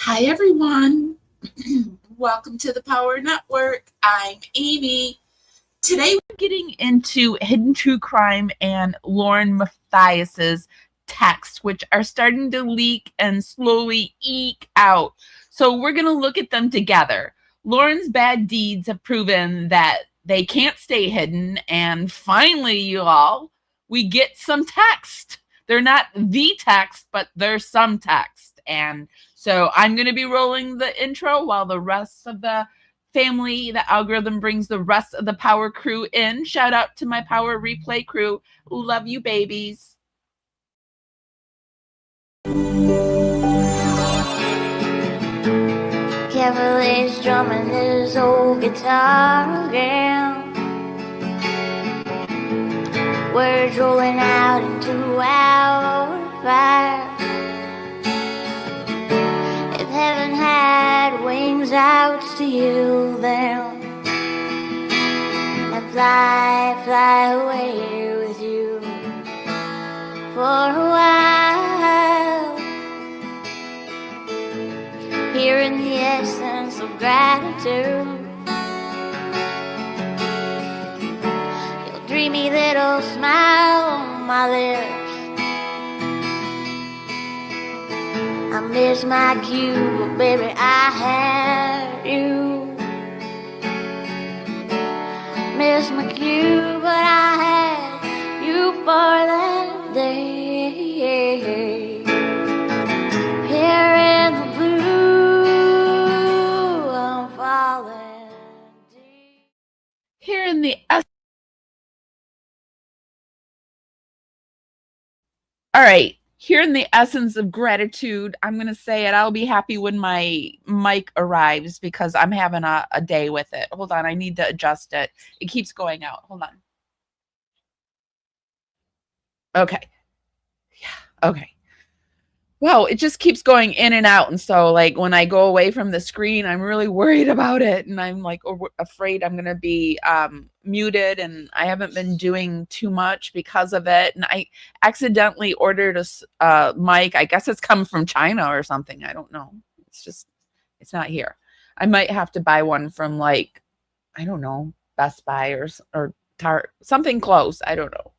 Hi, everyone. Welcome to the PWR Network. I'm Amy. Today, we're getting into hidden true crime and Lauren Matthias's texts, which are starting to leak and slowly eke out. So, we're going to look at them together. Lauren's bad deeds have proven that they can't stay hidden. And finally, you all, we get some text. They're not the text, but there's some text. And so I'm going to be rolling the intro while the rest of the family, the algorithm brings the rest of the PWR crew in. Shout out to my PWR replay crew. Love you, babies. Cavalier's drumming his old guitar again. Words rolling out into our fire. If heaven had wings, I would steal them and fly away with you for a while. Hearing the essence of gratitude, your dreamy little smile on my lips. I miss my cue, but baby, I had you. Miss my cue, but I had you for that day. Here in the blue, I'm falling deep. Here in the All right. Here in the essence of gratitude, I'm going to say it. I'll be happy when my mic arrives because I'm having a day with it. Hold on. I need to adjust it. It keeps going out. Hold on. Okay. Yeah. Okay. Well, it just keeps going in and out. And so, like, when I go away from the screen, I'm really worried about it. And I'm like afraid I'm going to be muted. And I haven't been doing too much because of it. And I accidentally ordered a mic. I guess it's come from China or something. I don't know. It's not here. I might have to buy one from, like, I don't know, Best Buy or something close. I don't know.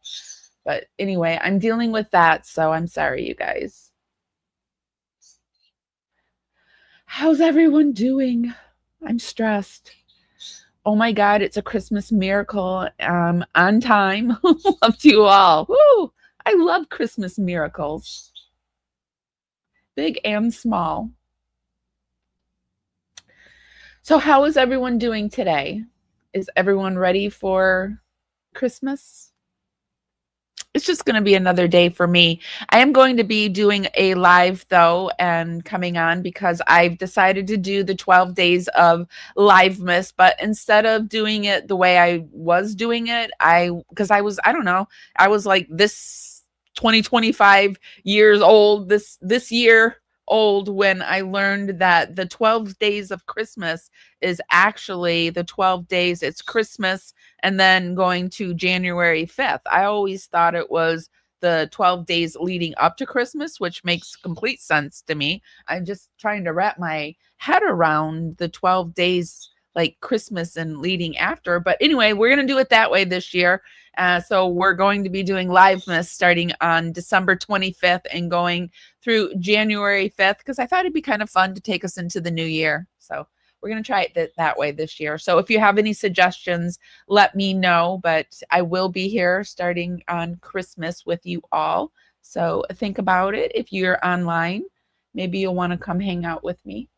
But anyway, I'm dealing with that. So I'm sorry, you guys. How's everyone doing? I'm stressed. Oh my God, it's a Christmas miracle. On time. Love to you all. Woo! I love Christmas miracles. Big and small. So how is everyone doing today? Is everyone ready for Christmas? It's just going to be another day for me. I am going to be doing a live, though, and coming on because I've decided to do the 12 days of Livemas, but instead of doing it the way I was doing it, because I don't know, I was like this 25 years old, this year old when I learned that the 12 days of Christmas is actually the 12 days it's Christmas and then going to January 5th. I always thought it was the 12 days leading up to Christmas, which makes complete sense to me. I'm just trying to wrap my head around the 12 days like Christmas and leading after. But anyway, we're going to do it that way this year. So we're going to be doing Livemas starting on December 25th and going through January 5th because I thought it'd be kind of fun to take us into the new year. So we're going to try it that way this year. So if you have any suggestions, let me know. But I will be here starting on Christmas with you all. So think about it. If you're online, maybe you'll want to come hang out with me.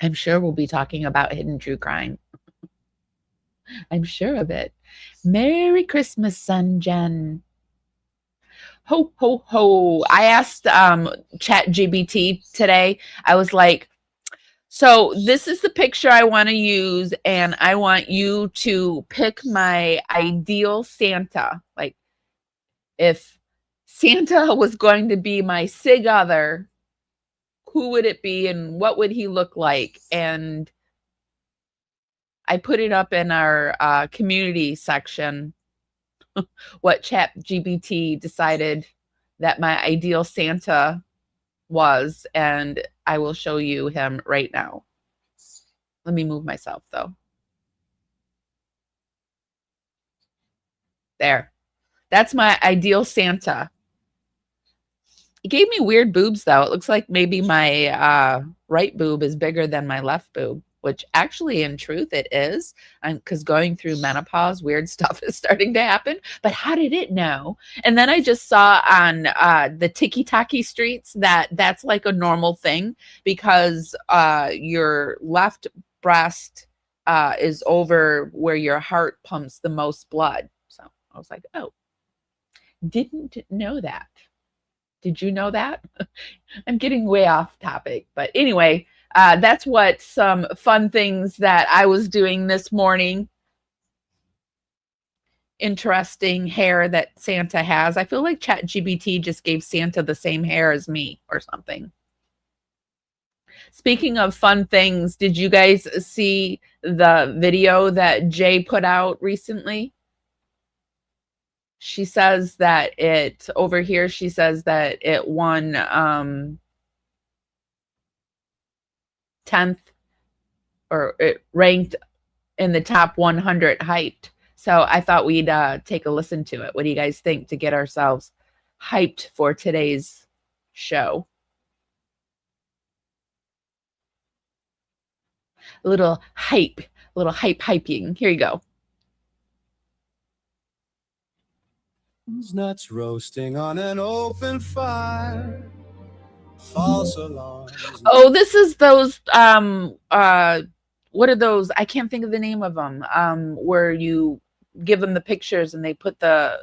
I'm sure we'll be talking about hidden true crime. I'm sure of it. Merry Christmas, Sunjen. Ho, ho, ho. I asked ChatGPT today. I was like, so this is the picture I want to use, and I want you to pick my ideal Santa. Like, if Santa was going to be my sig other, who would it be and what would he look like? And I put it up in our community section, what ChatGPT decided that my ideal Santa was, and I will show you him right now. Let me move myself though. There. That's my ideal Santa. He gave me weird boobs though. It looks like maybe my right boob is bigger than my left boob, which actually in truth it is. Because going through menopause, weird stuff is starting to happen. But how did it know? And then I just saw on the tiki-taki streets that that's like a normal thing because your left breast is over where your heart pumps the most blood. So I was like, oh, didn't know that. Did you know that? I'm getting way off topic, but anyway, that's what some fun things that I was doing this morning. Interesting hair that Santa has. I feel like ChatGPT just gave Santa the same hair as me or something. Speaking of fun things, did you guys see the video that Jay put out recently? She says that it over here, she says that it won 10th, or it ranked in the top 100 hyped. So I thought we'd take a listen to it. What do you guys think to get ourselves hyped for today's show? A little hyping. Here you go. Nuts roasting on an open fire. False alarms. Oh, this is those what are those? I can't think of the name of them. Where you give them the pictures and they put the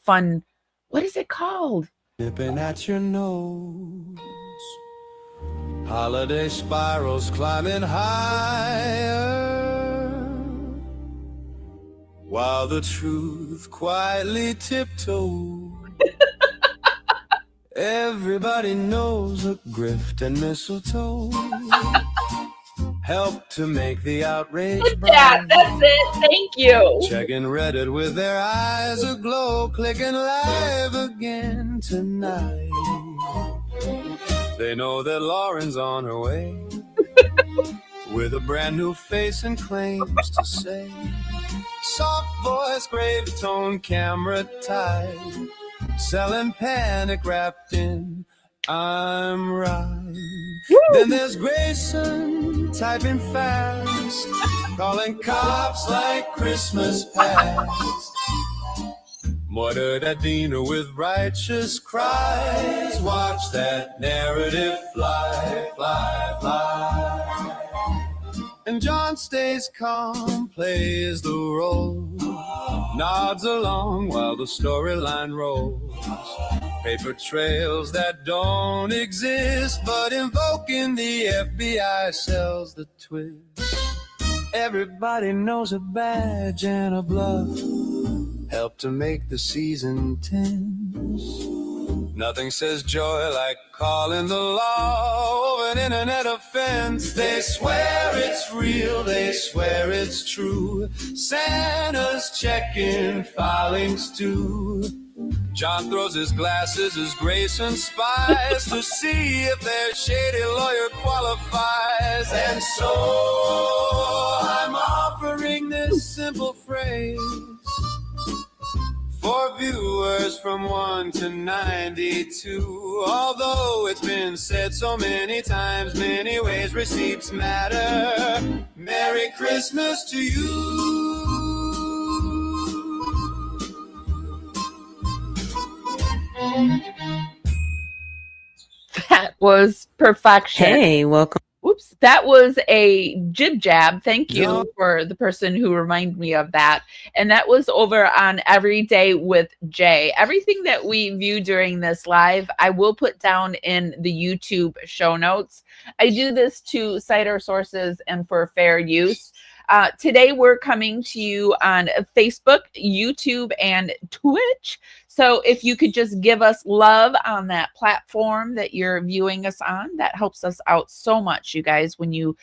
fun, what is it called? Nipping at your nose. Holiday spirals climbing higher, while the truth quietly tiptoes. Everybody knows a grift and mistletoe help to make the outrage That's it. Thank you. Checking Reddit with their eyes aglow, clicking live again tonight. They know that Lauren's on her way with a brand new face and claims to say, soft voice, grave tone, camera tight, selling panic wrapped in I'm right. Woo! Then there's Grayson typing fast, calling cops like Christmas past. Murdered at dinner with righteous cries. Watch that narrative fly, fly, fly. And John stays calm, plays the role, nods along while the storyline rolls. Paper trails that don't exist, but invoking the FBI sells the twist. Everybody knows a badge and a bluff help to make the season tense. Nothing says joy like calling the law over an internet offense. They swear it's real, they swear it's true. Santa's checking filings too. John throws his glasses as Grayson spies to see if their shady lawyer qualifies. And so I'm offering this simple phrase for viewers from 1 to 92. Although it's been said so many times, many ways receipts matter. Merry Christmas to you. That was perfection. Hey, welcome. Whoops, that was a jib jab. Thank you for the person who reminded me of that. And that was over on Everyday with Jay. Everything that we view during this live, I will put down in the YouTube show notes. I do this to cite our sources and for fair use. Today, we're coming to you on Facebook, YouTube, and Twitch. So if you could just give us love on that platform that you're viewing us on, that helps us out so much, you guys, when you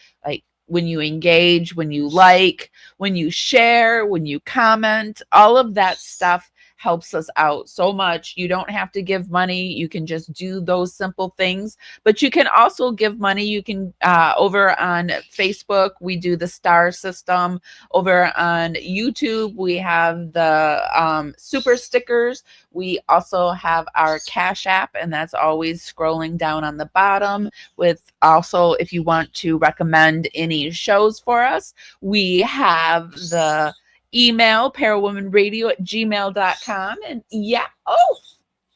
engage, when you like, when you share, when you comment, all of that stuff helps us out so much. You don't have to give money. You can just do those simple things, but you can also give money. You can, over on Facebook, we do the star system. Over on YouTube, we have the super stickers. We also have our Cash App, and that's always scrolling down on the bottom. With also, if you want to recommend any shows for us, we have the email parawomanradio@gmail.com. And yeah, oh,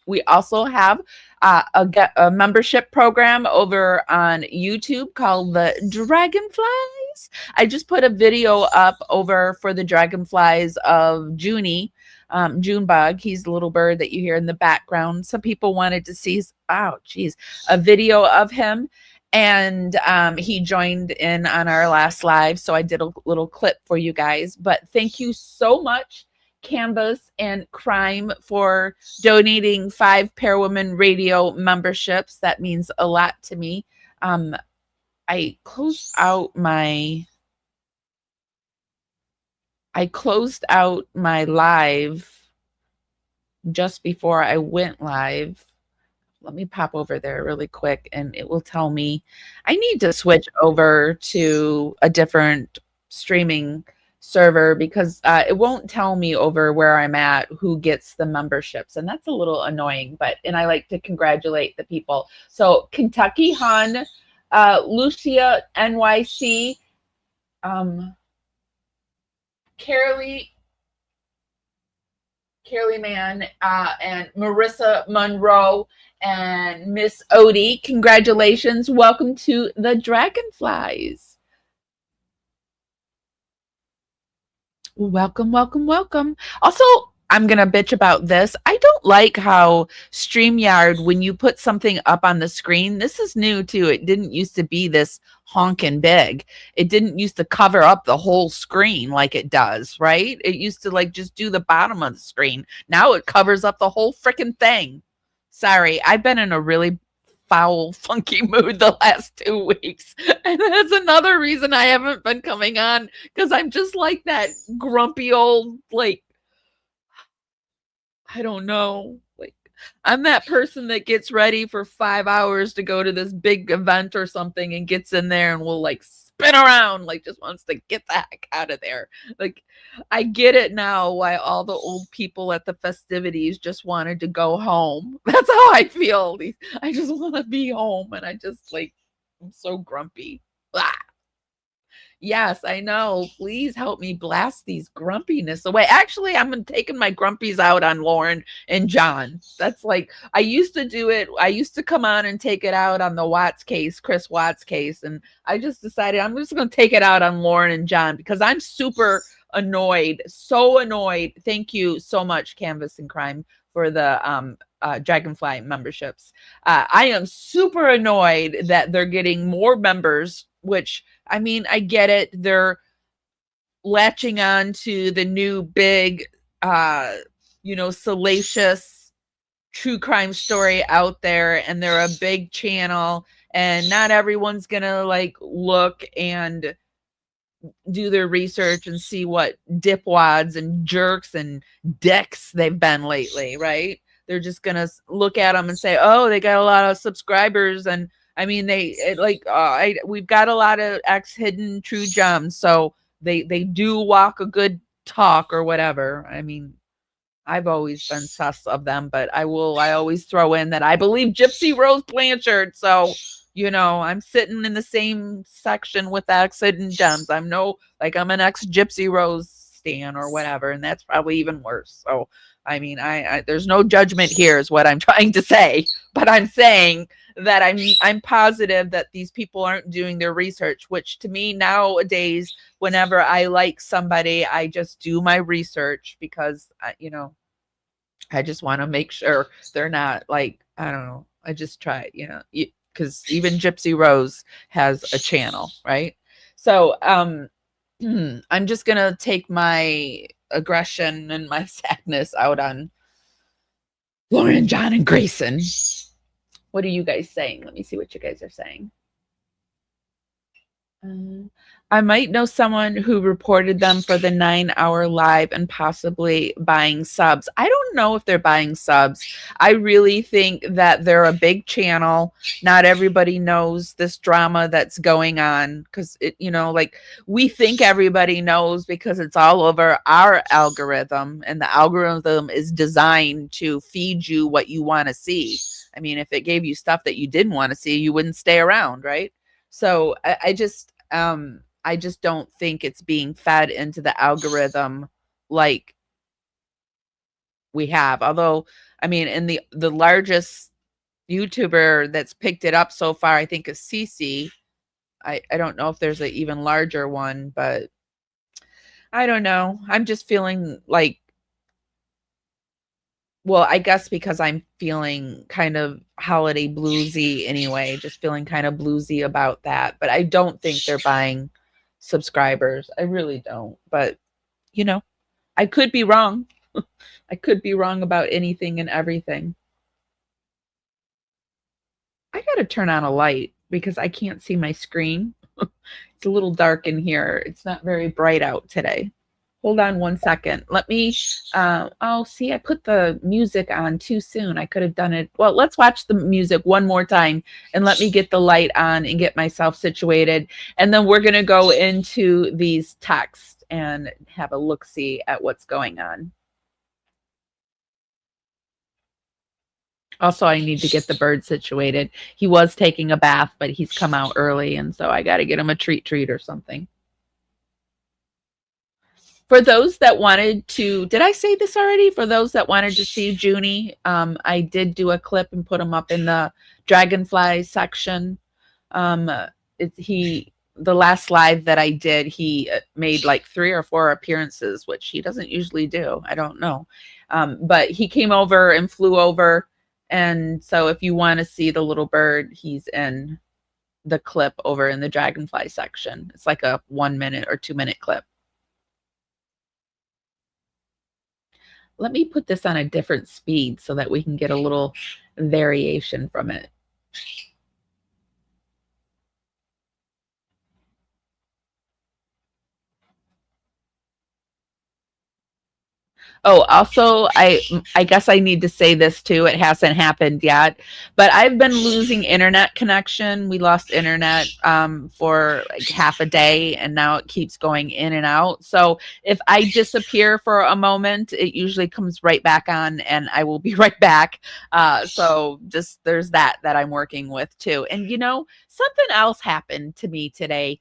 we also have a membership program over on YouTube called the Dragonflies. I just put a video up over for the Dragonflies of Junie, Junebug. He's the little bird that you hear in the background. Some people wanted to see, oh, geez, a video of him. And he joined in on our last live. So I did a little clip for you guys. But thank you so much, Canvas and Crime, for donating 5 Parawoman Radio memberships. That means a lot to me. I closed out my live just before I went live. Let me pop over there really quick and it will tell me I need to switch over to a different streaming server because it won't tell me over where I'm at who gets the memberships, and that's a little annoying. And I like to congratulate the people. So Kentucky Hun, Lucia NYC, Carolee Mann, and Marissa Monroe, and Miss Odie. Congratulations. Welcome to the Dragonflies. Welcome, welcome, welcome. Also, I'm going to bitch about this. I don't like how StreamYard, when you put something up on the screen, this is new too. It didn't used to be this honking big. It didn't used to cover up the whole screen like it does, right? It used to like just do the bottom of the screen. Now it covers up the whole freaking thing. Sorry, I've been in a really foul, funky mood the last 2 weeks. And that's another reason I haven't been coming on, because I'm just like that grumpy old, like, I don't know. Like, I'm that person that gets ready for 5 hours to go to this big event or something and gets in there and will like spin around, like just wants to get the heck out of there. Like, I get it now why all the old people at the festivities just wanted to go home. That's how I feel. I just want to be home, and I just like, I'm so grumpy. Ah. Yes, I know. Please help me blast these grumpiness away. Actually, I'm taking my grumpies out on Lauren and John. That's like, I used to do it. I used to come on and take it out on the Watts case, Chris Watts case. And I just decided I'm just going to take it out on Lauren and John because I'm super annoyed. So annoyed. Thank you so much, Canvas and Crime, for the Dragonfly memberships. I am super annoyed that they're getting more members, which, I mean, I get it. They're latching on to the new big, salacious true crime story out there, and they're a big channel, and not everyone's gonna like look and do their research and see what dipwads and jerks and dicks they've been lately, right? They're just gonna look at them and say, oh, they got a lot of subscribers. And I mean, we've got a lot of hidden true gems, so they do walk a good talk or whatever. I mean, I've always been sus of them, but I always throw in that I believe Gypsy Rose Blanchard. So, I'm sitting in the same section with hidden gems. I'm an ex Gypsy Rose stan or whatever, and that's probably even worse. So, I mean, I there's no judgment here is what I'm trying to say, but I'm saying that I'm positive that these people aren't doing their research, which to me nowadays, whenever I like somebody, I just do my research because I just want to make sure they're not like, I don't know. I just try, because even Gypsy Rose has a channel, right? So I'm just gonna take my aggression and my sadness out on Lauren, John, and Grayson. What are you guys saying? Let me see what you guys are saying. I might know someone who reported them for the 9-hour live and possibly buying subs. I don't know if they're buying subs. I really think that they're a big channel. Not everybody knows this drama that's going on because like we think everybody knows because it's all over our algorithm, and the algorithm is designed to feed you what you want to see. I mean, if it gave you stuff that you didn't want to see, you wouldn't stay around, right? So I just don't think it's being fed into the algorithm like we have. Although, I mean, in the largest YouTuber that's picked it up so far, I think is Cece. I don't know if there's an even larger one, but I don't know. I'm just feeling like, well, I guess because I'm feeling kind of holiday bluesy anyway, just feeling kind of bluesy about that. But I don't think they're buying subscribers. I really don't. But, I could be wrong. I could be wrong about anything and everything. I got to turn on a light because I can't see my screen. It's a little dark in here. It's not very bright out today. Hold on one second. Let me, oh, see, I put the music on too soon. I could have done it. Well, let's watch the music one more time and let me get the light on and get myself situated. And then we're going to go into these texts and have a look-see at what's going on. Also, I need to get the bird situated. He was taking a bath, but he's come out early, and so I got to get him a treat or something. For those that wanted to, did I say this already? For those that wanted to see Junie, I did do a clip and put him up in the Dragonfly section. The last live that I did, he made like 3 or 4 appearances, which he doesn't usually do. I don't know. But he came over and flew over. And so if you want to see the little bird, he's in the clip over in the Dragonfly section. It's like a 1 minute or 2 minute clip. Let me put this on a different speed so that we can get a little variation from it. Oh, also, I guess I need to say this too. It hasn't happened yet, but I've been losing internet connection. We lost internet for like half a day, and now it keeps going in and out. So if I disappear for a moment, it usually comes right back on, and I will be right back. So just there's that I'm working with too. And something else happened to me today.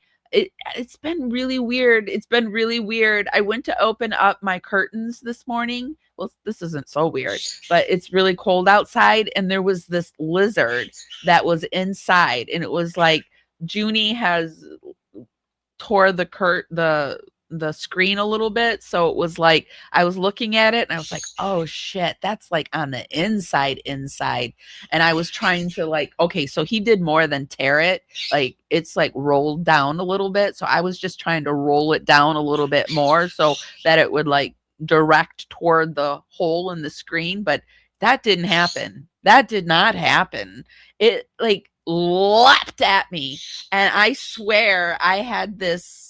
It's been really weird. It's been really weird. I went to open up my curtains this morning. Well, this isn't so weird, but it's really cold outside, and there was this lizard that was inside, and it was like Junie has tore the screen a little bit, so it was like I was looking at it and I was like, oh shit, that's like on the inside, and I was trying to like, okay, so he did more than tear it, like it's like rolled down a little bit, so I was just trying to roll it down a little bit more so that it would like direct toward the hole in the screen, but that didn't happen. That did not happen. It like leapt at me, and I swear I had this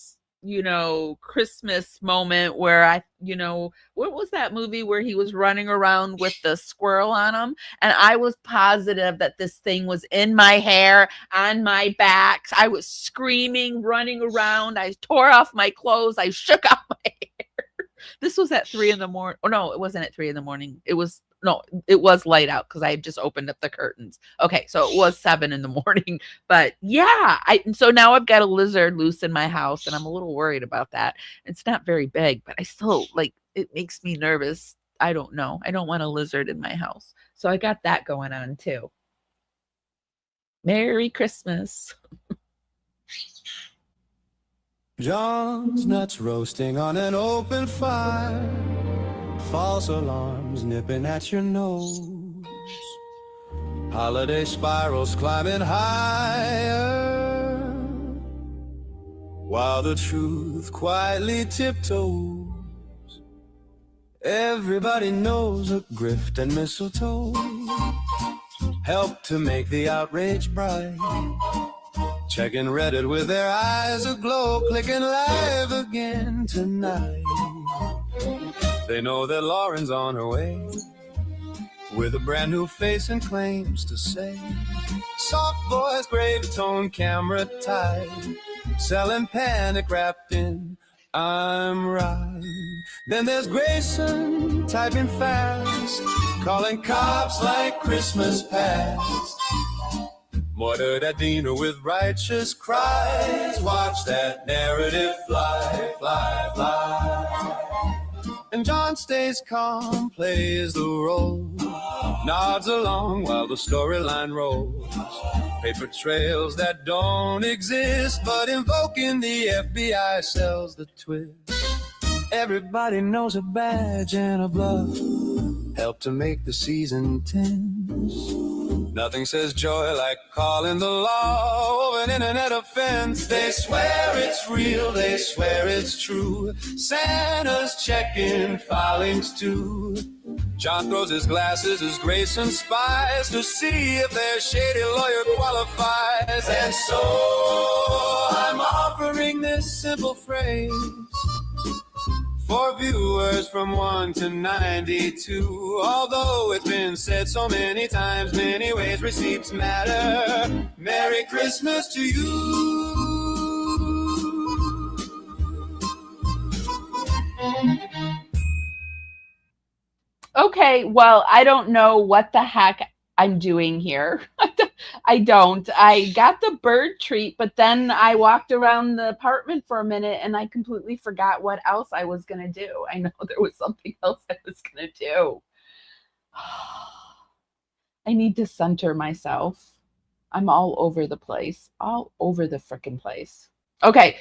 Christmas moment where what was that movie where he was running around with the squirrel on him? And I was positive that this thing was in my hair, on my back. I was screaming, running around. I tore off my clothes. I shook out my hair. This was at 3 a.m. Oh, no, it wasn't at 3 a.m. It was light out because I had just opened up the curtains. Okay, so it was 7 a.m. But yeah, so now I've got a lizard loose in my house, and I'm a little worried about that. It's not very big, but I still it makes me nervous. I don't know. I don't want a lizard in my house. So I got that going on too. Merry Christmas. John's nuts roasting on an open fire. False alarms nipping at your nose. Holiday spirals climbing higher, while the truth quietly tiptoes. Everybody knows a grift and mistletoe help to make the outrage bright. checking Reddit with their eyes aglow, clicking live again tonight. They know that Lauren's on her way with a brand new face and claims to say, soft voice, grave tone, camera tight, selling panic wrapped in I'm right. Then there's Grayson typing fast, calling cops like Christmas past. Murdered at dinner with righteous cries. Watch that narrative fly, fly, fly. And John stays calm, plays the role, nods along while the storyline rolls. Paper trails that don't exist, but invoking the FBI sells the twist. Everybody knows a badge and a bluff help to make the season tense. Nothing says joy like calling the law over an internet offense. They swear it's real, they swear it's true. Santa's checking filings too. John throws his glasses as Grayson spies to see if their shady lawyer qualifies. And so I'm offering this simple phrase for viewers from 1 to 92. Although it's been said so many times, many ways receipts matter. Merry Christmas to you. Okay, well, I don't know what the heck I'm doing here. I don't. I got the bird treat, but then I walked around the apartment for a minute and I completely forgot what else I was going to do. I know there was something else I was going to do. I need to center myself. I'm all over the place, all over the frickin' place. Okay.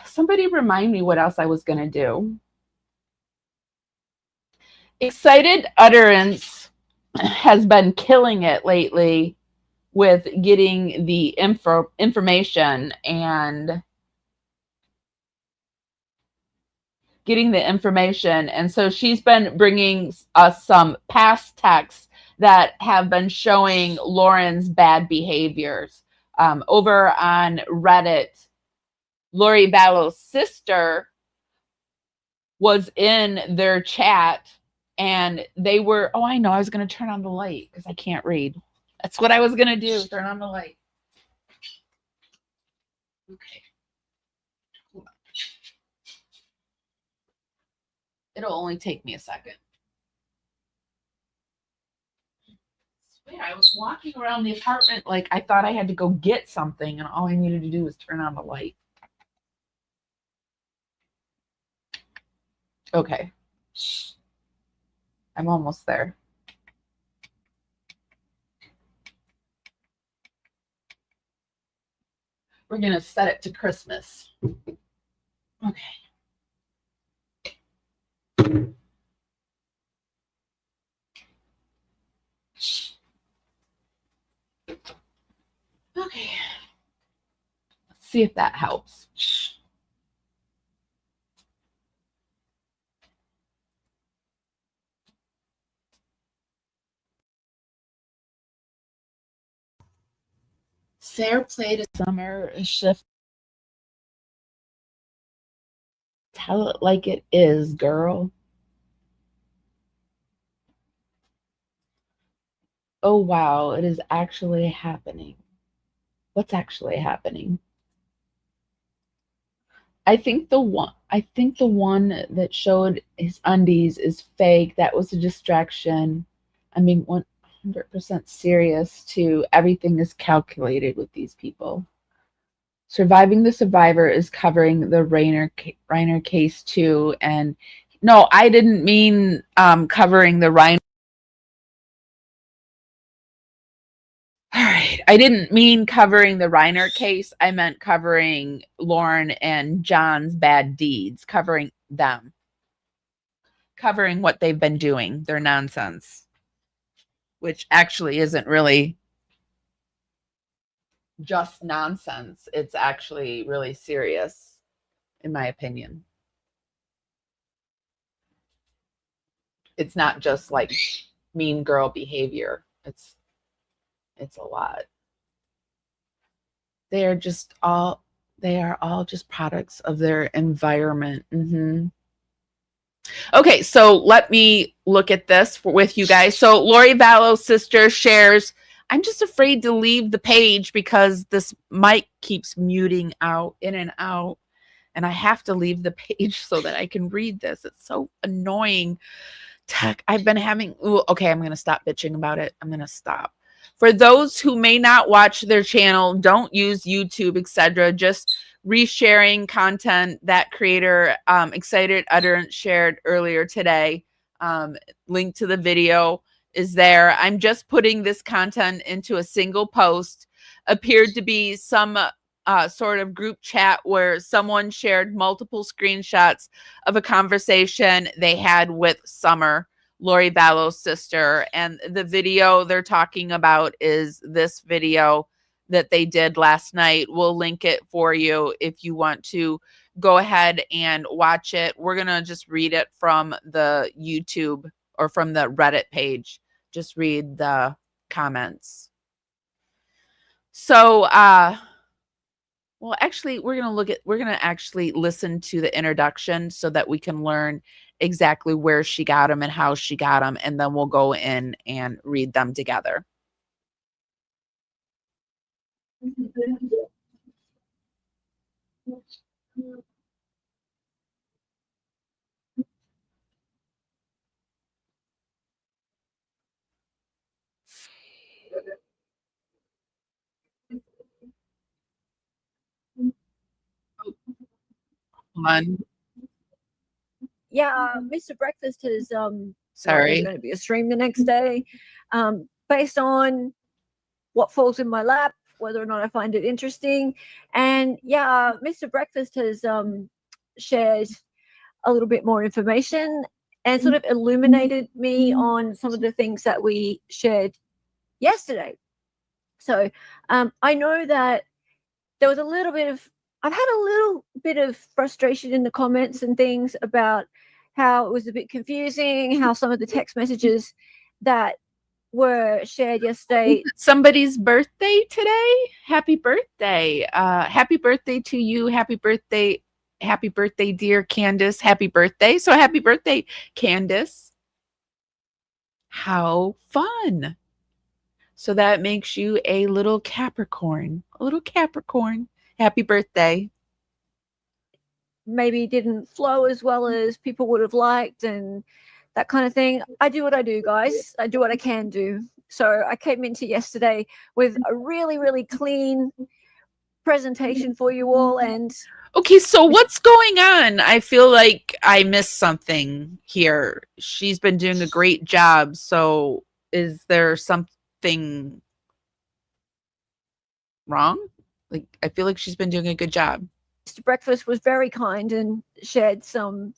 Somebody remind me what else I was going to do. Excited Utterance has been killing it lately with getting the information and and so she's been bringing us some past texts that have been showing Lauren's bad behaviors. Over on Reddit, Lori Vallow's sister was in their chat and they were, oh, I know, I was going to turn on the light because I can't read. That's what I was going to do, turn on the light. Okay. Hold on. It'll only take me a second. Swear, I was walking around the apartment like I thought I had to go get something and all I needed to do was turn on the light. Okay. I'm almost there. We're going to set it to Christmas. Okay. Okay. Let's see if that helps. Fair play to Summer Shift. Tell it like it is, girl. Oh, wow, it is actually happening. What's actually happening? I think the one that showed his undies is fake. That was a distraction. I mean, 100% serious too. Everything is calculated with these people. Surviving the Survivor is covering the Reiner case too. And no, I didn't mean covering the Reiner. All right. I didn't mean covering the Reiner case. I meant covering Lauren and John's bad deeds, covering them, covering what they've been doing, their nonsense, which actually isn't really just nonsense. It's actually really serious, in my opinion. It's not just like mean girl behavior. It's a lot. they are all just products of their environment. Okay, so let me look at this with you guys. So Lori Vallow's sister shares, I'm just afraid to leave the page because this mic keeps muting out, in and out, and I have to leave the page so that I can read this. It's so annoying. Tech, I've been having, okay, I'm going to stop bitching about it. I'm going to stop. For those who may not watch their channel, don't use YouTube, etc., just resharing content that creator Excited Utterance shared earlier today. Link to the video is there. I'm just putting this content into a single post. Appeared to be some sort of group chat where someone shared multiple screenshots of a conversation they had with Summer, Lori Vallow's sister. And the video they're talking about is this video that they did last night. We'll link it for you if you want to go ahead and watch it. We're going to just read it from the YouTube or from the Reddit page. Just read the comments. So, well, actually, we're going to actually listen to the introduction so that we can learn exactly where she got them and how she got them. And then we'll go in and read them together. One. Yeah, Mr. Breakfast has Sorry. there's going to be a stream the next day, based on what falls in my lap, whether or not I find it interesting. And yeah, Mr. Breakfast has shared a little bit more information and sort of illuminated me on some of the things that we shared yesterday. So I know that there was a little bit of, I've had a little bit of frustration in the comments and things about how it was a bit confusing, how some of the text messages that were shared yesterday. Somebody's birthday today. Happy birthday. Happy birthday to you. Happy birthday, dear Candace. Happy birthday. So happy birthday, Candace. How fun. So that makes you a little Capricorn. A little Capricorn. Happy birthday. Maybe didn't flow as well as people would have liked and that kind of thing. I do what I do, guys. I do what I can do. So I came into yesterday with a really, really clean presentation for you all. And okay, so what's going on? I feel like I missed something here. She's been doing a great job. So is there something wrong? Like, I feel like she's been doing a good job. Mr. Breakfast was very kind and shared some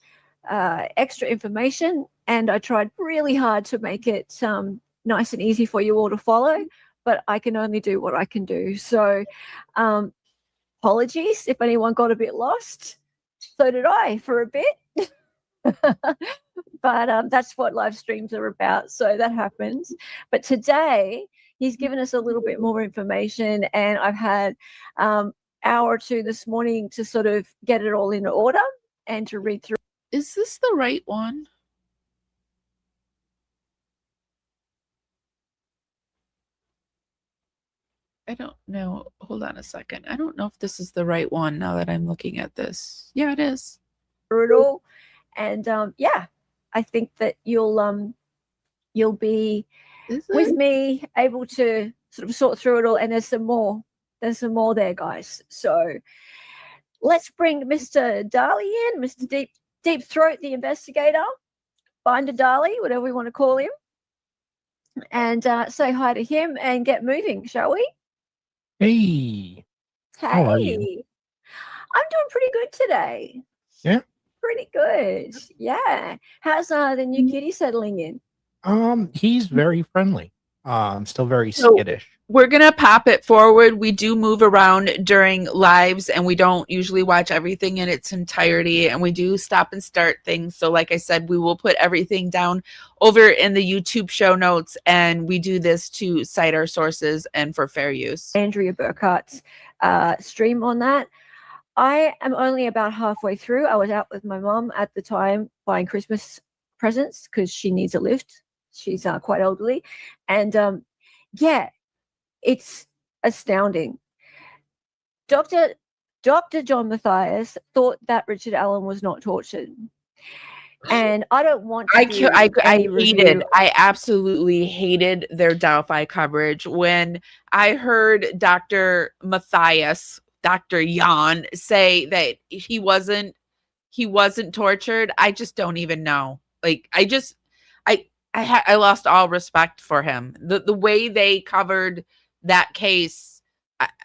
extra information, and I tried really hard to make it nice and easy for you all to follow, but I can only do what I can do. So apologies if anyone got a bit lost. So did I for a bit. But that's what live streams are about. So that happens. But today he's given us a little bit more information, and I've had hour or two this morning to sort of get it all in order and to read through. Is this the right one? I don't know. Hold on a second. I don't know if this is the right one now that I'm looking at this. Yeah, it is. Through it all. And yeah, I think that you'll be with me able to sort of sort through it all. And there's some more there, guys. So let's bring Mr. Darley in, Mr. Deep Throat, the investigator, Binder Darley, whatever we want to call him, and say hi to him and get moving, shall we? Hey. How are you? I'm doing pretty good today. Yeah. Pretty good. Yeah. How's the new kitty settling in? He's very friendly. Still very skittish. We're going to pop it forward. We do move around during lives, and we don't usually watch everything in its entirety, and we do stop and start things. So like I said, we will put everything down over in the YouTube show notes, and we do this to cite our sources and for fair use. Andrea Burkhart's stream on that. I am only about halfway through. I was out with my mom at the time buying Christmas presents because she needs a lift. She's quite elderly. And yeah, it's astounding. Dr. John Mathias thought that Richard Allen was not tortured. And I don't want to I absolutely hated their Delphi coverage. When I heard Dr. Mathias, Dr. Jan, say that he wasn't tortured, I just don't even know. Like, I lost all respect for him. The way they covered that case,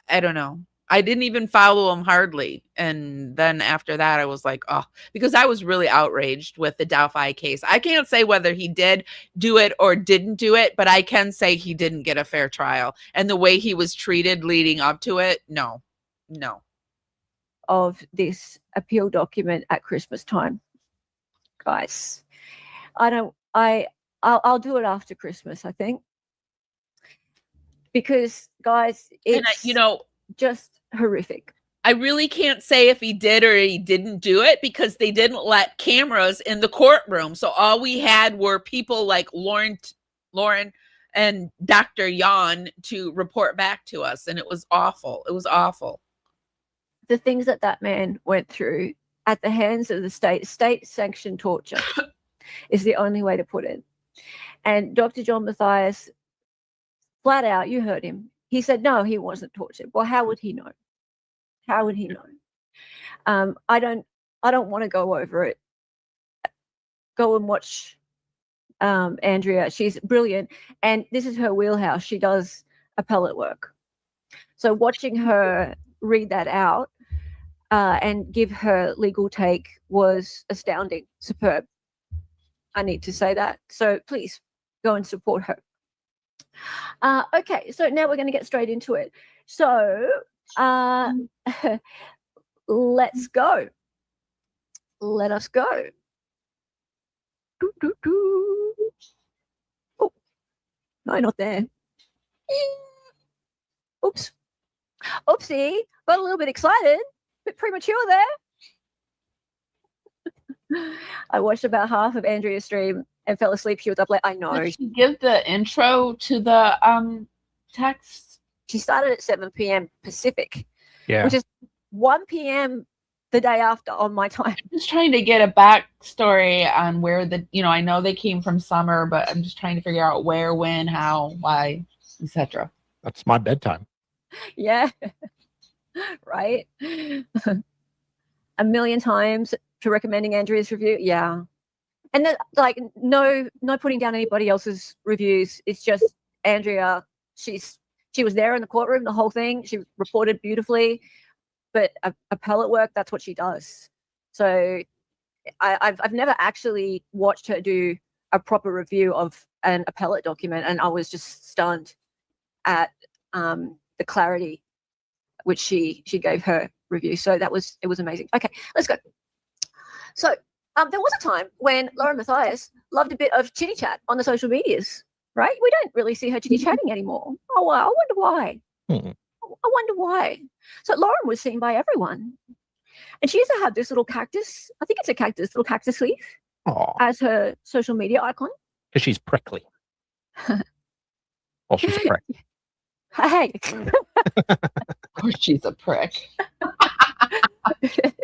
I don't know. I didn't even follow him hardly. And then after that, I was like, oh, because I was really outraged with the Delphi case. I can't say whether he did do it or didn't do it, but I can say he didn't get a fair trial. And the way he was treated leading up to it, no. Of this appeal document at Christmas time. Guys, I'll do it after Christmas, I think. Because, guys, it's just horrific. I really can't say if he did or he didn't do it because they didn't let cameras in the courtroom. So all we had were people like Lauren and Dr. Jan to report back to us. And it was awful. It was awful. The things that man went through at the hands of the state-sanctioned torture is the only way to put it. And Dr. John Mathias, flat out, you heard him. He said, no, he wasn't tortured. Well, how would he know? How would he know? I don't want to go over it. Go and watch Andrea. She's brilliant. And this is her wheelhouse. She does appellate work. So watching her read that out and give her legal take was astounding, superb. I need to say that. So please go and support her. Okay, so now we're going to get straight into it. So let's go. Let us go. Oh, no, not there. Oops. Oopsie. Got a little bit excited. A bit premature there. I watched about half of Andrea's stream and fell asleep. She was up late. I know. Did she give the intro to the text? She started at 7 p.m. Pacific, Yeah. which is 1 p.m. the day after on my time. I'm just trying to get a backstory on where I know they came from Summer, but I'm just trying to figure out where, when, how, why, etc. That's my bedtime. Yeah. Right. A million times to recommending Andrea's review. Yeah. And then, like, no putting down anybody else's reviews. It's just Andrea. She was there in the courtroom, the whole thing. She reported beautifully, but appellate work, that's what she does. So I've never actually watched her do a proper review of an appellate document, and I was just stunned at the clarity which she gave her review. So it was amazing. Okay, let's go. So there was a time when Lauren Mathias loved a bit of chitty chat on the social medias, right? We don't really see her chitty chatting anymore. Oh, wow. I wonder why. I wonder why. So Lauren was seen by everyone. And she used to have this little cactus. I think it's a cactus, little cactus leaf as her social media icon. Because she's prickly. Well, she's a prick. Hey. Of course she's a prick.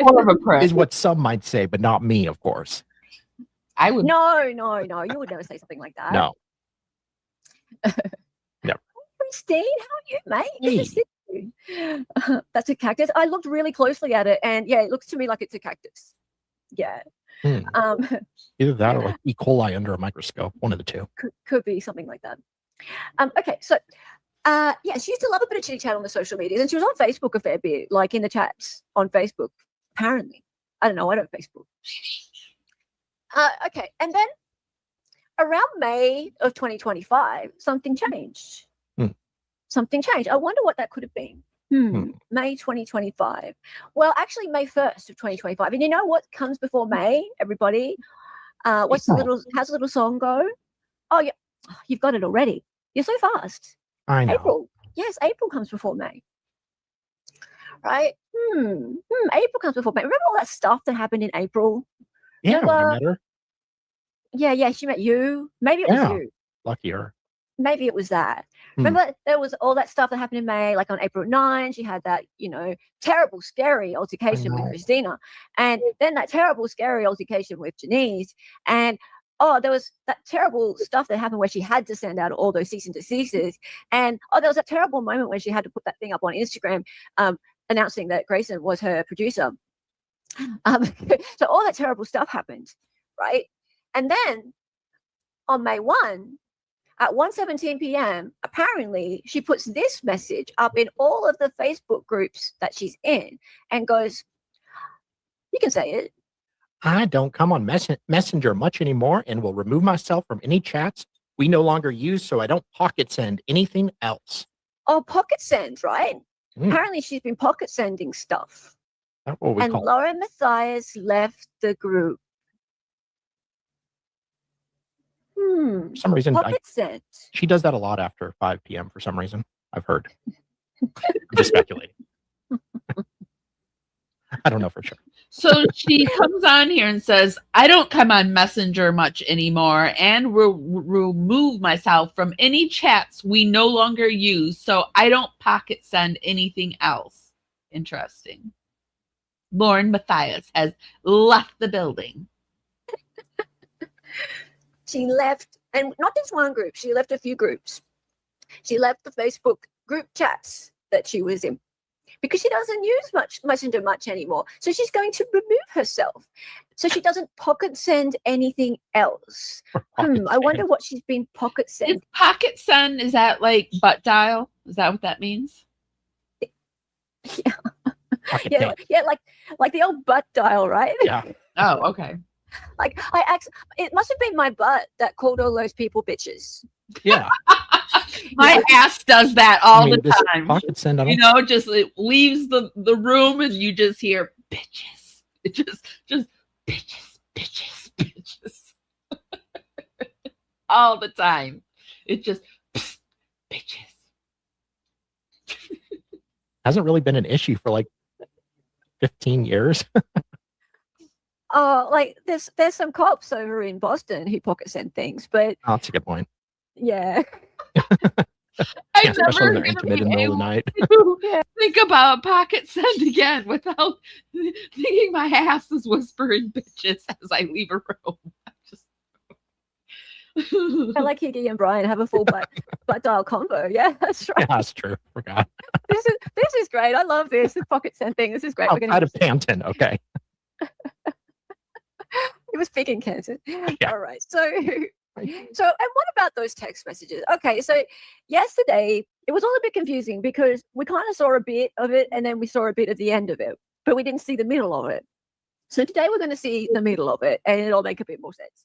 More of a prick. Is what some might say, but not me, of course. I would. No. You would never say something like that. No. Never. Christine, how are you, mate? Good to see you. That's a cactus. I looked really closely at it, and yeah, it looks to me like it's a cactus. Yeah. Either that or like E. coli under a microscope. One of the two. Could be something like that. Okay, so yeah, she used to love a bit of chitty chat on the social media, and she was on Facebook a fair bit, like in the chats on Facebook. Apparently, I don't know. I don't Facebook. Okay, and then around May of 2025, something changed. Something changed. I wonder what that could have been. May 2025. Well, actually, May 1st of 2025. And you know what comes before May, everybody? How's the little song go? Oh, yeah, you've got it already. You're so fast. I know. April. Yes, April comes before May. right? April comes before May. Remember all that stuff that happened in April? Yeah, when I Remember? met her. Yeah, she met you. Maybe it was Yeah. you. Luckier. Maybe it was that. Hmm. Remember, there was all that stuff that happened in May, like on April 9, she had that, terrible, scary altercation with know. Christina. And then that terrible, scary altercation with Janice. And there was that terrible stuff that happened where she had to send out all those cease and desistes. And there was that terrible moment when she had to put that thing up on Instagram announcing that Grayson was her producer. So all that terrible stuff happened, right? And then on May 1, at 1:17 p.m., apparently she puts this message up in all of the Facebook groups that she's in and goes, you can say it. I don't come on Messenger much anymore and will remove myself from any chats we no longer use so I don't pocket send anything else. Oh, pocket send, right? Mm. Apparently she's been pocket sending stuff. That's what we And call it. Lauren Matthias left the group. For some reason, Pocket sent. she does that a lot after 5 p.m. for some reason. I've heard. I'm just speculating. I don't know for sure. So she comes on here and says, I don't come on Messenger much anymore and remove myself from any chats we no longer use, so I don't pocket send anything else. Interesting. Lauren Matthias has left the building. She left, and not just one group, she left a few groups. She left the Facebook group chats that she was in because she doesn't use Messenger much anymore. So she's going to remove herself. So she doesn't pocket send anything else. I wonder what she's been pocket send. Is pocket send, is that like butt dial? Is that what that means? Yeah, like the old butt dial, right? Yeah. Oh, okay. Like it must have been my butt that called all those people bitches. Yeah. My ass does that all the time. Pocket send, Just it leaves the room and you just hear bitches. It just bitches. All the time. It just bitches. Hasn't really been an issue for like 15 years. Like there's some cops over in Boston who pocket send things, but That's a good point. yeah. Yeah, especially when they're intimate in the middle of the night. Think about pocket send again without thinking my ass is whispering bitches as I leave a room. I like Higgy and Brian have a full butt dial combo. Yeah, that's right. Yeah, that's true. Forgot. This is great. I love this pocket send thing. This is great. We're out of Panton. Okay. It was big in Kansas. Yeah. All right. So and what about those text messages? Okay, so yesterday it was all a bit confusing because we kind of saw a bit of it and then we saw a bit of the end of it, but we didn't see the middle of it. So today we're going to see the middle of it and it'll make a bit more sense.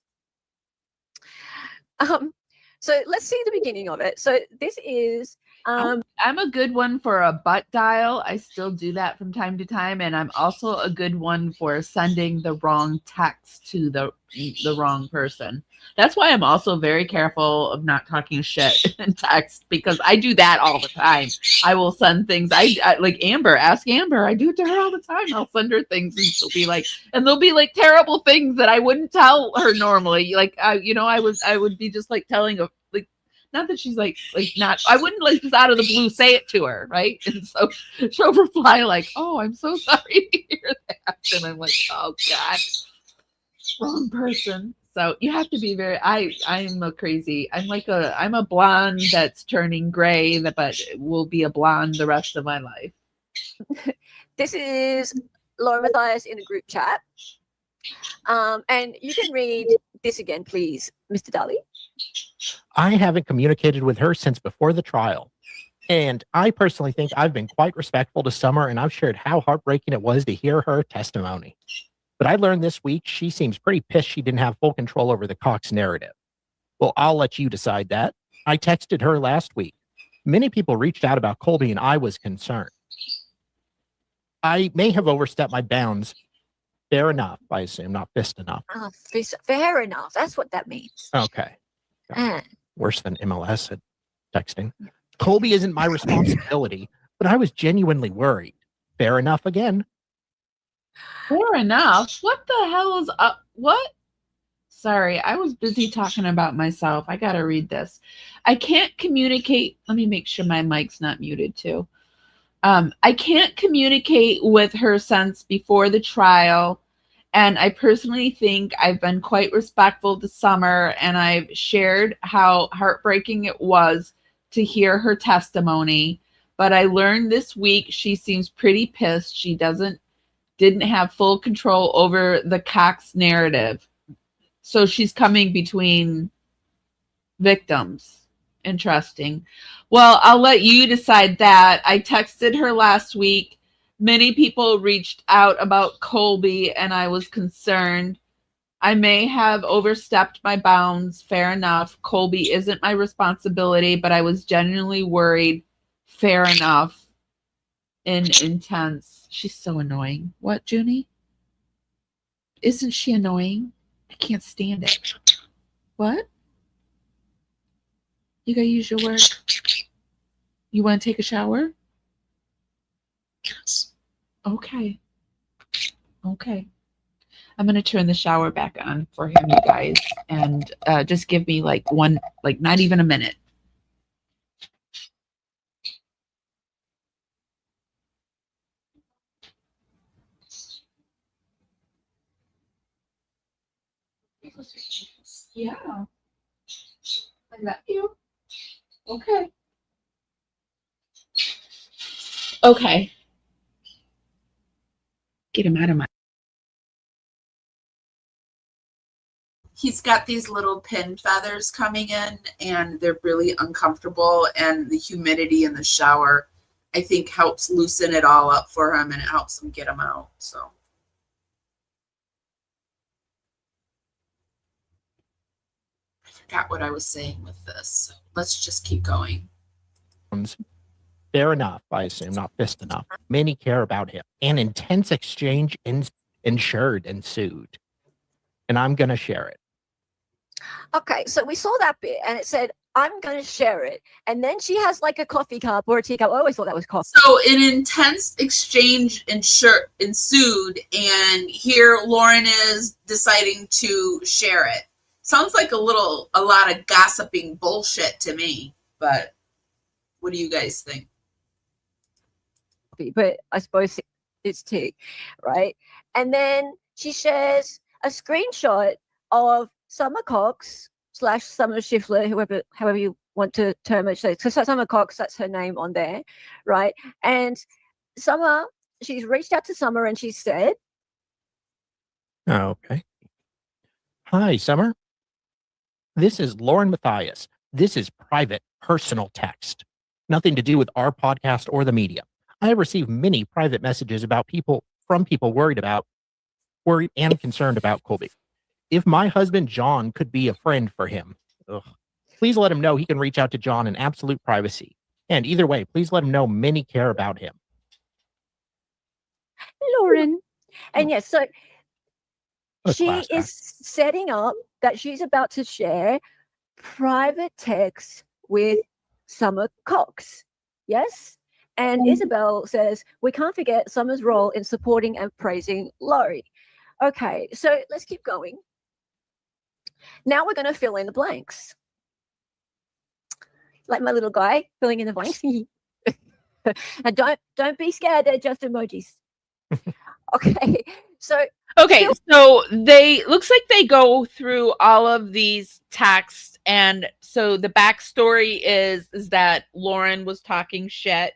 So let's see the beginning of it. So this is I'm a good one for a butt dial. I still do that from time to time, and I'm also a good one for sending the wrong text to the wrong person. That's why I'm also very careful of not talking shit in text, because I do that all the time. I will send things. I like Amber. Ask Amber. I do it to her all the time. I'll send her things, and she'll be like, and they'll be like terrible things that I wouldn't tell her normally. Like, I would be just like telling a. Not that she's like not, I wouldn't like just out of the blue say it to her, right? And so she'll reply like, "Oh, I'm so sorry to hear that," and I'm like, "Oh God, wrong person." So you have to be very. I'm a blonde that's turning gray, but will be a blonde the rest of my life. This is Laura Matthias in a group chat, and you can read this again, please, Mr. Daly. I haven't communicated with her since before the trial. And I personally think I've been quite respectful to Summer, and I've shared how heartbreaking it was to hear her testimony. But I learned this week she seems pretty pissed she didn't have full control over the Cox narrative. Well, I'll let you decide that. I texted her last week. Many people reached out about Colby, and I was concerned. I may have overstepped my bounds. Fair enough, I assume, not fist enough. Fair enough. That's what that means. Okay. Worse than MLS at texting. Colby isn't my responsibility, but I was genuinely worried. Fair enough again. Fair enough. What the hell is up? What? Sorry, I was busy talking about myself. I gotta read this. I can't communicate. Let me make sure my mic's not muted too. I can't communicate with her since before the trial, and I personally think I've been quite respectful to Summer, and I've shared how heartbreaking it was to hear her testimony. But I learned this week she seems pretty pissed. She didn't have full control over the Cox narrative. So she's coming between victims. Interesting. Well, I'll let you decide that. I texted her last week. Many people reached out about Colby, and I was concerned. I may have overstepped my bounds. Fair enough. Colby isn't my responsibility, but I was genuinely worried. Fair enough. Intense. She's so annoying. What, Junie? Isn't she annoying? I can't stand it. What? You gotta use your word. You want to take a shower? Yes. Okay. Okay. I'm gonna turn the shower back on for him, you guys, and just give me like not even a minute. Yeah. I love you. Okay. Okay. Get him out of my. He's got these little pin feathers coming in, and they're really uncomfortable. And the humidity in the shower, I think, helps loosen it all up for him, and it helps him get him out. So. I forgot what I was saying with this. So let's just keep going. Fair enough, I assume, not fist enough. Many care about him. An intense exchange ensued. And I'm going to share it. Okay, so we saw that bit and it said, I'm going to share it. And then she has like a coffee cup or a teacup. I always thought that was coffee. So an intense exchange ensued, and here Lauren is deciding to share it. Sounds like a lot of gossiping bullshit to me, but what do you guys think? But I suppose it's tea, right? And then she shares a screenshot of Summer Cox / Summer Schiffler, however you want to term it. So Summer Cox, that's her name on there, right? And Summer, she's reached out to Summer and she said, Okay. Hi, Summer. This is Lauren Matthias. This is private, personal text. Nothing to do with our podcast or the media. I have received many private messages from people worried and concerned about Colby. If my husband, John, could be a friend for him, please let him know he can reach out to John in absolute privacy. And either way, please let him know many care about him. Lauren. And yes, so What a she class is setting up that she's about to share private text with Summer Cox. Yes? And Isabel says, we can't forget Summer's role in supporting and praising Laurie. Okay, so let's keep going. Now we're going to fill in the blanks. Like my little guy filling in the blanks. And don't be scared, they're just emojis. Okay, so they looks like they go through all of these texts, and so the backstory is that Lauren was talking shit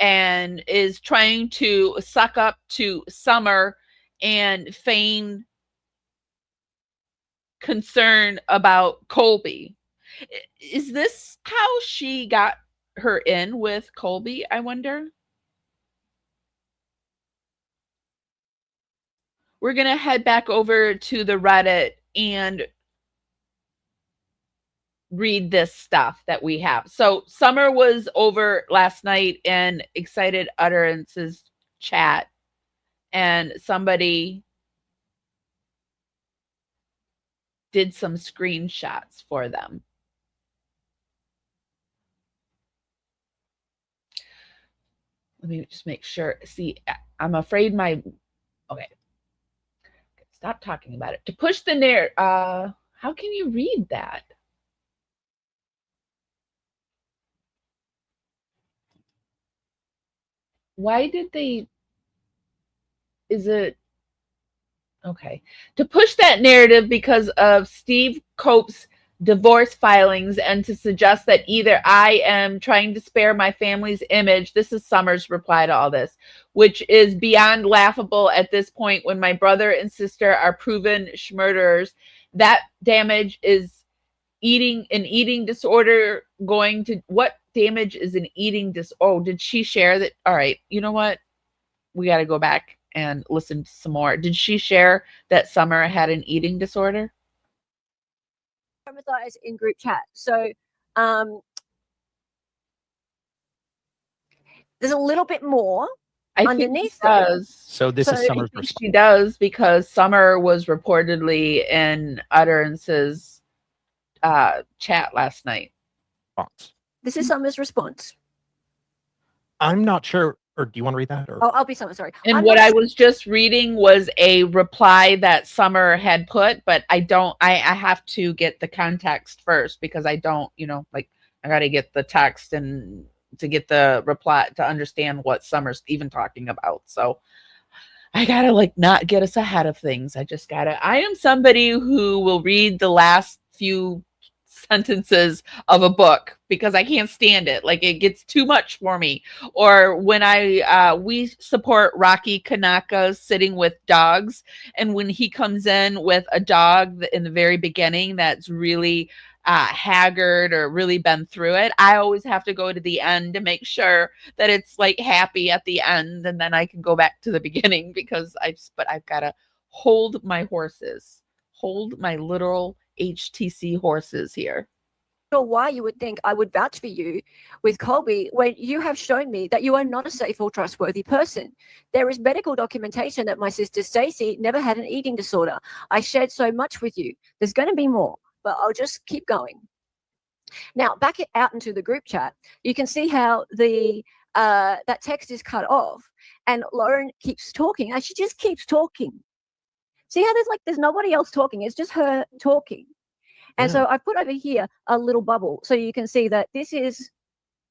and is trying to suck up to Summer and feign concern about Colby. Is this how she got her in with Colby, I wonder? We're going to head back over to the Reddit and read this stuff that we have. So Summer was over last night in Excited Utterances chat, and somebody did some screenshots for them. Let me just make sure. See, I'm afraid my okay. Stop talking about it. To push the narrative. How can you read that? Why did they? Is it okay? To push that narrative because of Steve Cope's divorce filings and to suggest that either I am trying to spare my family's image. This is Summer's reply to all this, which is beyond laughable at this point when my brother and sister are proven murderers. That damage is eating disorder going to what damage is an eating dis oh, did she share that? All right, you know what? We got to go back and listen to some more. Did she share that Summer had an eating disorder? Traumatized in group chat. So there's a little bit more I underneath think she does. So this is So- Summer's I think response. she does because Summer was reportedly in Utterance's chat last night. This is Summer's response. I'm not sure, or do you want to read that? Or Oh, I'll be Summer, sorry. And I'm what not I was just reading was a reply that Summer had put, but I have to get the context first because I don't, like I got to get the text and to get the reply to understand what Summer's even talking about. So I gotta like not get us ahead of things. I am somebody who will read the last few sentences of a book because I can't stand it. Like it gets too much for me. Or when we support Rocky Kanaka's Sitting with Dogs, and when he comes in with a dog in the very beginning that's really haggard or really been through it, I always have to go to the end to make sure that it's like happy at the end, and then I can go back to the beginning because I've got to hold my horses, hold my literal HTC horses here. sure why you would think I would vouch for you with Colby when you have shown me that you are not a safe or trustworthy person. There is medical documentation that my sister Stacy never had an eating disorder. I shared so much with you. There's going to be more, but I'll just keep going. Now, back it out into the group chat, you can see how the that text is cut off, and Lauren keeps talking, and she just keeps talking. See how there's nobody else talking; it's just her talking. And so I put over here a little bubble so you can see that this is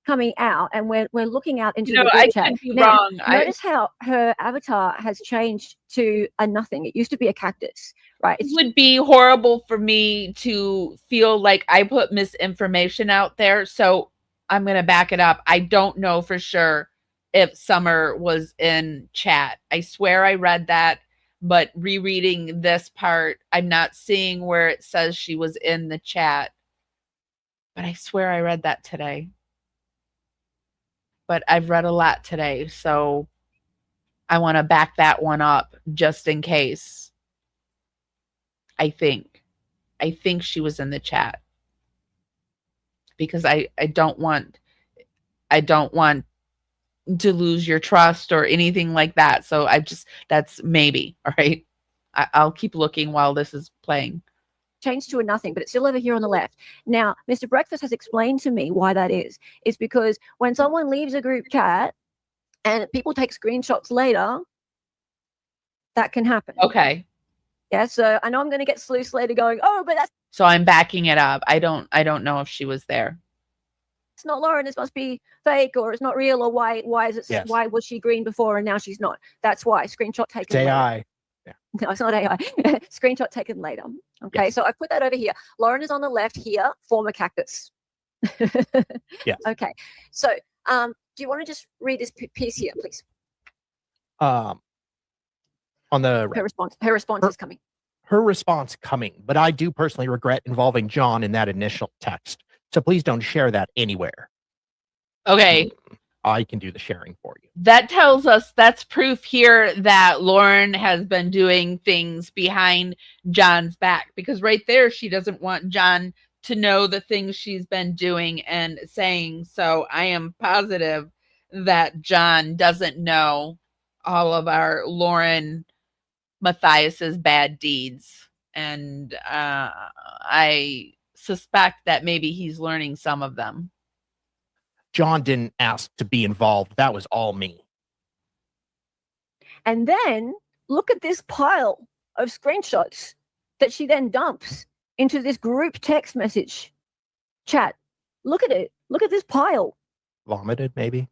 coming out, and we're looking out into the I group chat. could be Now, wrong. notice how her avatar has changed to a nothing. It used to be a cactus, right? It would be horrible for me to feel like I put misinformation out there. So I'm going to back it up. I don't know for sure if Summer was in chat. I swear I read that, but rereading this part, I'm not seeing where it says she was in the chat. But I swear I read that today. But I've read a lot today, so I want to back that one up just in case. I think she was in the chat because I don't want to lose your trust or anything like that. So that's maybe. All right. I'll keep looking while this is playing. Changed to a nothing, but it's still over here on the left. Now, Mr. Breakfast has explained to me why that is. It's because when someone leaves a group chat and people take screenshots later, that can happen. Okay. Yeah, so I know I'm going to get Sluice later going, oh, but that's So I'm backing it up. I don't know if she was there. it's not Lauren. This must be fake, or it's not real, or why is it? Yes. Why was she green before and now she's not? That's why. Screenshot taken. it's AI. No, it's not AI. Screenshot taken later. Okay, Yes. so I put that over here. Lauren is on the left here, former cactus. Yes. Okay, so do you want to just read this piece here, please? On the Her response is coming. her response coming, but I do personally regret involving John in that initial text. So please don't share that anywhere. Okay. I can do the sharing for you. That tells us that's proof here that Lauren has been doing things behind John's back, because right there she doesn't want John to know the things she's been doing and saying. So I am positive that John doesn't know all of our Lauren Matthias's bad deeds. And I suspect that maybe he's learning some of them. John didn't ask to be involved. That was all me. And then look at this pile of screenshots that she then dumps into this group text message chat. Look at it. Look at this pile. Vomited, maybe.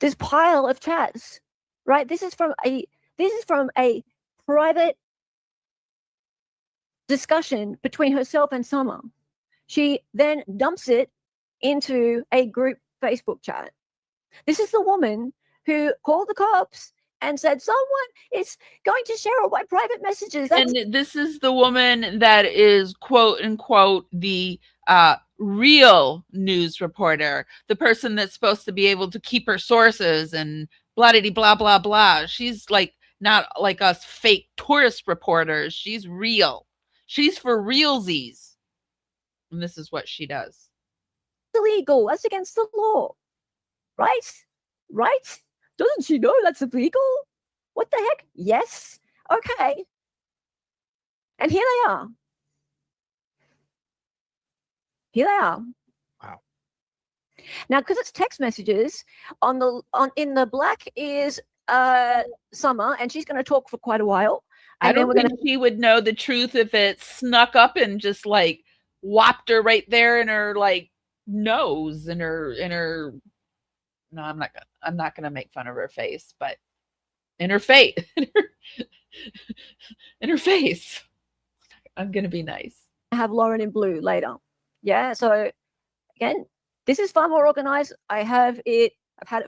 This pile of chats, right? This is from a private discussion between herself and Summer. She then dumps it into a group Facebook chat. This is the woman who called the cops and said, someone is going to share all my private messages. And this is the woman that is, quote unquote, the real news reporter, the person that's supposed to be able to keep her sources and blah, blah, blah, blah. She's like not like us fake tourist reporters. She's real. She's for realsies. And this is what she does. Illegal. That's against the law. Right? Right? Doesn't she know that's illegal? What the heck? Yes. Okay. And here they are. Here they are. Wow. Now, because it's text messages, in the black is Summer, and she's going to talk for quite a while. And I don't think she would know the truth if it snuck up and just like whopped her right there in her like nose and her. No, I'm not gonna make fun of her face, but in her face, in her face, I'm gonna be nice. I have Lauren in blue later. Yeah. So again, this is far more organized. I've had it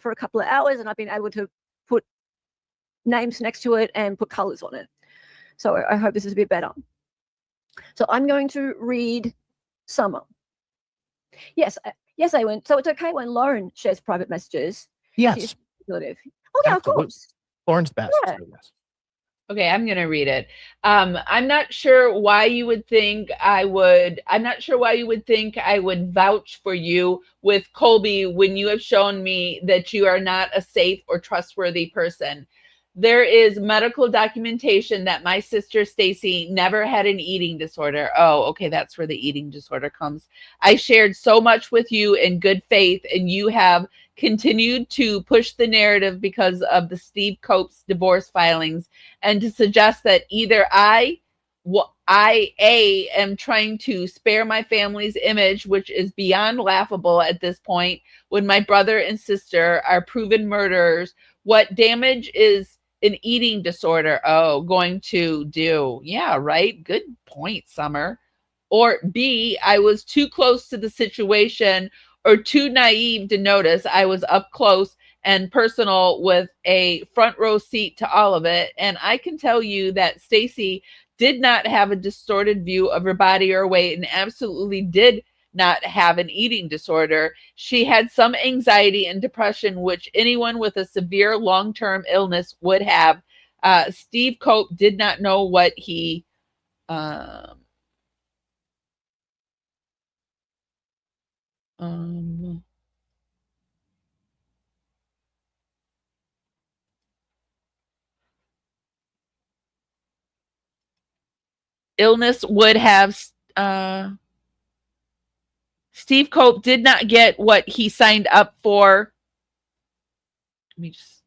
for a couple of hours, and I've been able to put names next to it and put colors on it. So I hope this is a bit better. So I'm going to read Summer. Yes, I went. So it's okay when Lauren shares private messages. Yes. Oh yeah, of course. Lauren's best. Yeah. So yes. Okay, I'm gonna read it. I'm not sure why you would think I would vouch for you with Colby when you have shown me that you are not a safe or trustworthy person. There is medical documentation that my sister Stacy never had an eating disorder. Oh, okay, that's where the eating disorder comes. I shared so much with you in good faith, and you have continued to push the narrative because of the Steve Cope's divorce filings, and to suggest that either I am trying to spare my family's image, which is beyond laughable at this point, when my brother and sister are proven murderers. What damage is an eating disorder going to do? Yeah, right. Good point, Summer. Or B, I was too close to the situation or too naive to notice. I was up close and personal with a front row seat to all of it. And I can tell you that Stacy did not have a distorted view of her body or weight, and absolutely did not have an eating disorder. She had some anxiety and depression, which anyone with a severe long-term illness would have. Steve Cope did not know what he illness would have. Steve Cope did not get what he signed up for. Let me just.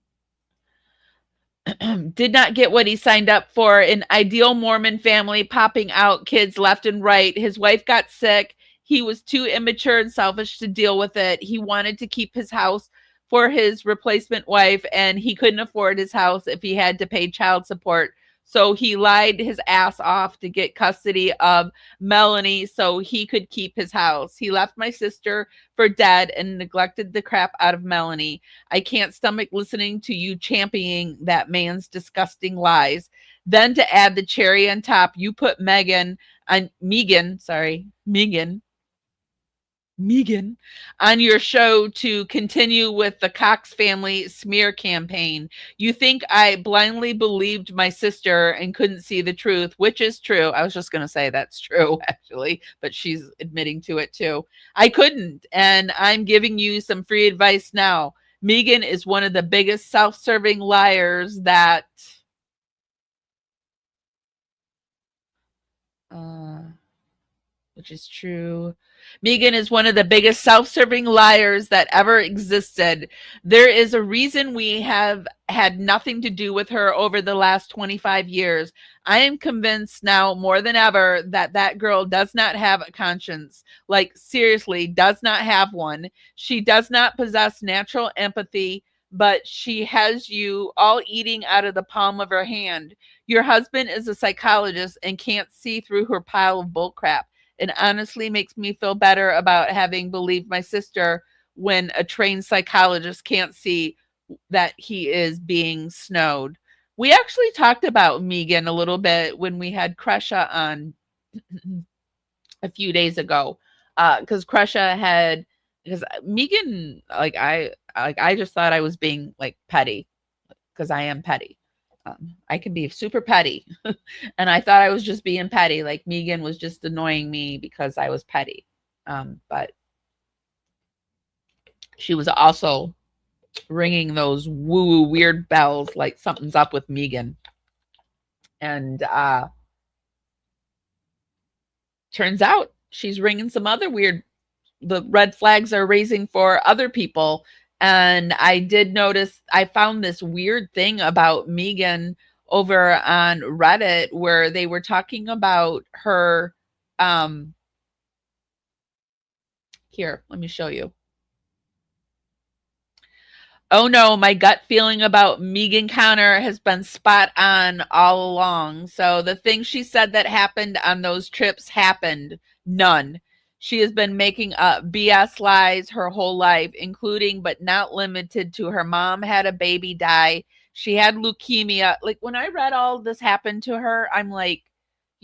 Did not get what he signed up for. An ideal Mormon family, popping out kids left and right. His wife got sick. He was too immature and selfish to deal with it. He wanted to keep his house for his replacement wife, and he couldn't afford his house if he had to pay child support. So he lied his ass off to get custody of Melanie so he could keep his house. He left my sister for dead and neglected the crap out of Melanie. I can't stomach listening to you championing that man's disgusting lies. Then to add the cherry on top, you put Megan on your show to continue with the Cox family smear campaign. You think I blindly believed my sister and couldn't see the truth, which is true. I was just going to say that's true, actually, but she's admitting to it too. I couldn't, and I'm giving you some free advice now. Megan is one of the biggest self-serving liars that which is true. Megan is one of the biggest self-serving liars that ever existed. There is a reason we have had nothing to do with her over the last 25 years. I am convinced now more than ever that that girl does not have a conscience. Like, seriously, does not have one. She does not possess natural empathy, but she has you all eating out of the palm of her hand. Your husband is a psychologist and can't see through her pile of bullcrap. It honestly makes me feel better about having believed my sister when a trained psychologist can't see that he is being snowed. We actually talked about Megan a little bit when we had Kresha on a few days ago. Because Kresha had, because Megan, I just thought I was being like petty, because I am petty. I can be super petty. And I thought I was just being petty. Like Megan was just annoying me because I was petty. But she was also ringing those woo weird bells like something's up with Megan. And turns out she's ringing some other weird, the red flags are raising for other people. And I did notice, I found this weird thing about Megan over on Reddit where they were talking about her. Here, let me show you. Oh no, my gut feeling about Megan Connor has been spot on all along. So the thing she said that happened on those trips happened. None. She has been making up BS lies her whole life, including but not limited to her mom had a baby die. She had leukemia. Like when I read all this happened to her, I'm like,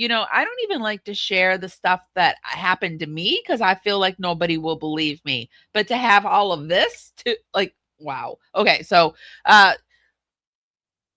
I don't even like to share the stuff that happened to me because I feel like nobody will believe me. But to have all of this to like, wow. Okay, so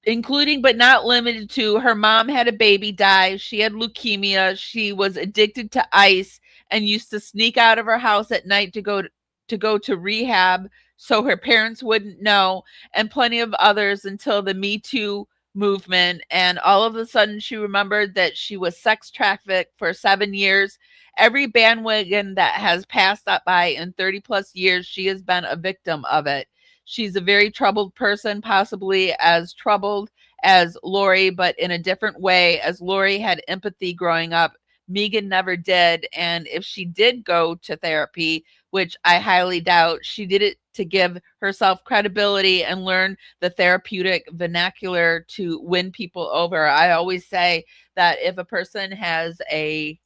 including but not limited to her mom had a baby die, she had leukemia, she was addicted to ice and used to sneak out of her house at night to go to rehab so her parents wouldn't know, and plenty of others until the Me Too movement. And all of a sudden she remembered that she was sex trafficked for 7 years. Every bandwagon that has passed up by in 30 plus years, she has been a victim of it. She's a very troubled person, possibly as troubled as Lori, but in a different way. As Lori had empathy growing up, Megan never did. And if she did go to therapy, which I highly doubt, she did it to give herself credibility and learn the therapeutic vernacular to win people over. I always say that if a person has a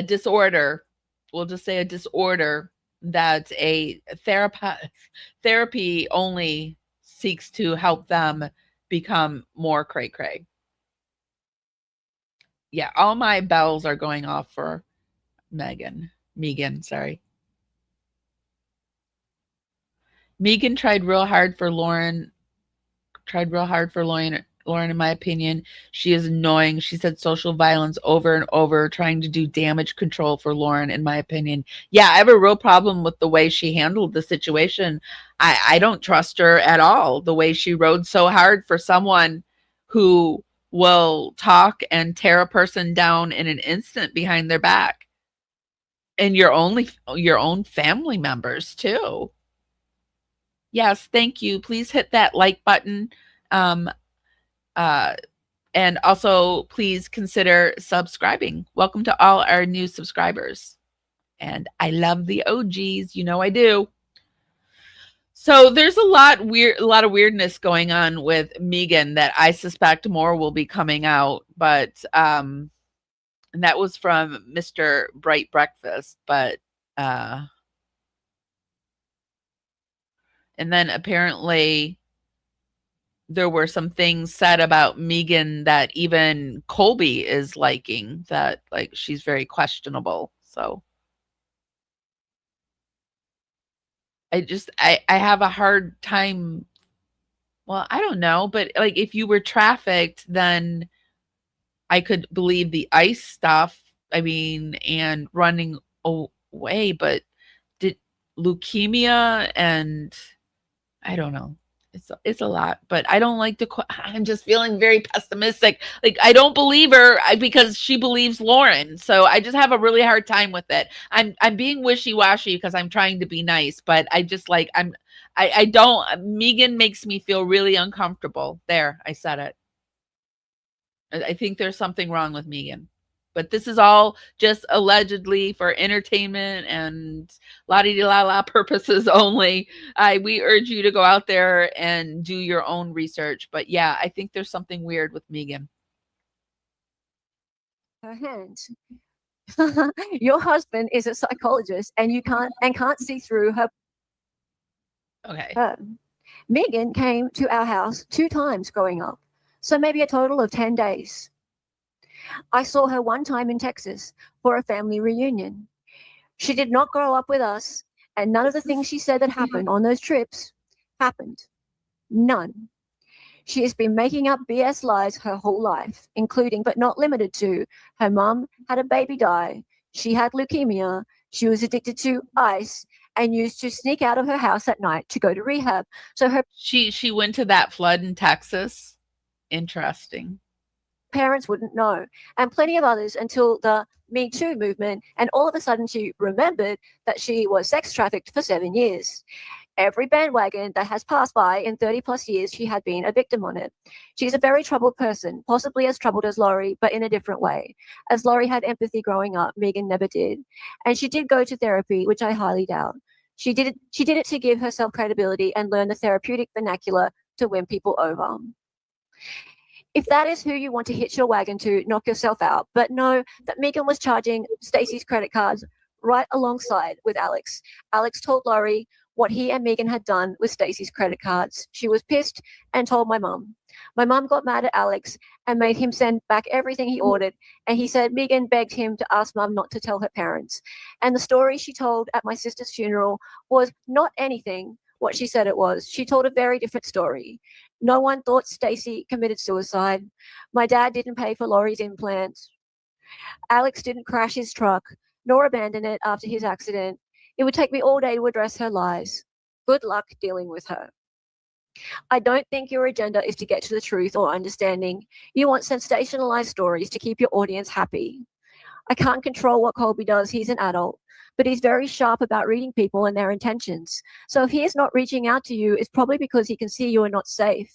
disorder, we'll just say a disorder, that a therapy only seeks to help them become more cray-cray. Yeah, all my bells are going off for Megan, sorry. Megan tried real hard for Lauren, Lauren, in my opinion. She is annoying. She said social violence over and over, trying to do damage control for Lauren, in my opinion. Yeah, I have a real problem with the way she handled the situation. I don't trust her at all. The way she rode so hard for someone who will talk and tear a person down in an instant behind their back. And your own family members too. Yes, thank you. Please hit that like button. And also please consider subscribing. Welcome to all our new subscribers. And I love the OGs, I do. So there's a lot of weirdness going on with Megan that I suspect more will be coming out, but and that was from Mr. Bright Breakfast, but and then apparently there were some things said about Megan that even Colby is liking, that like she's very questionable. So I have a hard time. Well, I don't know, but like if you were trafficked, then I could believe the ice stuff. I mean, and running away, but did leukemia and I don't know. It's a lot, but I don't like to. I'm just feeling very pessimistic. Like I don't believe her because she believes Lauren. So I just have a really hard time with it. I'm being wishy washy because I'm trying to be nice, but I just like I don't. Megan makes me feel really uncomfortable. There, I said it. I think there's something wrong with Megan. But this is all just allegedly for entertainment and la di la la purposes only. We urge you to go out there and do your own research. But yeah, I think there's something weird with Megan. Her hands. Your husband is a psychologist, and you can't see through her. Okay. Megan came to our house 2 times growing up, so maybe a total of 10 days. I saw her one time in Texas for a family reunion. She did not grow up with us, and none of the things she said that happened on those trips happened. None. She has been making up BS lies her whole life, including but not limited to her mom had a baby die, she had leukemia, she was addicted to ice, and used to sneak out of her house at night to go to rehab. So her She went to that flood in Texas. Interesting. parents wouldn't know, and plenty of others until the Me Too movement, and all of a sudden she remembered that she was sex trafficked for 7 years. Every bandwagon that has passed by in 30 plus years, she had been a victim on it. She's a very troubled person, possibly as troubled as Laurie, but in a different way. As Laurie had empathy growing up, Megan never did. And she did go to therapy, which I highly doubt. She did it to give herself credibility and learn the therapeutic vernacular to win people over. If that is who you want to hitch your wagon to, knock yourself out. But know that Megan was charging Stacey's credit cards right alongside with Alex. Alex told Laurie what he and Megan had done with Stacey's credit cards. She was pissed and told my mum. My mum got mad at Alex and made him send back everything he ordered. And he said Megan begged him to ask mum not to tell her parents. And the story she told at my sister's funeral was not anything what she said it was. She told a very different story. No one thought Stacey committed suicide. My dad didn't pay for Laurie's implants. Alex didn't crash his truck, nor abandon it after his accident. It would take me all day to address her lies. Good luck dealing with her. I don't think your agenda is to get to the truth or understanding. You want sensationalized stories to keep your audience happy. I can't control what Colby does. He's an adult, but he's very sharp about reading people and their intentions. So if he is not reaching out to you, it's probably because he can see you are not safe.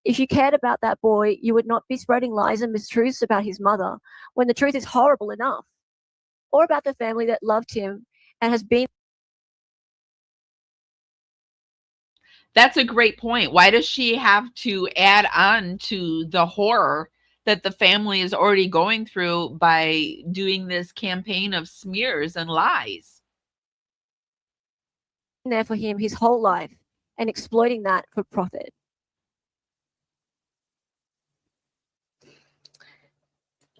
If you cared about that boy, you would not be spreading lies and mistruths about his mother when the truth is horrible enough, or about the family that loved him and has been. That's a great point. Why does she have to add on to the horror that the family is already going through by doing this campaign of smears and lies? There for him his whole life and exploiting that for profit.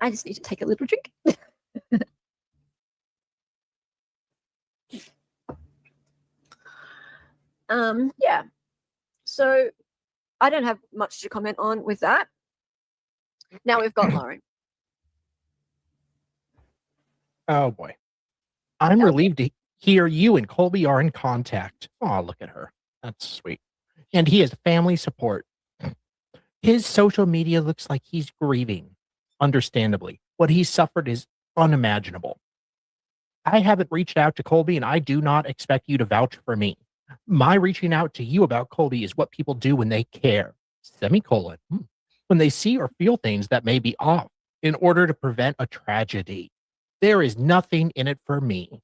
I just need to take a little drink. Yeah. So I don't have much to comment on with that. Now we've got Lauren. Oh boy. I'm relieved to hear you and Colby are in contact. Oh, look at her. That's sweet. And he has family support. His social media looks like he's grieving. Understandably, what he suffered is unimaginable. I haven't reached out to Colby, and I do not expect you to vouch for me. My reaching out to you about Colby is what people do when they care. Semicolon. When they see or feel things that may be off in order to prevent a tragedy. There is nothing in it for me.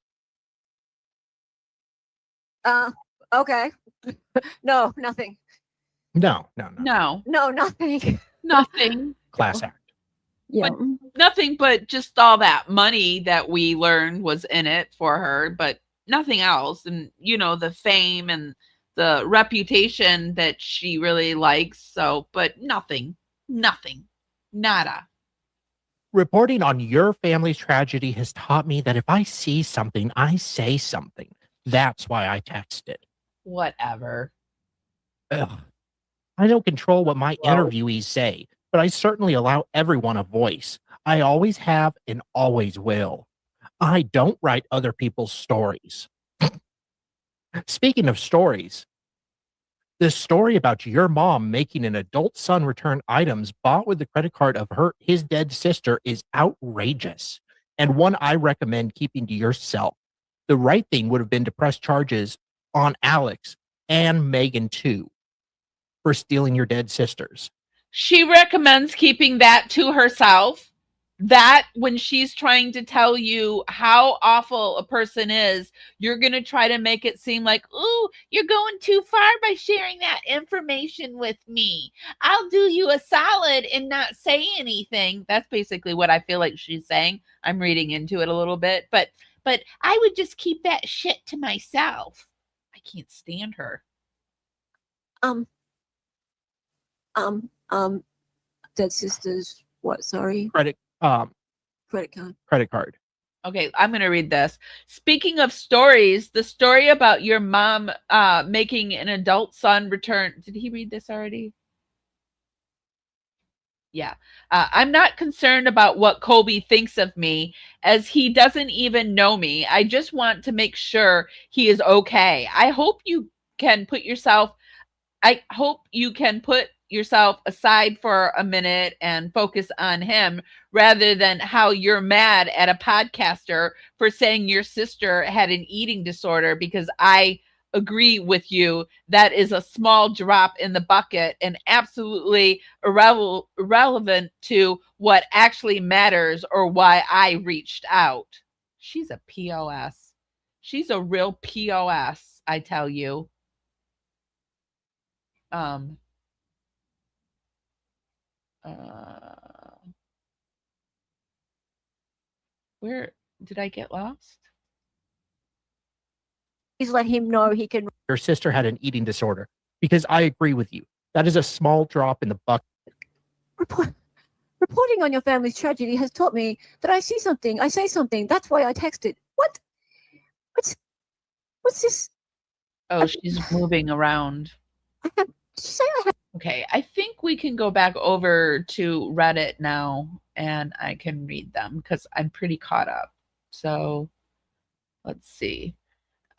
Okay. No, nothing. No. No, nothing. nothing. Class act. Yeah. But nothing but just all that money that we learned was in it for her, but nothing else. And, the fame and the reputation that she really likes. So, but nothing, nada. Reporting on your family's tragedy has taught me that if I see something, I say something. That's why I texted. Whatever. Ugh. I don't control what my interviewees say, but I certainly allow everyone a voice. I always have and always will. I don't write other people's stories. Speaking of stories, The story about your mom making an adult son return items bought with the credit card of his dead sister is outrageous, and one I recommend keeping to yourself. The right thing would have been to press charges on Alex and Megan too for stealing your dead sisters. She recommends keeping that to herself. That when she's trying to tell you how awful a person is, you're going to try to make it seem like, ooh, you're going too far by sharing that information with me. I'll do you a solid and not say anything. That's basically what I feel like she's saying. I'm reading into it a little bit, but I would just keep that shit to myself. I can't stand her. Dead sisters. What? Sorry. Credit Credit card. Okay, I'm going to read this. Speaking of stories, the story about your mom making an adult son return. Did he read this already? Yeah. I'm not concerned about what Colby thinks of me, as he doesn't even know me. I just want to make sure he is okay. I hope you can put yourself aside for a minute and focus on him rather than how you're mad at a podcaster for saying your sister had an eating disorder, because I agree with you. That is a small drop in the bucket and absolutely irrelevant to what actually matters or why I reached out. She's a POS. She's a real POS, I tell you. Where did I get lost? Please let him know he can. Your sister had an eating disorder, because I agree with you. That is a small drop in the bucket. Reporting on your family's tragedy has taught me that I see something, I say something. That's why I texted. What? What's this? Oh, she's moving around. Did you say I have? Okay, I think we can go back over to Reddit now and I can read them because I'm pretty caught up. So let's see.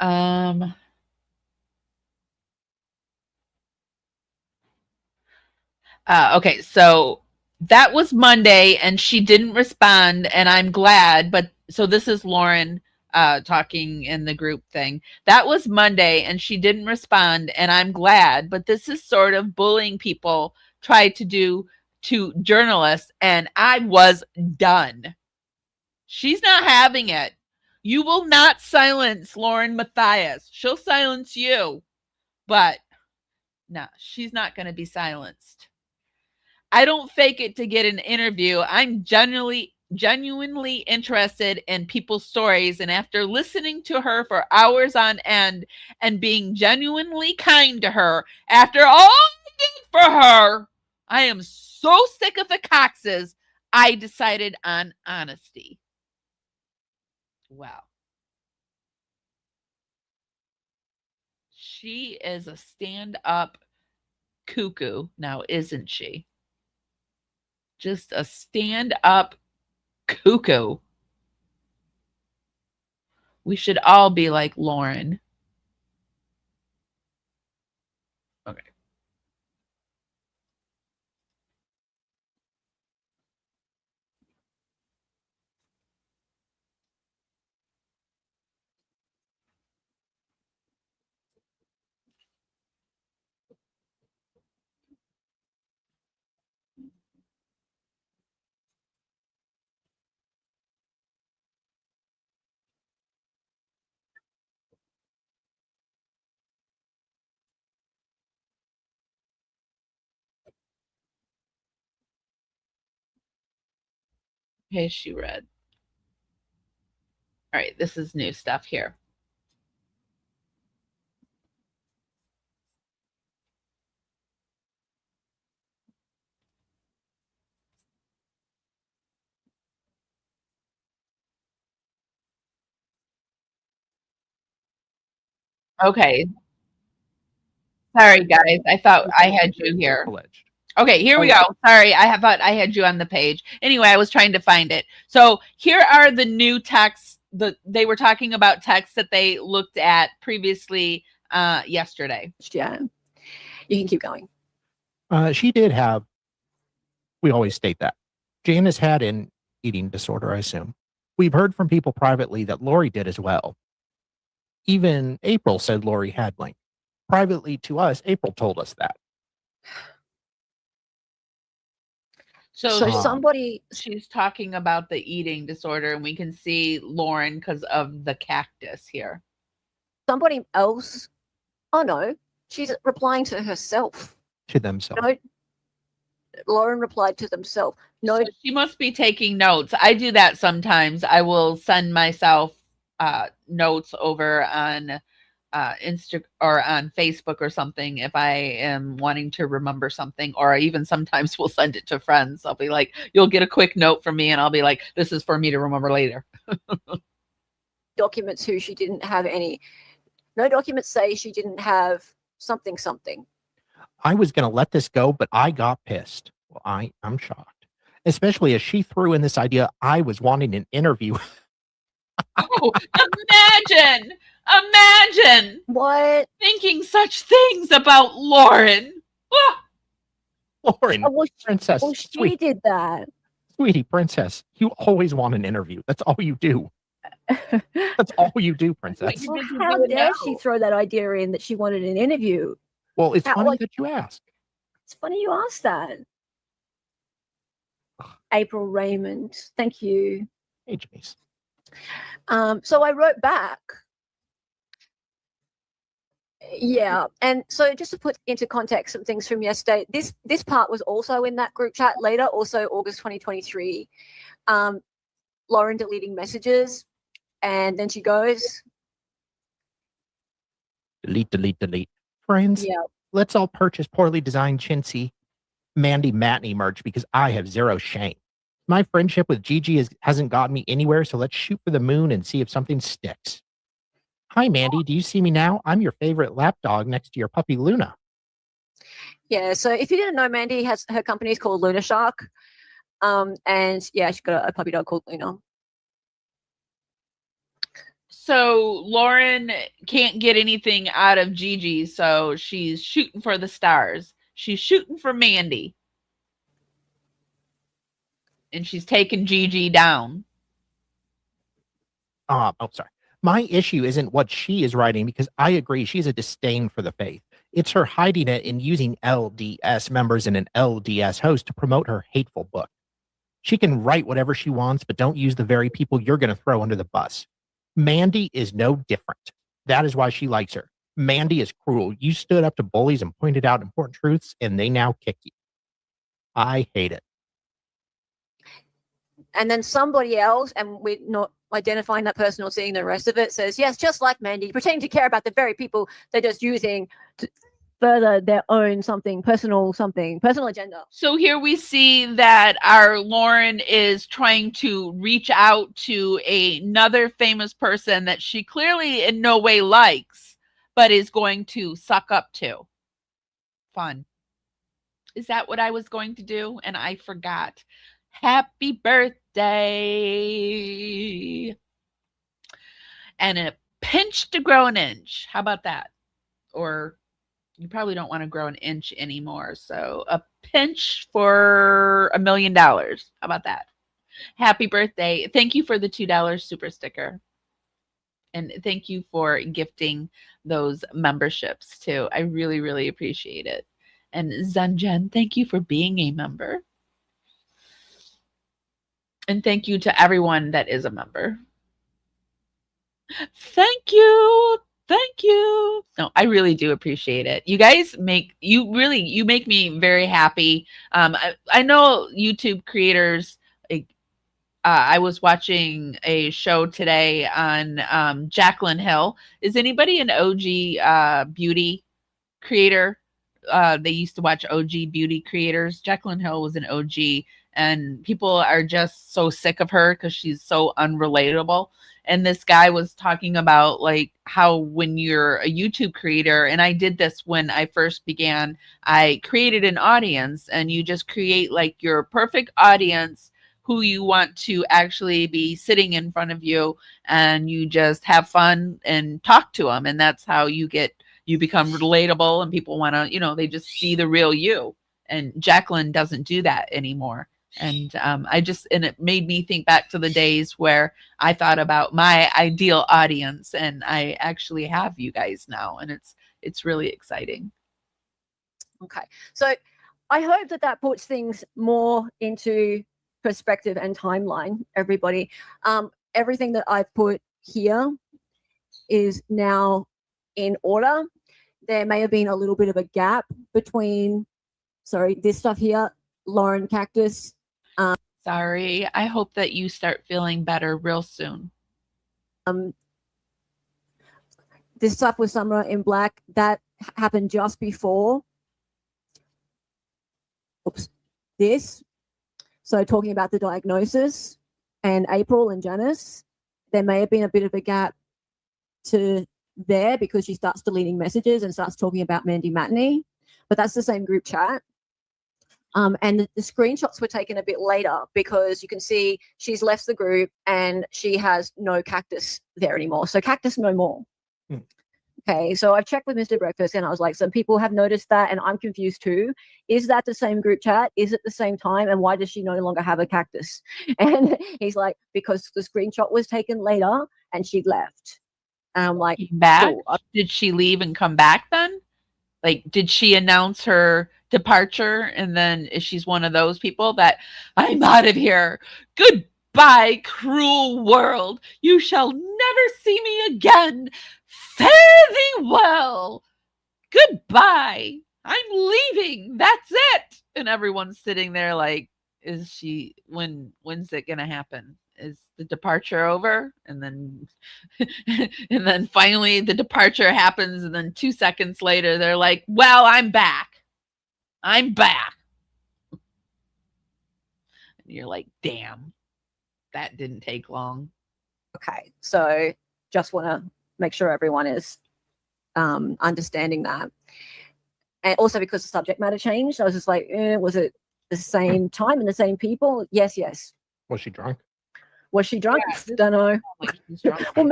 Okay, so that was Monday and she didn't respond, and I'm glad. But so this is Lauren talking in the group thing. That was Monday and she didn't respond, and I'm glad. But this is sort of bullying people try to do to journalists, and I was done. She's not having it. You will not silence Lauren Matthias. She'll silence you. But no, she's not going to be silenced. I don't fake it to get an interview. I'm genuinely interested in people's stories. And after listening to her for hours on end and being genuinely kind to her, after all I did for her, I am so sick of the Coxes, I decided on honesty. Wow. She is a stand-up cuckoo now, isn't she? Just a stand-up cuckoo. We should all be like Lauren. Okay. Okay, she read. All right, this is new stuff here. Okay. Sorry, guys. I thought I had you here. Okay, here we go. Sorry, thought I had you on the page. Anyway, I was trying to find it. So here are the new texts. They were talking about texts that they looked at previously yesterday. Yeah. You can keep going. She did have, we always state that. Janice had an eating disorder, I assume. We've heard from people privately that Lori did as well. Even April said Lori had one. Privately to us, April told us that. So somebody, she's talking about the eating disorder, and we can see Lauren because of the cactus here. somebody else, oh no, she's replying to herself. To themselves. No, Lauren replied to themselves. No, So she must be taking notes. I do that sometimes. I will send myself notes over on Insta or on Facebook or something if I am wanting to remember something, or I even sometimes will send it to friends. I'll be like, you'll get a quick note from me, and I'll be like, this is for me to remember later. documents who she didn't have any. No documents say she didn't have something. I was going to let this go, but I got pissed. Well, I'm shocked, especially as she threw in this idea I was wanting an interview. Oh, imagine What? thinking such things about Lauren. Ah! Lauren, Well, princess, she did that. sweetie, princess, you always want an interview. That's all you do. That's all you do, princess. Well, how dare she throw that idea in that she wanted an interview? Well, it's funny like- that you ask. It's funny you asked that. April Raymond, thank you. Hey, Jace. So I wrote back. Yeah, and so just to put into context some things from yesterday, this part was also in that group chat later, also August 2023. Lauren deleting messages, and then she goes, Delete. Friends, yeah, let's all purchase poorly designed chintzy Mandy Matney merch because I have zero shame. My friendship with Gigi hasn't gotten me anywhere, so let's shoot for the moon and see if something sticks. Hi, Mandy. Do you see me now? I'm your favorite lapdog next to your puppy Luna. yeah. So if you didn't know, Mandy has her company is called Luna Shark, and yeah, she's got a puppy dog called Luna. So Lauren can't get anything out of Gigi, so she's shooting for the stars. She's shooting for Mandy. And she's taking Gigi down. Sorry. My issue isn't what she is writing because I agree she's a disdain for the faith. It's her hiding it and using LDS members and an LDS host to promote her hateful book. She can write whatever she wants, but don't use the very people you're going to throw under the bus. Mandy is no different. That is why she likes her. Mandy is cruel. You stood up to bullies and pointed out important truths, and they now kick you. I hate it. And then somebody else, and we're not identifying that person or seeing the rest of it, says, yes, just like Mandy, pretending to care about the very people they're just using to further their own personal agenda. So here we see that our Lauren is trying to reach out to another famous person that she clearly in no way likes, but is going to suck up to. Fun. Is that what I was going to do? And I forgot. Happy birthday. And a pinch to grow an inch. How about that? Or you probably don't want to grow an inch anymore. So a pinch for $1 million. How about that? Happy birthday. Thank you for the $2 super sticker. And thank you for gifting those memberships too. I really, really appreciate it. And Zanjen, thank you for being a member. And thank you to everyone that is a member. Thank you. Thank you. No, I really do appreciate it. You guys make me very happy. I know YouTube creators. I was watching a show today on Jaclyn Hill. Is anybody an OG beauty creator? They used to watch OG beauty creators. Jaclyn Hill was an OG, and people are just so sick of her because she's so unrelatable. And this guy was talking about like how when you're a YouTube creator, and I did this when I first began, I created an audience, and you just create like your perfect audience who you want to actually be sitting in front of you, and you just have fun and talk to them. And that's how you get you become relatable and people want to, they just see the real you. And Jacqueline doesn't do that anymore. And and it made me think back to the days where I thought about my ideal audience, and I actually have you guys now, and it's really exciting. Okay. So I hope that puts things more into perspective and timeline, everybody. Everything that I've put here is now in order. There may have been a little bit of a gap between, this stuff here, Lauren Cactus. Sorry. I hope that you start feeling better real soon. This stuff with Summer in Black, that happened just before. This. So talking about the diagnosis and April and Janice, there may have been a bit of a gap to there because she starts deleting messages and starts talking about Mandy Matinee, but that's the same group chat. And the screenshots were taken a bit later because you can see she's left the group and she has no Cactus there anymore. So Cactus no more. Okay, so I've checked with Mr. Breakfast and I was like, some people have noticed that and I'm confused too. Is that the same group chat? Is it the same time? And why does she no longer have a Cactus? And he's like, because the screenshot was taken later and she left. And I'm like, back? Cool. Did she leave and come back then? Like, did she announce her departure? And then is she's one of those people that I'm out of here. Goodbye, cruel world. You shall never see me again. Fare thee well. Goodbye. I'm leaving. That's it. And everyone's sitting there like, is she, when's it going to happen? Is the departure over? And then finally the departure happens. And then 2 seconds later, they're like, well, I'm back. I'm back. And you're like, damn, that didn't take long. Okay. So just want to make sure everyone is understanding that. And also because the subject matter changed, I was just like, was it the same time and the same people? Yes. Was she drunk? Was she drunk? Yeah, don't know. Well,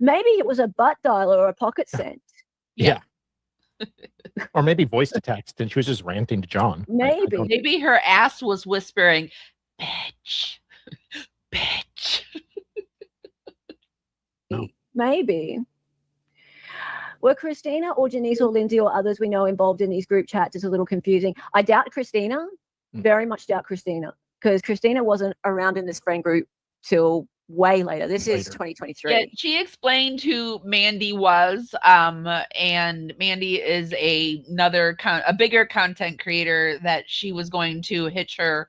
maybe it was a butt dialer or a pocket scent. Yeah. Or maybe voice to text and she was just ranting to John. Maybe her ass was whispering, bitch. No. Maybe. Were Christina or Janice or Lindsay or others we know involved in these group chats? It's a little confusing. I doubt Christina. Very much doubt Christina, because Christina wasn't around in this friend group till way later. This is 2023. Yeah, she explained who Mandy was, and Mandy is a bigger content creator that she was going to hitch her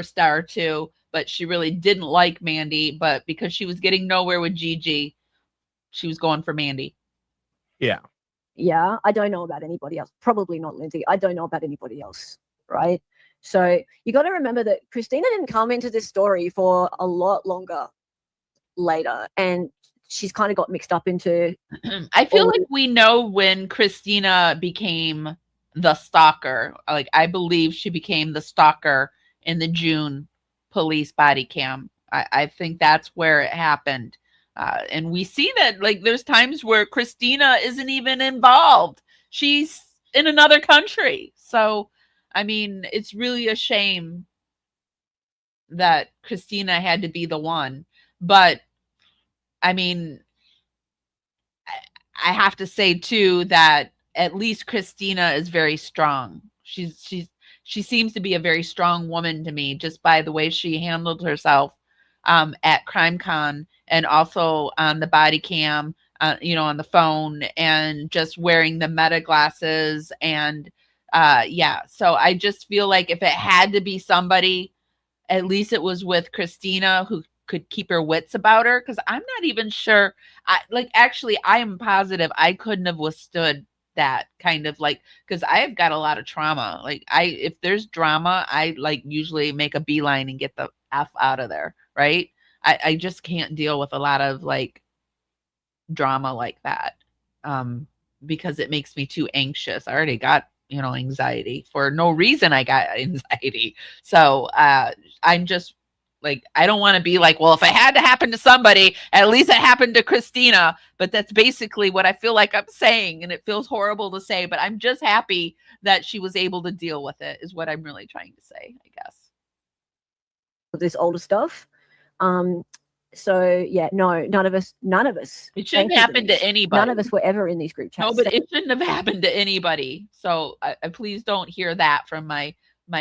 star to, but she really didn't like Mandy. But because she was getting nowhere with Gigi, she was going for Mandy. Yeah. I don't know about anybody else. Probably not Lindsay. I don't know about anybody else, right? So you got to remember that Christina didn't come into this story for a lot longer later, and she's kind of got mixed up into. I feel like we know when Christina became the stalker. Like, I believe she became the stalker in the June police body cam. I think that's where it happened. And we see that, like, there's times where Christina isn't even involved. She's in another country. So, I mean, it's really a shame that Christina had to be the one. But, I mean, I have to say, too, that at least Christina is very strong. She seems to be a very strong woman to me, just by the way she handled herself at CrimeCon, and also on the body cam, on the phone, and just wearing the meta glasses. And so I just feel like if it had to be somebody, at least it was with Christina, who could keep her wits about her, because I'm not even sure. I am positive I couldn't have withstood that kind of, like, because I have got a lot of trauma. Like, if there's drama, I like usually make a beeline and get the F out of there, right? I just can't deal with a lot of like drama like that, because it makes me too anxious. I already got anxiety for no reason. I got anxiety, so I'm just Like, I don't want to be like, well, if it had to happen to somebody, at least it happened to Christina. But that's basically what I feel like I'm saying. And it feels horrible to say, but I'm just happy that she was able to deal with it, is what I'm really trying to say, I guess. This older stuff. So yeah, no, none of us. It shouldn't happen to anybody. None of us were ever in these group chats. No, but it shouldn't have happened to anybody. So please don't hear that from my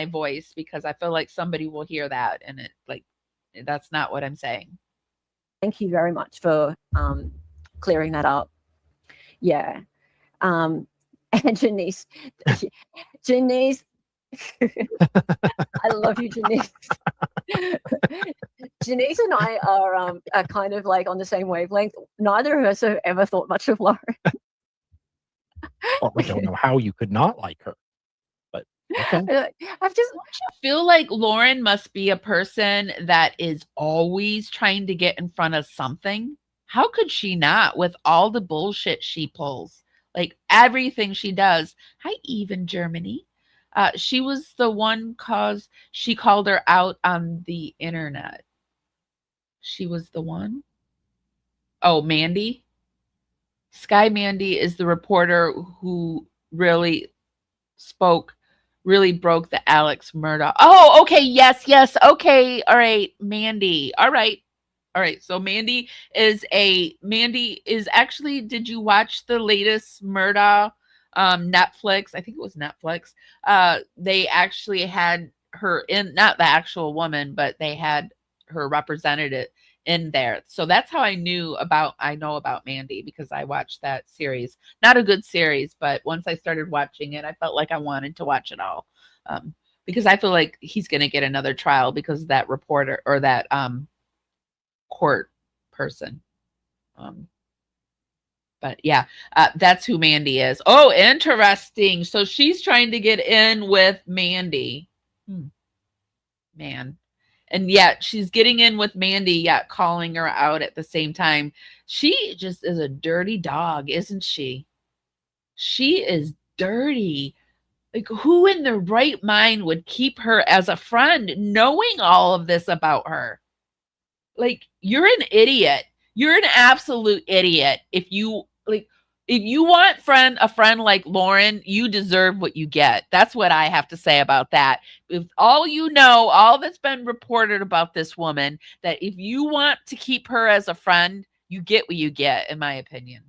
voice, because I feel like somebody will hear that, and it, like, that's not what I'm saying. Thank you very much for clearing that up. Yeah. And Janice, Janice, I love you, Janice. Janice and I are kind of like on the same wavelength. Neither of us have ever thought much of Lauren. Well, I don't know how you could not like her, but okay. I've just feel like Lauren must be a person that is always trying to get in front of something. How could she not, with all the bullshit she pulls? Like, everything she does. Hi, even Germany. She was the one cause she called her out on the internet. She was the one. Oh, Mandy. Sky Mandy is the reporter who really broke the Alex Murdaugh. Oh, okay. Yes. Okay. All right. Mandy. All right. So Mandy is actually, did you watch the latest Murdaugh Netflix? I think it was Netflix. They actually had her in, not the actual woman, but they had her represented in there. So that's how I know about Mandy, because I watched that series. Not a good series, but once I started watching it, I felt like I wanted to watch it all. Because I feel like he's going to get another trial because of that reporter, or that court person. But yeah, that's who Mandy is. Oh, interesting. So she's trying to get in with Mandy. Man. And yet she's getting in with Mandy, yet calling her out at the same time. She just is a dirty dog, isn't she? She is dirty. Like, who in their right mind would keep her as a friend, knowing all of this about her? Like, you're an idiot. You're an absolute idiot. If you want a friend like Lauren, you deserve what you get. That's what I have to say about that. If all that's been reported about this woman, that if you want to keep her as a friend, you get what you get, in my opinion.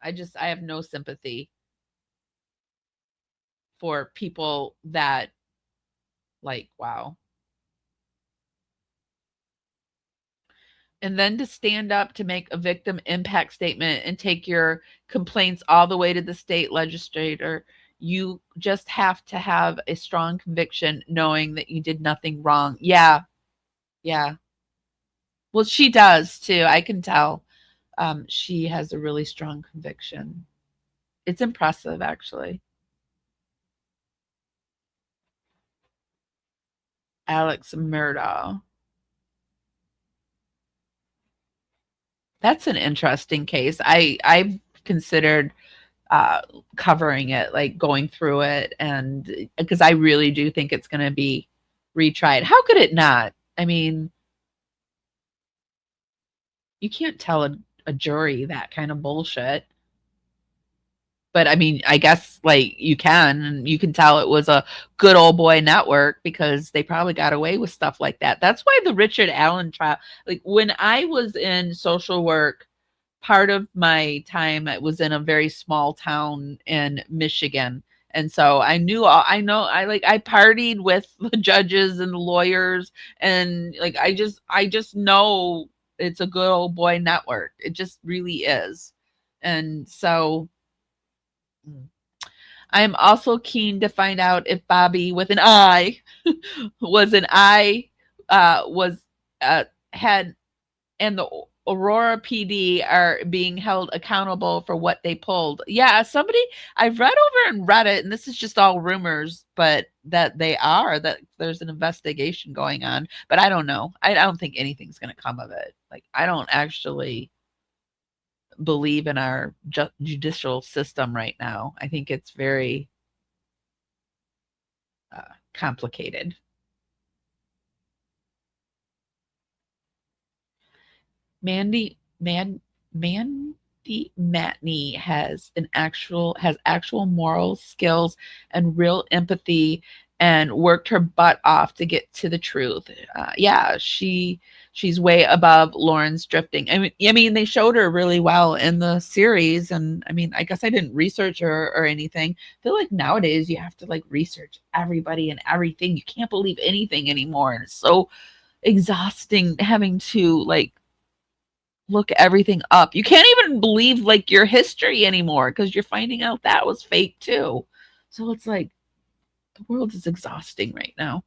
I have no sympathy for people that, like, wow. And then to stand up to make a victim impact statement and take your complaints all the way to the state legislator, you just have to have a strong conviction knowing that you did nothing wrong. Yeah. Well, she does too. I can tell. She has a really strong conviction. It's impressive, actually. Alex Murdaugh. That's an interesting case. I've considered covering it, like going through it, and because I really do think it's going to be retried. How could it not? I mean, you can't tell a jury that kind of bullshit. But I mean, I guess, like, you can tell it was a good old boy network, because they probably got away with stuff like that. That's why the Richard Allen trial, like, when I was in social work, part of my time, it was in a very small town in Michigan. And so I partied with the judges and the lawyers, and like, I just know it's a good old boy network. It just really is. And so I'm also keen to find out if Bobby with an I had, and the Aurora PD are being held accountable for what they pulled. Yeah, I've read over in Reddit, and this is just all rumors, but that there's an investigation going on. But I don't know. I don't think anything's going to come of it. Like, I don't actually believe in our judicial system right now. I think it's very complicated. Mandy Matney has actual moral skills and real empathy and worked her butt off to get to the truth. Yeah, she's way above Lauren's drifting. I mean, they showed her really well in the series, and I mean, I guess I didn't research her or anything. I feel like nowadays you have to like research everybody and everything. You can't believe anything anymore, and it's so exhausting having to like look everything up. You can't even believe like your history anymore because you're finding out that was fake too. So it's like the world is exhausting right now.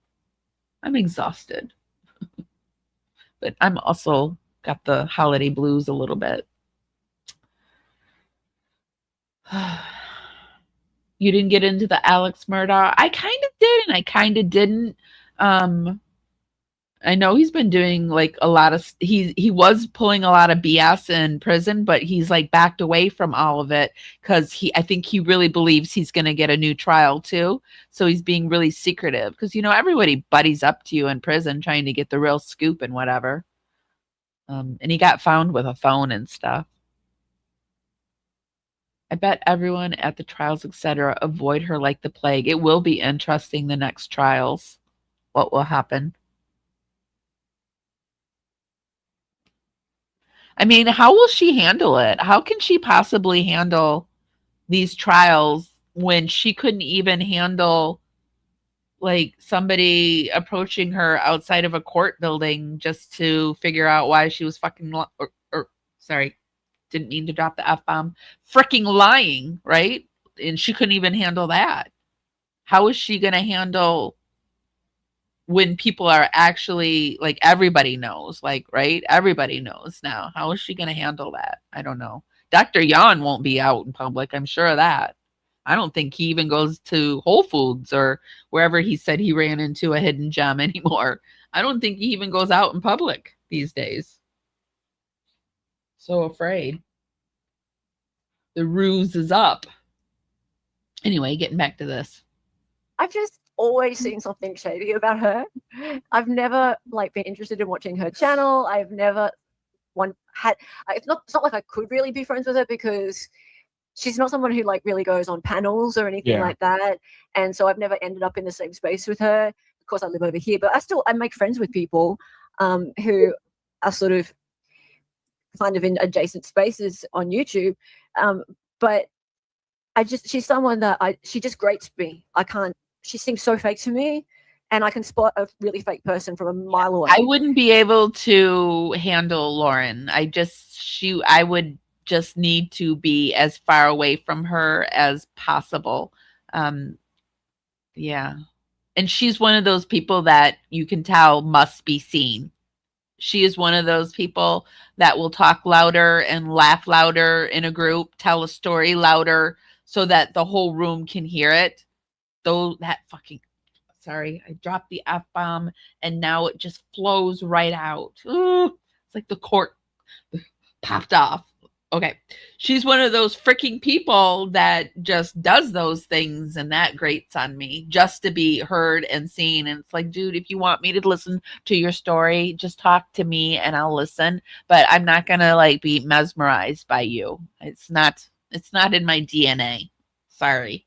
I'm exhausted, but I'm also got the holiday blues a little bit. You didn't get into the Alex Murdaugh. I kind of did, and I kind of didn't. I know he's been doing like a lot of he was pulling a lot of BS in prison, but he's like backed away from all of it because I think he really believes he's going to get a new trial too. So he's being really secretive because everybody buddies up to you in prison trying to get the real scoop and whatever. And he got found with a phone and stuff. I bet everyone at the trials, etc., avoid her like the plague. It will be interesting the next trials. What will happen? I mean, how will she handle it? How can she possibly handle these trials when she couldn't even handle like somebody approaching her outside of a court building just to figure out why she was fucking or sorry, didn't mean to drop the F-bomb, freaking lying, right? And she couldn't even handle that. How is she going to handle when people are actually like everybody knows, like, right? Everybody knows now. How is she going to handle that? I don't know. Dr. Yan won't be out in public. I'm sure of that. I don't think he even goes to Whole Foods or wherever he said he ran into a hidden gem anymore. I don't think he even goes out in public these days. So afraid. The ruse is up. Anyway, getting back to this. I've just always seen something shady about her. I've never like been interested in watching her channel. I've never it's not like I could really be friends with her because she's not someone who like really goes on panels or anything like that. And so I've never ended up in the same space with her. Of course I live over here, but I make friends with people who are sort of kind of in adjacent spaces on YouTube. But she's someone that she just grates me. She seems so fake to me, and I can spot a really fake person from a mile away. I wouldn't be able to handle Lauren. I would just need to be as far away from her as possible. Yeah. And she's one of those people that you can tell must be seen. She is one of those people that will talk louder and laugh louder in a group, tell a story louder so that the whole room can hear it. Sorry, I dropped the F-bomb and now it just flows right out. Ooh, it's like the cork popped off. Okay. She's one of those freaking people that just does those things, and that grates on me just to be heard and seen. And it's like, dude, if you want me to listen to your story, just talk to me and I'll listen. But I'm not gonna like be mesmerized by you. It's not in my DNA. Sorry.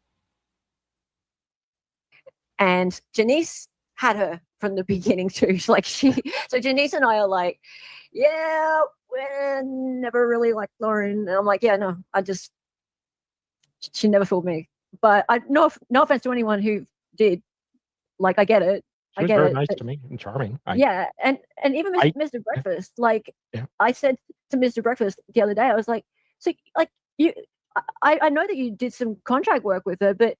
And Janice had her from the beginning too. So Janice and I are like, yeah, we're never really like Lauren. And I'm like, yeah, no, she never fooled me. But no offense to anyone who did. Like, I get it. She was very nice to me and charming. And even Mr. Breakfast, I said to Mr. Breakfast the other day, I was like, so like I know that you did some contract work with her, but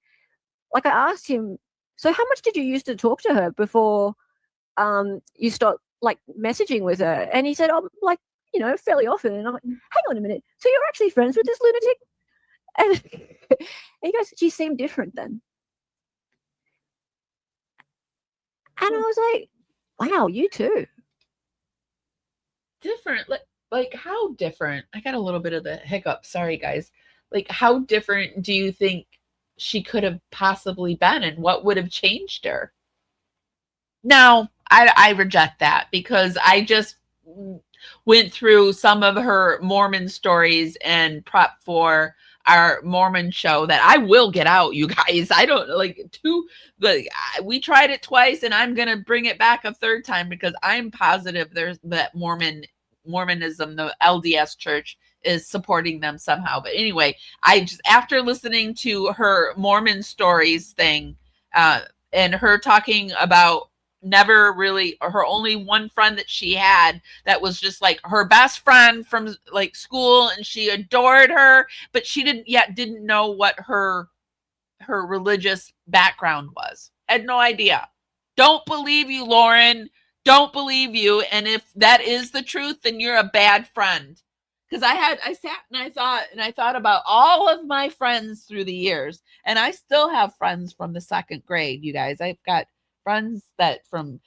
like I asked him, so how much did you used to talk to her before you stopped like messaging with her? And he said, oh, like, fairly often. And I'm like, hang on a minute. So you're actually friends with this lunatic? And he goes, she seemed different then. And I was like, wow, you too. Different? Like how different? I got a little bit of the hiccup. Sorry, guys. Like, how different do you think she could have possibly been, and what would have changed her? No, I reject that because went through some of her Mormon stories and prep for our Mormon show that I will get out, you guys. I don't we tried it twice and I'm going to bring it back a third time because I'm positive there's that Mormonism, the LDS church is supporting them somehow. But anyway, I just, after listening to her Mormon stories thing, and her talking about never really, or her only one friend that she had that was just like her best friend from like school, and she adored her, but she didn't know what her religious background was. Had no idea. Don't believe you, Lauren. Don't believe you. And if that is the truth, then you're a bad friend. Because I sat and I thought about all of my friends through the years, and I still have friends from the second grade. You guys, I've got friends that from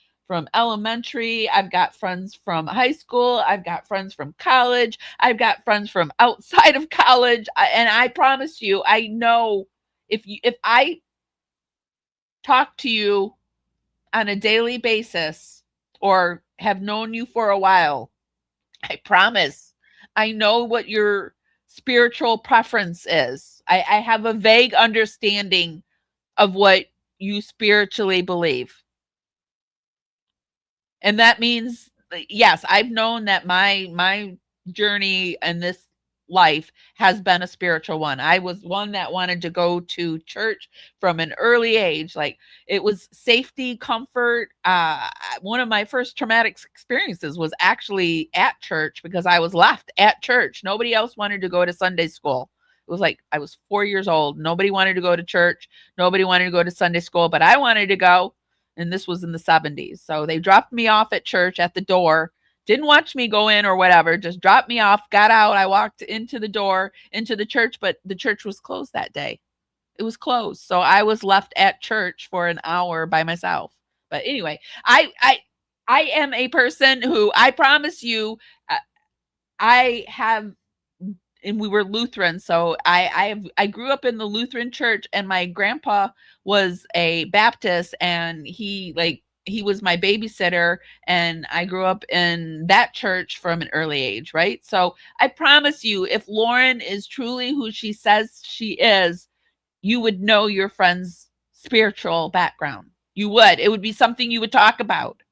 elementary. I've got friends from high school. I've got friends from college. I've got friends from outside of college. And I promise you, I know if I talk to you on a daily basis or have known you for a while, I promise I know what your spiritual preference is. I have a vague understanding of what you spiritually believe. And that means, yes, I've known that my journey in this life has been a spiritual one. I was one that wanted to go to church from an early age. Like, it was safety, comfort. One of my first traumatic experiences was actually at church because I was left at church. Nobody else wanted to go to Sunday school. It was like I was 4 years old. Nobody wanted to go to church. Nobody wanted to go to Sunday school, but I wanted to go. And this was in the 70s. So they dropped me off at church at the door, didn't watch me go in or whatever, just dropped me off, got out. I walked into the door, into the church, but the church was closed that day. It was closed. So I was left at church for an hour by myself. But anyway, I am a person who, I promise you, I have, and we were Lutheran. So I grew up in the Lutheran church, and my grandpa was a Baptist, and he was my babysitter, and I grew up in that church from an early age, right? So I promise you, if Lauren is truly who she says she is, you would know your friend's spiritual background. You would. It would be something you would talk about.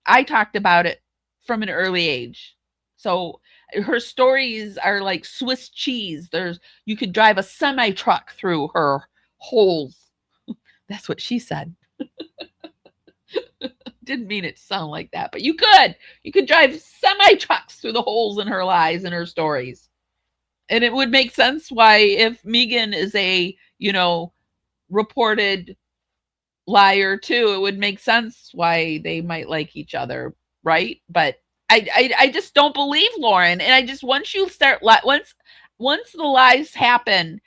I talked about it from an early age. So her stories are like Swiss cheese. You could drive a semi truck through her holes. That's what she said. Didn't mean it to sound like that, but you could drive semi trucks through the holes in her lies and her stories. And it would make sense why, if Megan is a, reported liar too, it would make sense why they might like each other, right? But I just don't believe Lauren. And I just, once the lies happen,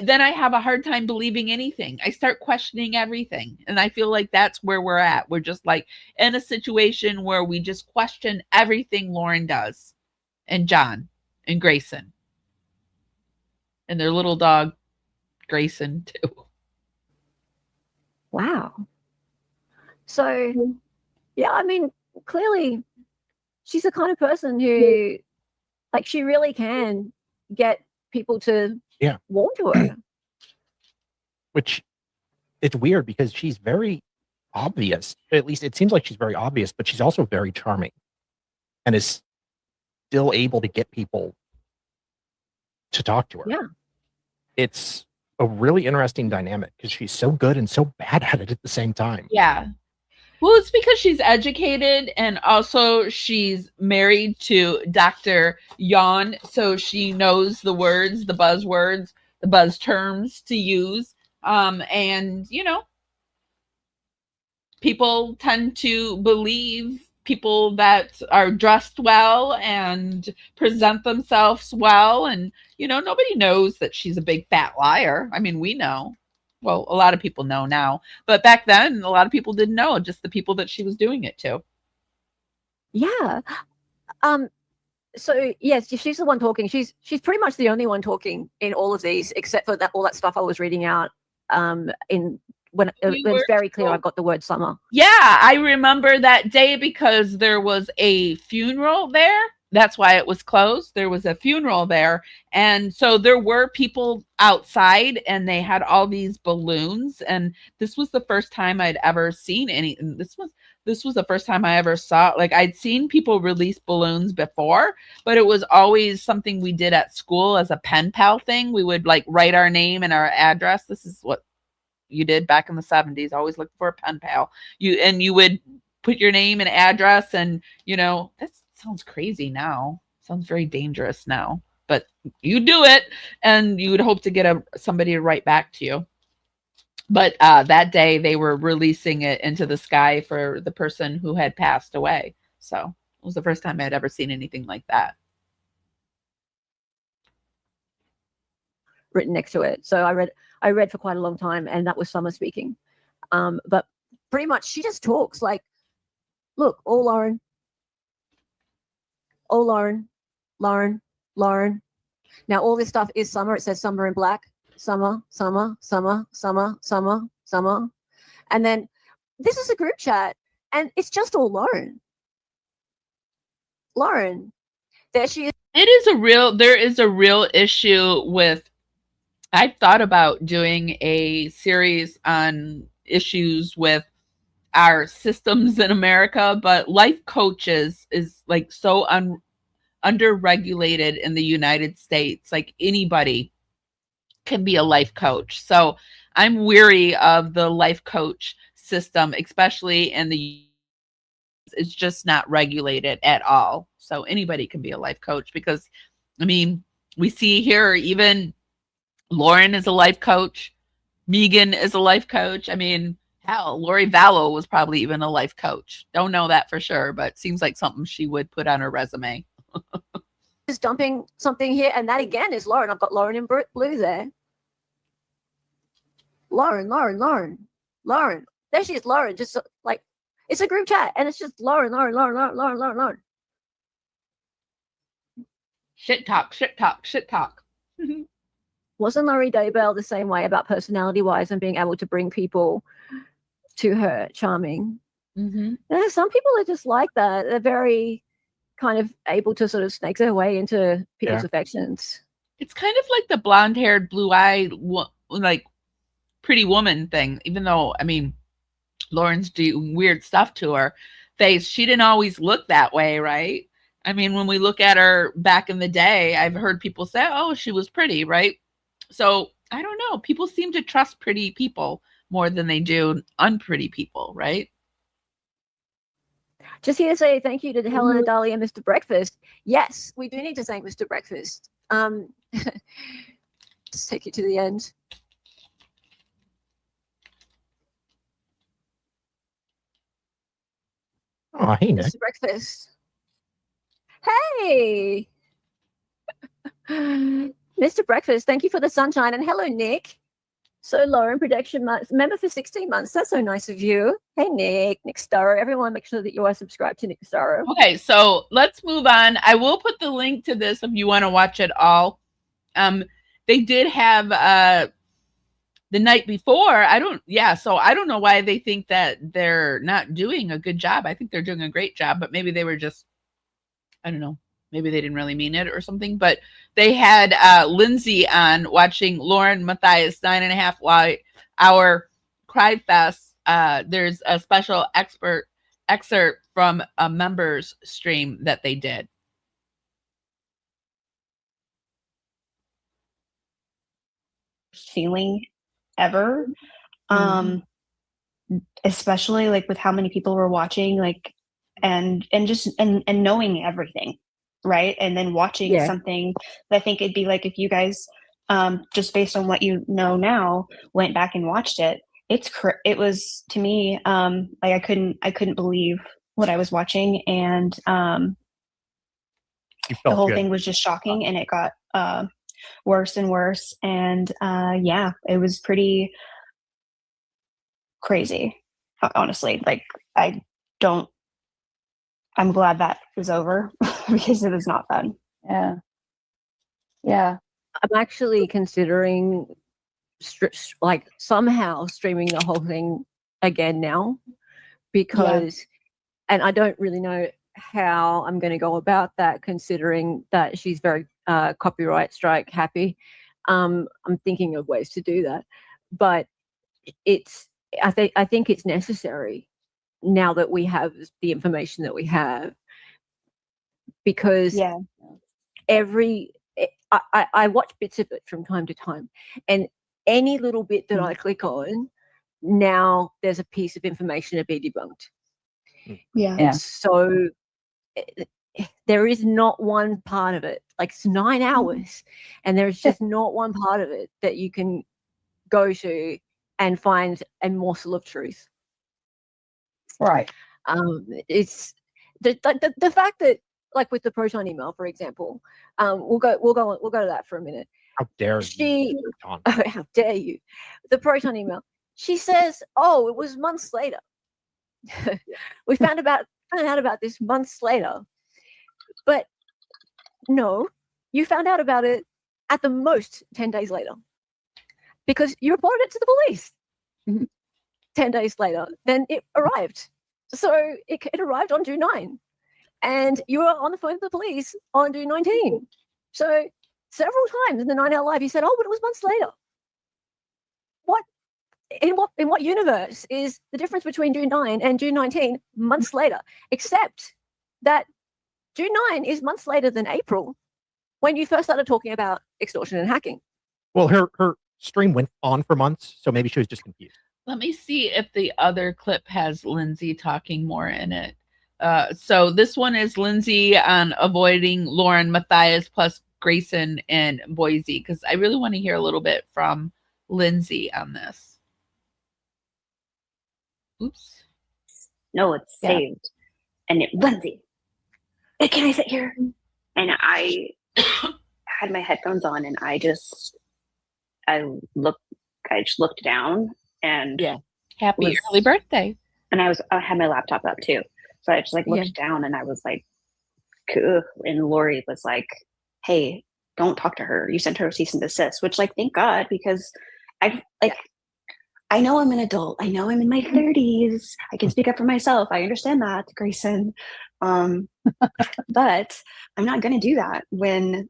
then I have a hard time believing anything. I start questioning everything. And I feel like that's where we're at. We're just like in a situation where we just question everything Lauren does, and John and Grayson and their little dog, Grayson, too. Wow. So, yeah, I mean, clearly she's the kind of person who, like, she really can get people to warm to her. Which, it's weird because she's very obvious. At least it seems like she's very obvious, but she's also very charming and is still able to get people to talk to her. Yeah. It's a really interesting dynamic because she's so good and so bad at it at the same time. Yeah. Well, it's because she's educated, and also she's married to Dr. Yon, so she knows the words, the buzzwords, the buzz terms to use. And, people tend to believe people that are dressed well and present themselves well. And, nobody knows that she's a big fat liar. I mean, we know. Well, a lot of people know now, but back then, a lot of people didn't know, just the people that she was doing it to. Yeah. So yes, she's the one talking. She's pretty much the only one talking in all of these, except for all that stuff I was reading out in when it You was were very clear so- I got the word summer. Yeah, I remember that day because there was a funeral there. That's why it was closed. There was a funeral there. And so there were people outside and they had all these balloons. And this was the first time I'd ever seen any. And this was the first time I ever saw, like, I'd seen people release balloons before, but it was always something we did at school as a pen pal thing. We would like write our name and our address. This is what you did back in the 70s, always look for a pen pal. You would put your name and address, and that sounds crazy now. Sounds very dangerous now, but you do it and you would hope to get somebody to write back to you. But that day they were releasing it into the sky for the person who had passed away. So it was the first time I had ever seen anything like that. Written next to it. So I read for quite a long time, and that was Summer speaking. But pretty much she just talks like, look, Lauren. Lauren. Now all this stuff is Summer. It says Summer in black. Summer. And then this is a group chat, and it's just all Lauren. There she is. There is a real issue with, I've thought about doing a series on issues with our systems in America, but life coaches is like so under-regulated in the United States. Like anybody can be a life coach. So I'm weary of the life coach system, especially in the it's just not regulated at all. So anybody can be a life coach because, I mean, we see here even Lauren is a life coach. Megan is a life coach. I mean, hell, Lori Vallow was probably even a life coach. Don't know that for sure, but seems like something she would put on her resume. Just dumping something here, and that again is Lauren. I've got Lauren in blue there. Lauren. There she is, Lauren. Just like, it's a group chat, and it's just Lauren. Shit talk. Wasn't Laurie Daybell the same way about personality-wise and being able to bring people to her? Charming. Mm-hmm. Some people are just like that. They're very kind of able to sort of snake their way into people's affections. It's kind of like the blonde-haired, blue-eyed, like pretty woman thing. Even though, I mean, Lauren's doing weird stuff to her face, she didn't always look that way, right? I mean, when we look at her back in the day, I've heard people say, "Oh, she was pretty," right? So I don't know. People seem to trust pretty people more than they do unpretty people, right? Just here to say thank you to Helena, Dali, and Mr. Breakfast. Yes, we do need to thank Mr. Breakfast. Just take it to the end. Oh, hey, Nick. Mr. Breakfast. Hey! Mr. Breakfast, thank you for the sunshine. And hello, Nick. So, Lauren, production months, member for 16 months. That's so nice of you. Hey, Nick Starro. Everyone, make sure that you are subscribed to Nick Starro. Okay, so let's move on. I will put the link to this if you want to watch it all. They did have the night before. So I don't know why they think that they're not doing a good job. I think they're doing a great job, but maybe they were just, I don't know. Maybe they didn't really mean it or something, but they had Lindsay on watching Lauren Matthias 9.5 hour Cry Fest. There's a special excerpt from a members stream that they did. Feeling ever. Especially like with how many people were watching, like, and just and knowing everything. Right. And then watching something, I think it'd be like if you guys, just based on what you know now, went back and watched it. It was to me, like I couldn't believe what I was watching, and the whole thing was just shocking, and it got worse and worse, and it was pretty crazy, honestly. Like I'm glad that was over because it was not fun. Yeah. I'm actually considering like somehow streaming the whole thing again now, because and I don't really know how I'm going to go about that, considering that she's very copyright strike happy. I'm thinking of ways to do that, but I think it's necessary now that we have the information that we have, because I watch bits of it from time to time, and any little bit that I click on, now there's a piece of information to be debunked. Yeah. So there is not one part of it, like it's 9 hours, and there's just not one part of it that you can go to and find a morsel of truth. Right. It's the fact that, like with the proton email, for example, we'll go to that for a minute. How dare you? How dare you? The proton email. She says, "Oh, it was months later." We found out about this months later, but no, you found out about it at the most 10 days later, because you reported it to the police. 10 days later, then it arrived. So it arrived on June 9, and you were on the phone with the police on June 19. So several times in the 9-hour live, you said, "Oh, but it was months later." In what universe is the difference between June 9 and June 19 months later? Except that June 9 is months later than April, when you first started talking about extortion and hacking. Well, her stream went on for months, so maybe she was just confused. Let me see if the other clip has Lindsay talking more in it. So this one is Lindsay on avoiding Lauren, Matthias, plus Grayson and Boise, because I really want to hear a little bit from Lindsay on this. Oops. No, it's saved. And Lindsay, can I sit here? And I had my headphones on, and I just looked down, and happy early birthday. And I had my laptop up too, so I just looked down, and I was like, "Ugh." And Lori was like, "Hey, don't talk to her. You sent her a cease and desist," which, thank God, because I know I'm an adult. I know I'm in my 30s. I can speak up for myself. I understand that, Grayson. But I'm not going to do that when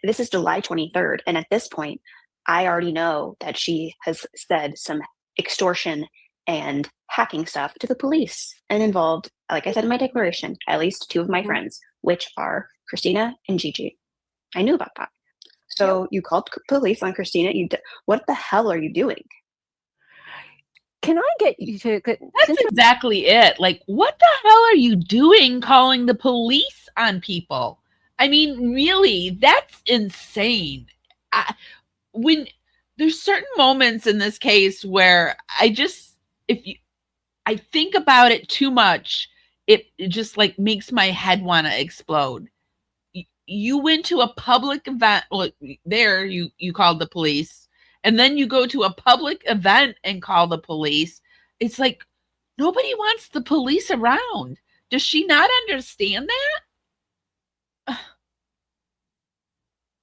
this is July 23rd. And at this point, I already know that she has said some extortion and hacking stuff to the police and involved, like I said in my declaration, at least 2 of my friends, which are Christina and Gigi. I knew about that. So you called police on Christina. What the hell are you doing? Can I get you to? That's exactly it. Like, what the hell are you doing calling the police on people? I mean, really, that's insane. When there's certain moments in this case where I think about it too much, it just makes my head want to explode. You went to a public event. Well, there you called the police, and then you go to a public event and call the police. It's like nobody wants the police around. Does she not understand that?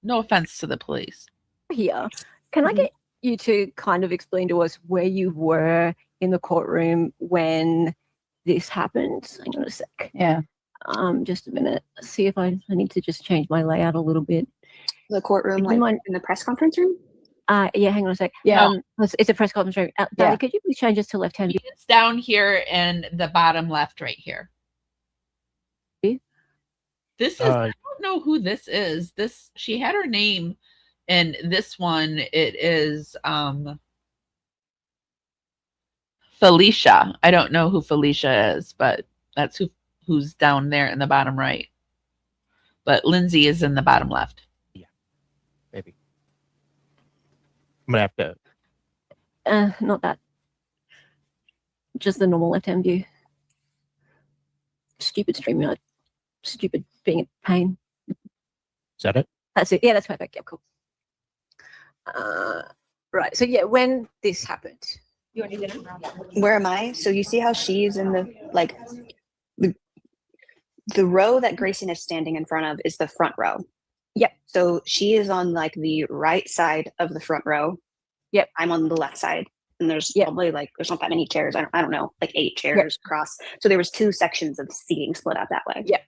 No offense to the police. Here, can I get you to kind of explain to us where you were in the courtroom when this happened? Hang on a sec. Yeah. Just a minute. Let's see if I need to just change my layout a little bit. The courtroom, in the press conference room? Yeah, hang on a sec. Yeah. It's a press conference room. Daddy, could you please change this to left-hand view? It's down here in the bottom left right here. This is, I don't know who this is. She had her name, and this one, it is Felicia. I don't know who Felicia is, but that's who's down there in the bottom right. But Lindsay is in the bottom left. Yeah, maybe. I'm gonna have to. Not that. Just the normal left-hand view. Stupid StreamYard. Stupid being a pain. Is that it? That's it. Yeah, that's perfect. Yeah, cool. Right. So yeah, when this happened. You want to do that? Where am I? So you see how she's in the row that Grayson is standing in front of is the front row. Yep. So she is on like the right side of the front row. Yep. I'm on the left side. And there's probably like, there's not that many chairs. I don't know, like 8 chairs across. So there was 2 sections of seating split up that way. Yep.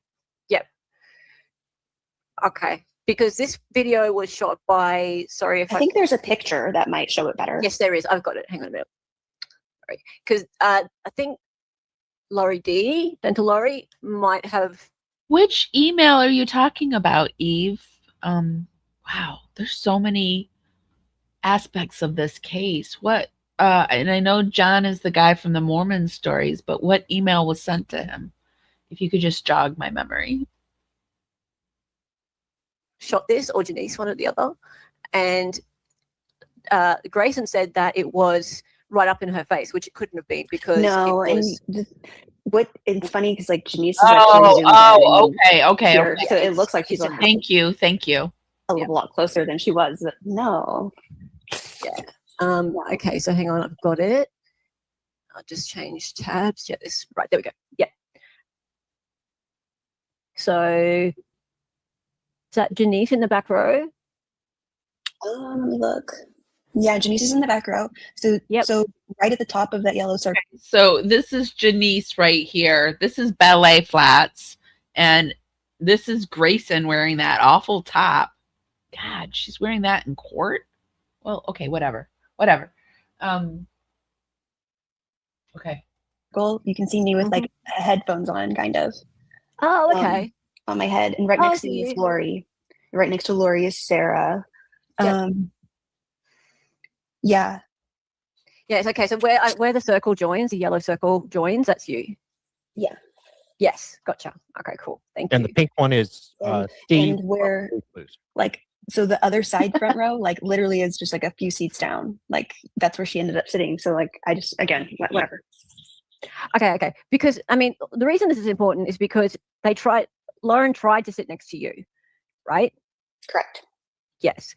Okay. Because this video was shot by, sorry if I think there's a picture that might show it better. Yes, there is. I've got it. Hang on a minute. Right. Because I think Laurie D, Dental Laurie, might have. Which email are you talking about, Eve? Wow, there's so many aspects of this case. What and I know John is the guy from the Mormon stories, but what email was sent to him? If you could just jog my memory. Shot this, or Janice, one or the other. And Grayson said that it was right up in her face, which it couldn't have been because no, it was... what it's funny because like Janice is actually zoomed in okay. So it looks like she's on. Thank you. A lot closer than she was. No. Yeah. Okay, so hang on, I've got it. I'll just change tabs. Yeah, this right there we go. Yeah. So is that Janice in the back row? Let me look. Yeah, Janice is in the back row. So so right at the top of that yellow circle. Okay, so this is Janice right here. This is ballet flats, and this is Grayson wearing that awful top. God, she's wearing that in court? Well, okay, whatever. Okay. You can see me with like headphones on, kind of. Oh, okay. On my head. And right next to me is Lori. Right next to Lori is Sarah. Yeah. Yeah, it's okay. So where the circle joins, the yellow circle joins, that's you. Yeah. Yes, gotcha. Okay, cool. Thank you. And the pink one is Steve. And where, like, so the other side front row, like, literally is just like a few seats down. Like, that's where she ended up sitting. So, like, I just, again, whatever. Okay. Because, I mean, the reason this is important is because Lauren tried to sit next to you, right? Correct. Yes.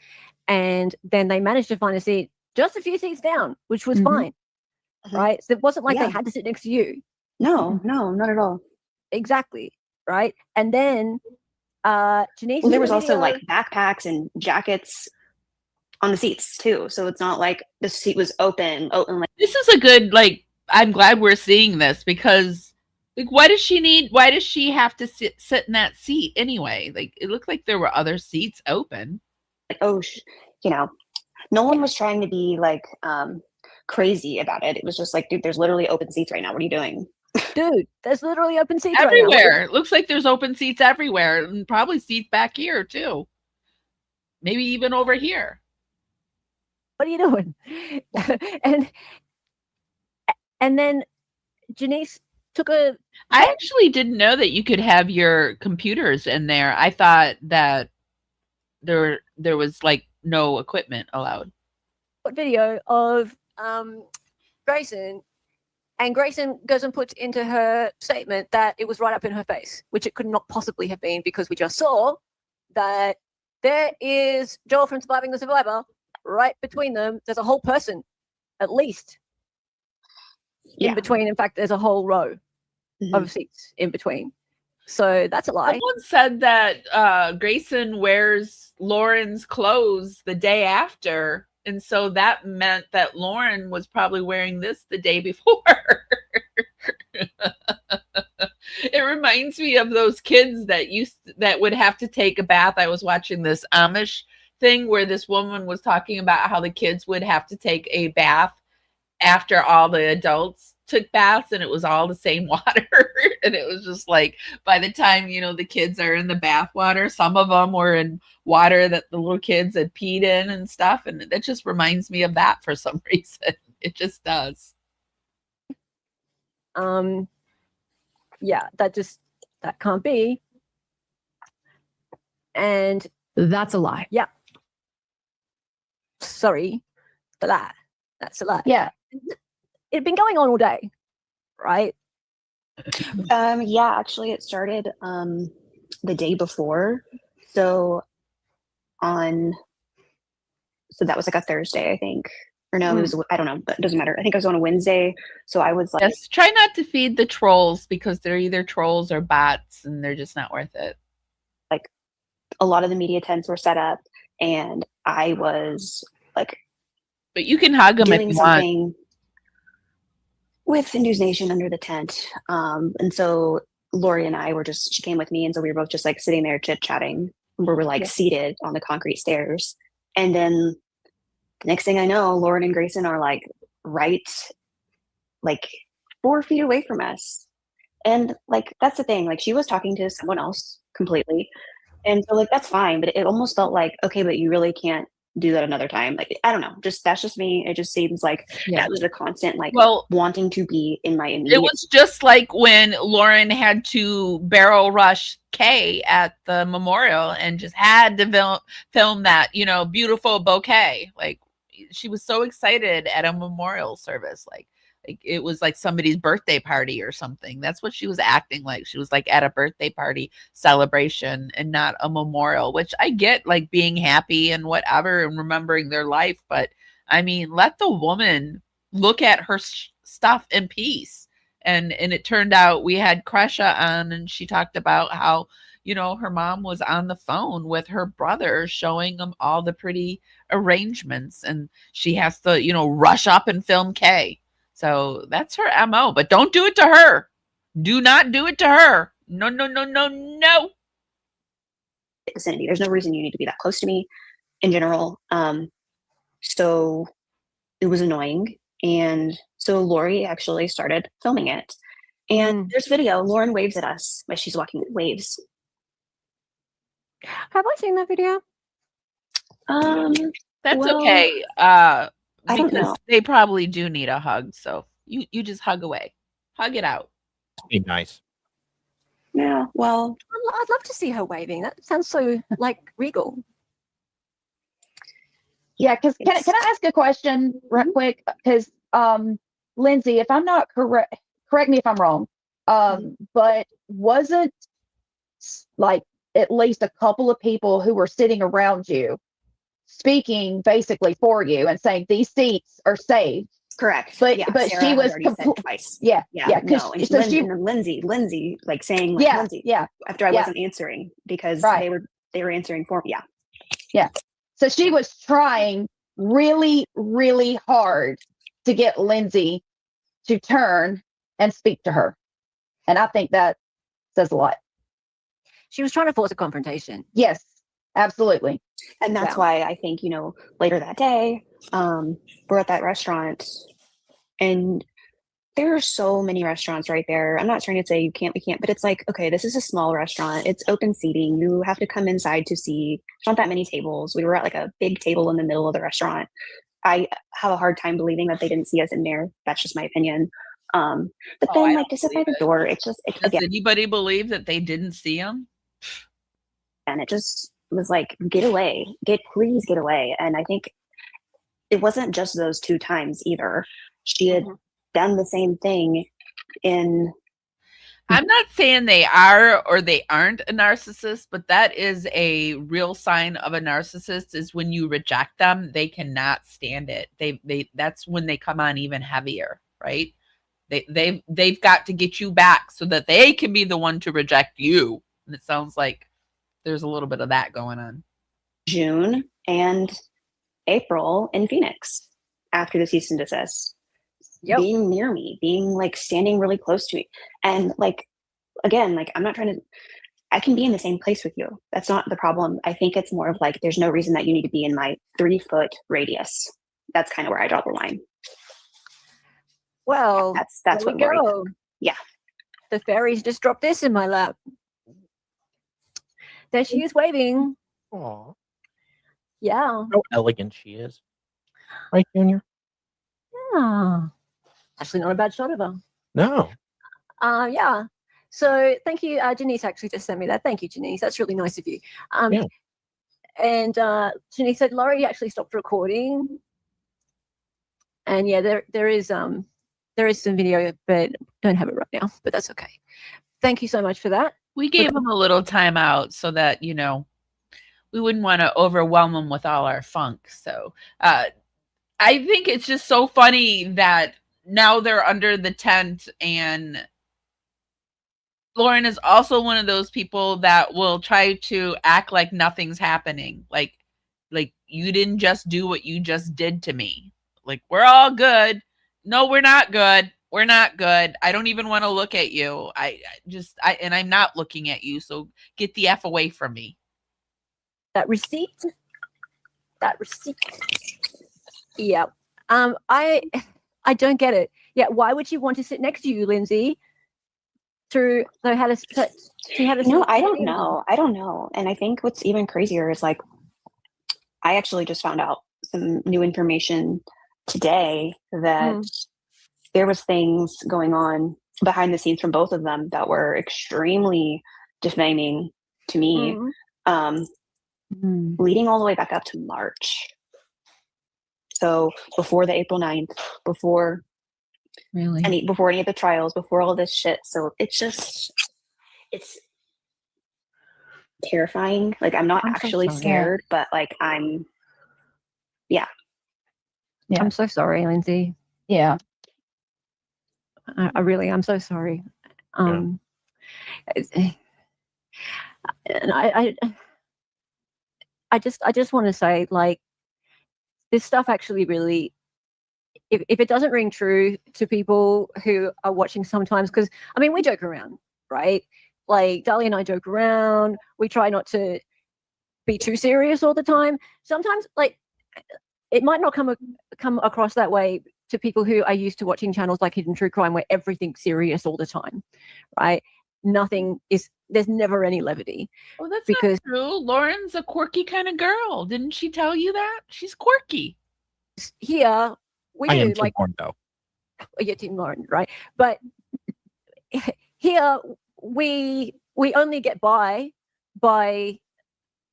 And then they managed to find a seat just a few seats down, which was fine, right? So it wasn't like they had to sit next to you. No, not at all. Exactly, right? And then Janice. Well, there was also like backpacks and jackets on the seats too. So it's not like the seat was open. Like this is a good, like, I'm glad we're seeing this because, like, why does she have to sit in that seat anyway? Like, it looked like there were other seats open. Like, no one was trying to be like crazy about it. It was just like, dude, there's literally open seats right now. What are you doing? Dude, there's literally open seats everywhere. Right it looks like there's open seats everywhere, and probably seats back here too. Maybe even over here. What are you doing? and then Janice took I actually didn't know that you could have your computers in there. I thought that there was like no equipment allowed. Video of Grayson, and Grayson goes and puts into her statement that it was right up in her face, which it could not possibly have been because we just saw that there is Joel from Surviving the Survivor right between them. There's a whole person, at least, in between. In fact, there's a whole row of seats in between. So that's a lie. Someone said that Grayson wears Lauren's clothes the day after. And so that meant that Lauren was probably wearing this the day before. It reminds me of those kids that would have to take a bath. I was watching this Amish thing where this woman was talking about how the kids would have to take a bath after all the adults took baths, and it was all the same water. And it was just like, by the time, the kids are in the bath water, some of them were in water that the little kids had peed in and stuff. And that just reminds me of that for some reason. It just does. Yeah, that can't be. And that's a lie. Yeah. Sorry, the lie. That's a lie. Yeah. It'd been going on all day, right? Yeah, actually it started the day before. So that was like a Thursday, I think. Or no, it was, I don't know, but it doesn't matter. I think it was on a Wednesday. So I was like, yes, try not to feed the trolls because they're either trolls or bots and they're just not worth it. Like a lot of the media tents were set up, and I was like, but you can hug them if doing you want. something with News Nation under the tent. And so Lori and I she came with me, and so we were both just like sitting there chit chatting. We were like seated on the concrete stairs, and then the next thing I know, Lauren and Grayson are like right, like 4 feet away from us. And like, that's the thing, like she was talking to someone else completely. And so like, that's fine, but it almost felt like, okay, but you really can't do that another time. Like, I don't know, that's just me. It just seems like that was a constant, like, wanting to be in my immediate. It was just like when Lauren had to barrel rush Kay at the memorial and just had to film that, beautiful bouquet. Like, she was so excited at a memorial service. Like it was like somebody's birthday party or something. That's what she was acting like. She was like at a birthday party celebration and not a memorial, which I get, like being happy and whatever and remembering their life. But I mean, let the woman look at her stuff in peace. And it turned out we had Kresha on, and she talked about how, her mom was on the phone with her brother showing them all the pretty arrangements, and she has to, rush up and film Kay. So that's her MO, but don't do it to her. Do not do it to her. No, no, no, no, no. Vicinity. There's no reason you need to be that close to me in general. So it was annoying. And so Lori actually started filming it. And there's video. Lauren waves at us as she's walking, waves. Have I seen that video? That's okay. I don't know. They probably do need a hug. So you just hug away. Hug it out. Be nice. Yeah, well. I'd love to see her waving. That sounds so, like, regal. Yeah, because can I ask a question real quick? Because Lindsay, if I'm not correct me if I'm wrong, but wasn't like at least a couple of people who were sitting around you speaking basically for you and saying these seats are saved? Correct. But yeah, but Sarah she was twice. Yeah. No, and, so and Lindsay like saying like Lindsay. Yeah. After I wasn't answering because they were answering for me. Yeah. So she was trying really, really hard to get Lindsay to turn and speak to her. And I think that says a lot. She was trying to force a confrontation. Yes, absolutely. And that's why I think, later that day, we're at that restaurant, and there are so many restaurants right there. I'm not trying to say we can't, but it's like, okay, this is a small restaurant. It's open seating. You have to come inside to see. There's not that many tables. We were at like a big table in the middle of the restaurant. I have a hard time believing that they didn't see us in there. That's just my opinion. But then like to sit by the door, it's just. Does anybody believe that they didn't see him? And it just was like, please get away. And I think it wasn't just those 2 times either. She had done the same thing I'm not saying they are or they aren't a narcissist, but that is a real sign of a narcissist, is when you reject them, they cannot stand it. That's when they come on even heavier, right? They've got to get you back so that they can be the one to reject you. And it sounds like there's a little bit of that going on. June and April in Phoenix after the cease and desist. Being near me, being like standing really close to me. And like, again, like I'm not trying to, I can be in the same place with you. That's not the problem. I think it's more of like, there's no reason that you need to be in my 3-foot radius. That's kind of where I draw the line. Well, that's what Lori did. Yeah. The fairies just dropped this in my lap. There she is waving. Aw. Yeah. How elegant she is. Right, Junior? Yeah. Actually not a bad shot of her. No. Yeah. So thank you. Janice actually just sent me that. Thank you, Janice. That's really nice of you. Yeah. And Janice said Laurie actually stopped recording. And yeah, there is some video, but don't have it right now. But that's okay. Thank you so much for that. We gave them a little time out so that, we wouldn't want to overwhelm them with all our funk. So I think it's just so funny that now they're under the tent and Lauren is also one of those people that will try to act like nothing's happening. Like you didn't just do what you just did to me. Like, we're all good. No, we're not good. We're not good. I don't even want to look at you. And I'm not looking at you. So get the F away from me. That receipt. Yeah. I don't get it. Yeah. Why would she want to sit next to you, Lindsay? She had a No, I don't know. I don't know. And I think what's even crazier is like, I actually just found out some new information today that there was things going on behind the scenes from both of them that were extremely defaming to me, leading all the way back up to March. So before the April 9th, before any of the trials, before all this shit. So it's terrifying. Like, I'm not actually scared, but like I'm so sorry, Lindsay. Yeah. I really am so sorry. And I just want to say, like, this stuff actually really, if it doesn't ring true to people who are watching sometimes, because I mean, we joke around, right? Like, Dali and I joke around. We try not to be too serious all the time. Sometimes, like, it might not come across that way to people who are used to watching channels like Hidden True Crime, where everything's serious all the time, right? There's never any levity. Oh, that's not true. Lauren's a quirky kind of girl. Didn't she tell you that? She's quirky. Here, I am Team Lauren, though. Yeah, Team Lauren, right? But here, we only get by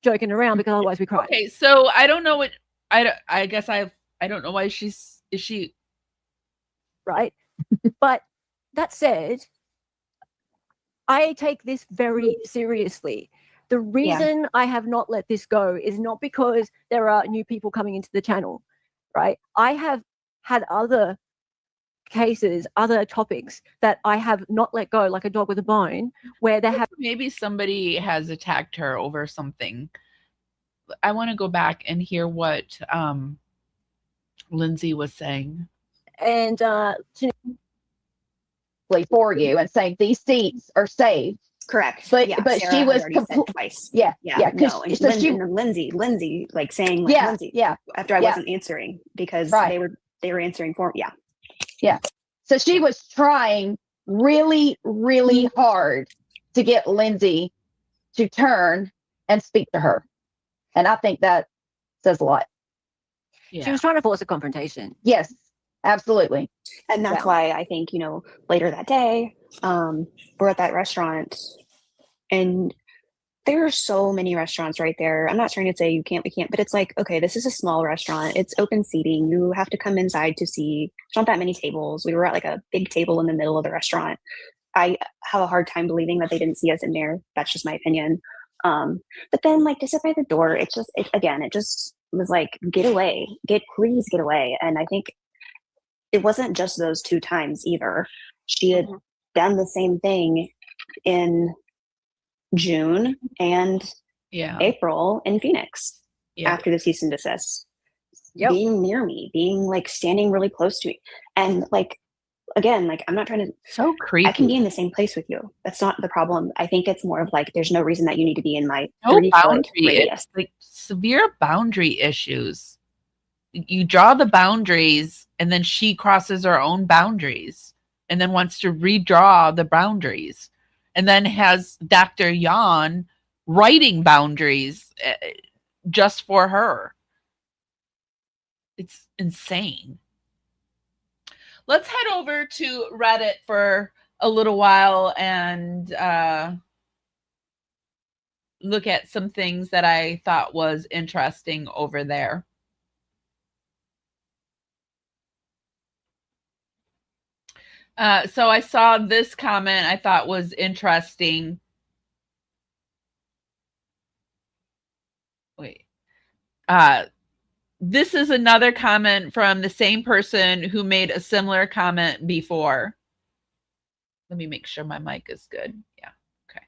joking around, because otherwise we cry. Okay, so I don't know what I guess I don't know why is she right? But that said, I take this very seriously. The reason I have not let this go is not because there are new people coming into the channel, right? I have had other cases, other topics that I have not let go, like a dog with a bone, where they have maybe somebody has attacked her over something. I want to go back and hear what Lindsay was saying. And for you and saying these seats are safe. Correct. But Sarah she was said twice. Yeah. No, and Lindsay, like saying like Lindsay. After I wasn't answering because they were answering for me. Yeah. So she was trying really, really hard to get Lindsay to turn and speak to her. And I think that says a lot. Yeah. She was trying to force a confrontation. Yes, absolutely. And that's why I think, later that day, we're at that restaurant and there are so many restaurants right there. I'm not trying to say we can't, but it's like, okay, this is a small restaurant. It's open seating. You have to come inside to see. There's not that many tables. We were at like a big table in the middle of the restaurant. I have a hard time believing that they didn't see us in there. That's just my opinion. But then like to sit by the door, it just was like, please get away. And I think it wasn't just those 2 times either. She had done the same thing in June and April in Phoenix after the cease and desist. Being near me, being like standing really close to me. And like, again, like I'm not trying to. So creepy. I can be in the same place with you. That's not the problem. I think it's more of like, there's no reason that you need to be in my 3-foot radius. Like severe boundary issues. You draw the boundaries and then she crosses her own boundaries and then wants to redraw the boundaries and then has Dr. Yan writing boundaries just for her. It's insane. Let's head over to Reddit for a little while and look at some things that I thought was interesting over there. So I saw this comment I thought was interesting. Wait. This is another comment from the same person who made a similar comment before. Let me make sure my mic is good. Yeah. Okay.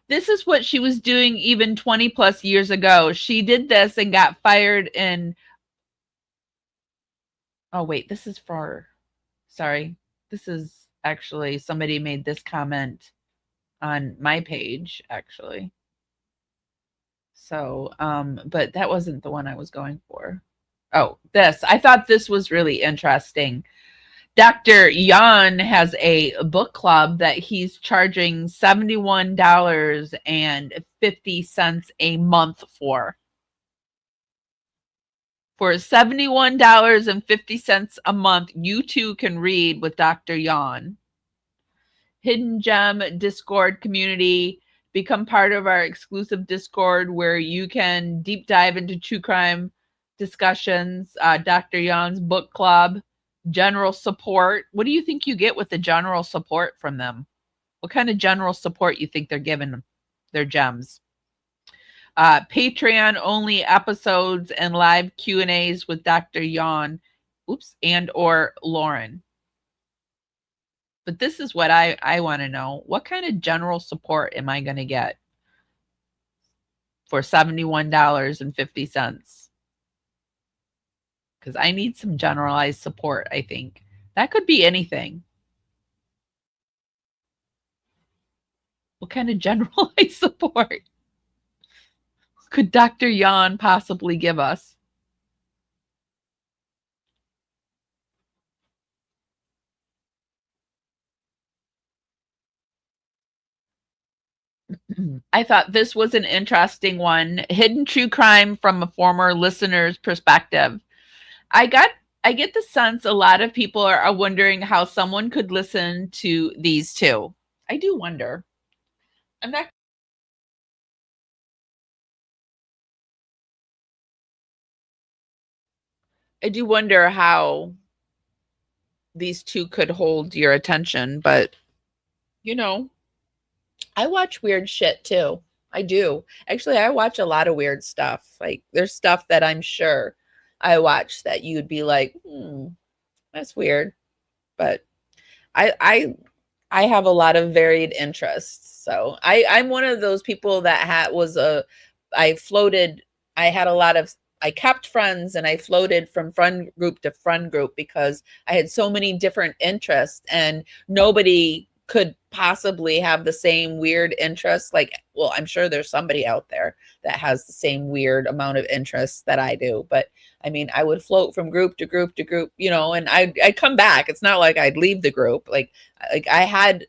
This is what she was doing even 20 plus years ago. She did this and got fired in. Oh, wait, this is for. Sorry. This is actually somebody made this comment on my page, actually. So, but that wasn't the one I was going for. Oh, this. I thought this was really interesting. Dr. Yan has a book club that he's charging $71.50 a month for. For $71.50 a month, you too can read with Dr. Yan. Hidden Gem Discord community. Become part of our exclusive Discord where you can deep dive into true crime discussions, Dr. Yan's book club, general support. What do you think you get with the general support from them? What kind of general support you think they're giving their gems? Patreon only episodes and live Q&As with Dr. Yan, and or Lauren. But this is what I want to know. What kind of general support am I going to get for $71.50? Because I need some generalized support, I think. That could be anything. What kind of generalized support could Dr. Yan possibly give us? I thought this was an interesting one. Hidden true crime from a former listener's perspective. I get the sense a lot of people are wondering how someone could listen to these two. I do wonder. I do wonder how these two could hold your attention, but I watch weird shit too. I do. Actually, I watch a lot of weird stuff. Like there's stuff that I'm sure I watch that you'd be like, that's weird. But I have a lot of varied interests. So I'm one of those people that I kept friends and I floated from friend group to friend group because I had so many different interests and nobody could possibly have the same weird interests. Like, well, I'm sure there's somebody out there that has the same weird amount of interests that I do. But I mean, I would float from group to group to group, and I'd come back. It's not like I'd leave the group. Like I had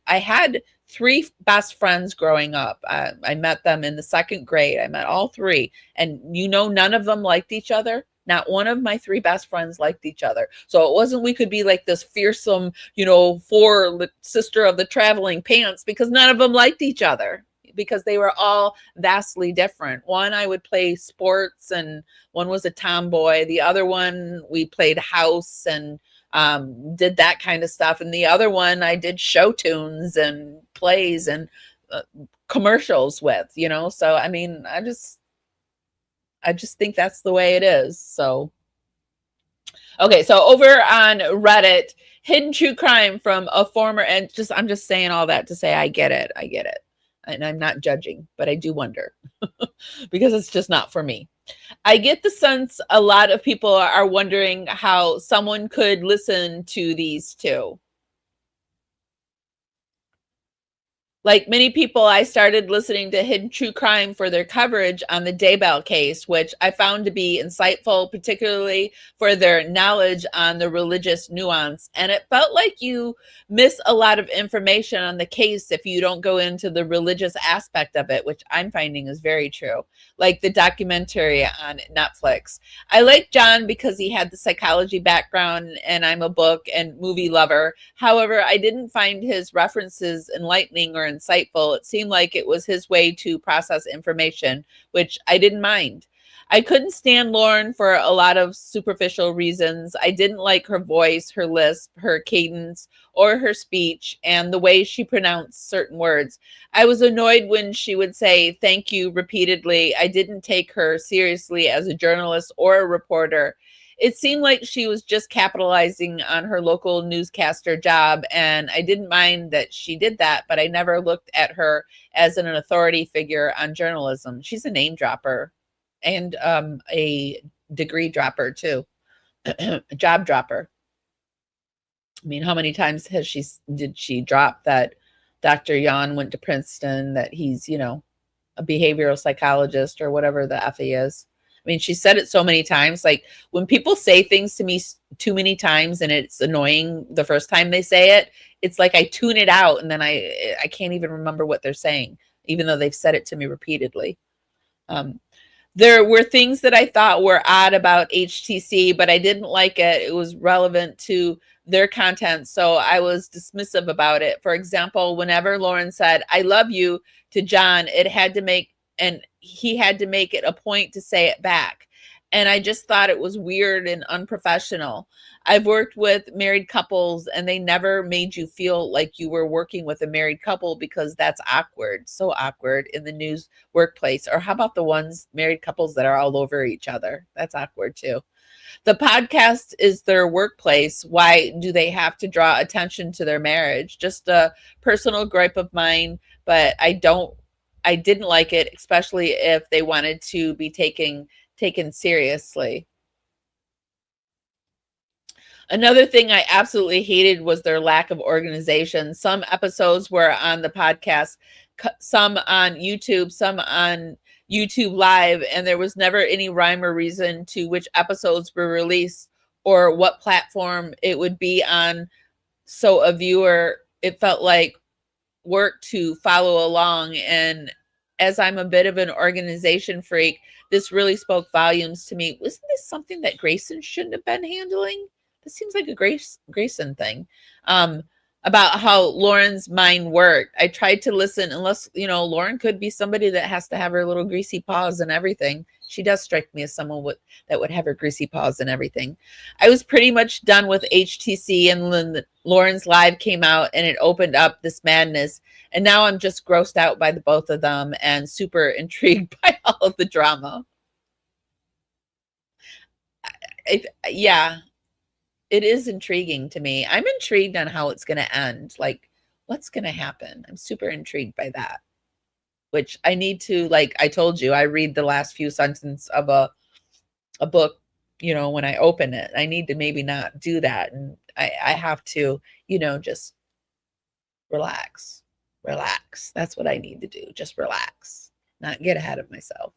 three best friends growing up. I met them in the second grade. I met all three, and none of them liked each other. Not one of my three best friends liked each other. So it wasn't we could be like this fearsome, four sister of the traveling pants, because none of them liked each other because they were all vastly different. One, I would play sports, and one was a tomboy. The other one, we played house and did that kind of stuff. And the other one, I did show tunes and plays and commercials with, So, I mean, I just think that's the way it is. So, okay. So over on Reddit, hidden true crime from a former, and I'm just saying all that to say, I get it. And I'm not judging, but I do wonder because it's just not for me. I get the sense a lot of people are wondering how someone could listen to these two. Like many people, I started listening to Hidden True Crime for their coverage on the Daybell case, which I found to be insightful, particularly for their knowledge on the religious nuance. And it felt like you miss a lot of information on the case if you don't go into the religious aspect of it, which I'm finding is very true, like the documentary on Netflix. I like John because he had the psychology background, and I'm a book and movie lover. However, I didn't find his references enlightening or insightful. It seemed like it was his way to process information, which I didn't mind. I couldn't stand Lauren for a lot of superficial reasons. I didn't like her voice, her lisp, her cadence, or her speech, and the way she pronounced certain words. I was annoyed when she would say thank you repeatedly. I didn't take her seriously as a journalist or a reporter. it seemed like she was just capitalizing on her local newscaster job. And I didn't mind that she did that, but I never looked at her as an authority figure on journalism. She's a name dropper and a degree dropper too, a job dropper. I mean, how many times did she drop that Dr. Yan went to Princeton, that he's, a behavioral psychologist or whatever the F he is. I mean, she said it so many times. Like when people say things to me too many times and it's annoying the first time they say it, it's like I tune it out and then I can't even remember what they're saying, even though they've said it to me repeatedly. There were things that I thought were odd about HTC, but I didn't like it. It was relevant to their content, so I was dismissive about it. For example, whenever Lauren said, "I love you" to John, he had to make it a point to say it back. And I just thought it was weird and unprofessional. I've worked with married couples and they never made you feel like you were working with a married couple, because that's awkward, so awkward in the news workplace. Or how about the ones married couples that are all over each other? That's awkward too. The podcast is their workplace. Why do they have to draw attention to their marriage? Just a personal gripe of mine, but I didn't like it, especially if they wanted to be taken seriously. Another thing I absolutely hated was their lack of organization. Some episodes were on the podcast, some on YouTube, some on YouTube Live, and there was never any rhyme or reason to which episodes were released or what platform it would be on. So a viewer, it felt like work to follow along. And as I'm a bit of an organization freak, this really spoke volumes to me. Wasn't this something that Grayson shouldn't have been handling? This seems like a Grayson thing. About how Lauren's mind worked. I tried to listen, unless, Lauren could be somebody that has to have her little greasy paws and everything. She does strike me as someone that would have her greasy paws and everything. I was pretty much done with HTC, and then Lauren's live came out and it opened up this madness. And now I'm just grossed out by the both of them and super intrigued by all of the drama. Yeah, it is intriguing to me. I'm intrigued on how it's going to end. Like, what's going to happen? I'm super intrigued by that, which I need to, like I told you, I read the last few sentences of a book, when I open it. I need to maybe not do that. And I have to, just relax. That's what I need to do. Just relax, not get ahead of myself.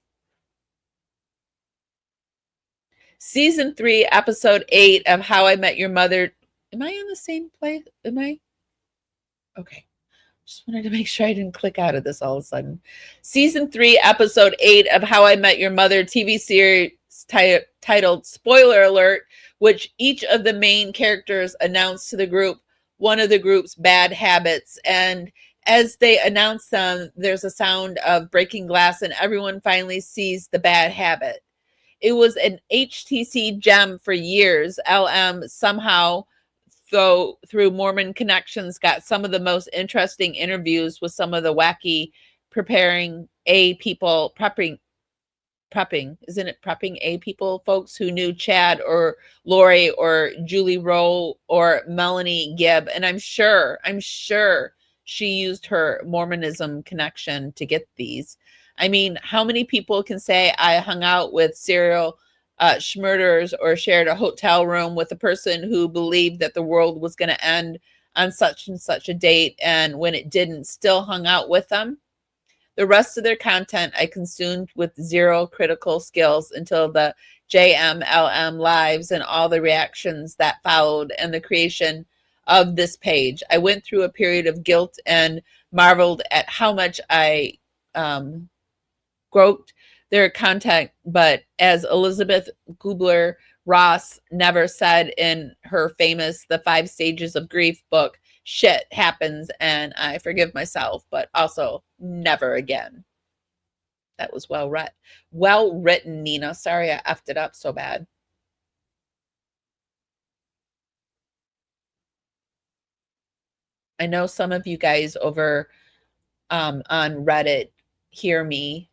Season 3, episode 8 of How I Met Your Mother. Am I in the same place? Am I? Okay. Just wanted to make sure I didn't click out of this all of a sudden. Season 3, episode 8 of How I Met Your Mother TV series titled Spoiler Alert, which each of the main characters announced to the group one of the group's bad habits. And as they announce them, there's a sound of breaking glass and everyone finally sees the bad habit. It was an HTC gem for years. LM somehow, through Mormon connections, got some of the most interesting interviews with some of the wacky prepping, isn't it prepping A people, folks who knew Chad or Lori or Julie Rowe or Melanie Gibb. And I'm sure she used her Mormonism connection to get these. I mean, how many people can say I hung out with serial schmurders or shared a hotel room with a person who believed that the world was going to end on such and such a date, and when it didn't, still hung out with them? The rest of their content I consumed with zero critical skills until the JMLM lives and all the reactions that followed and the creation of this page. I went through a period of guilt and marveled at how much I groped their content, but as Elizabeth Kubler-Ross never said in her famous The 5 Stages of Grief book, shit happens and I forgive myself, but also never again. That was well written, Nina. Sorry I effed it up so bad. I know some of you guys over on Reddit hear me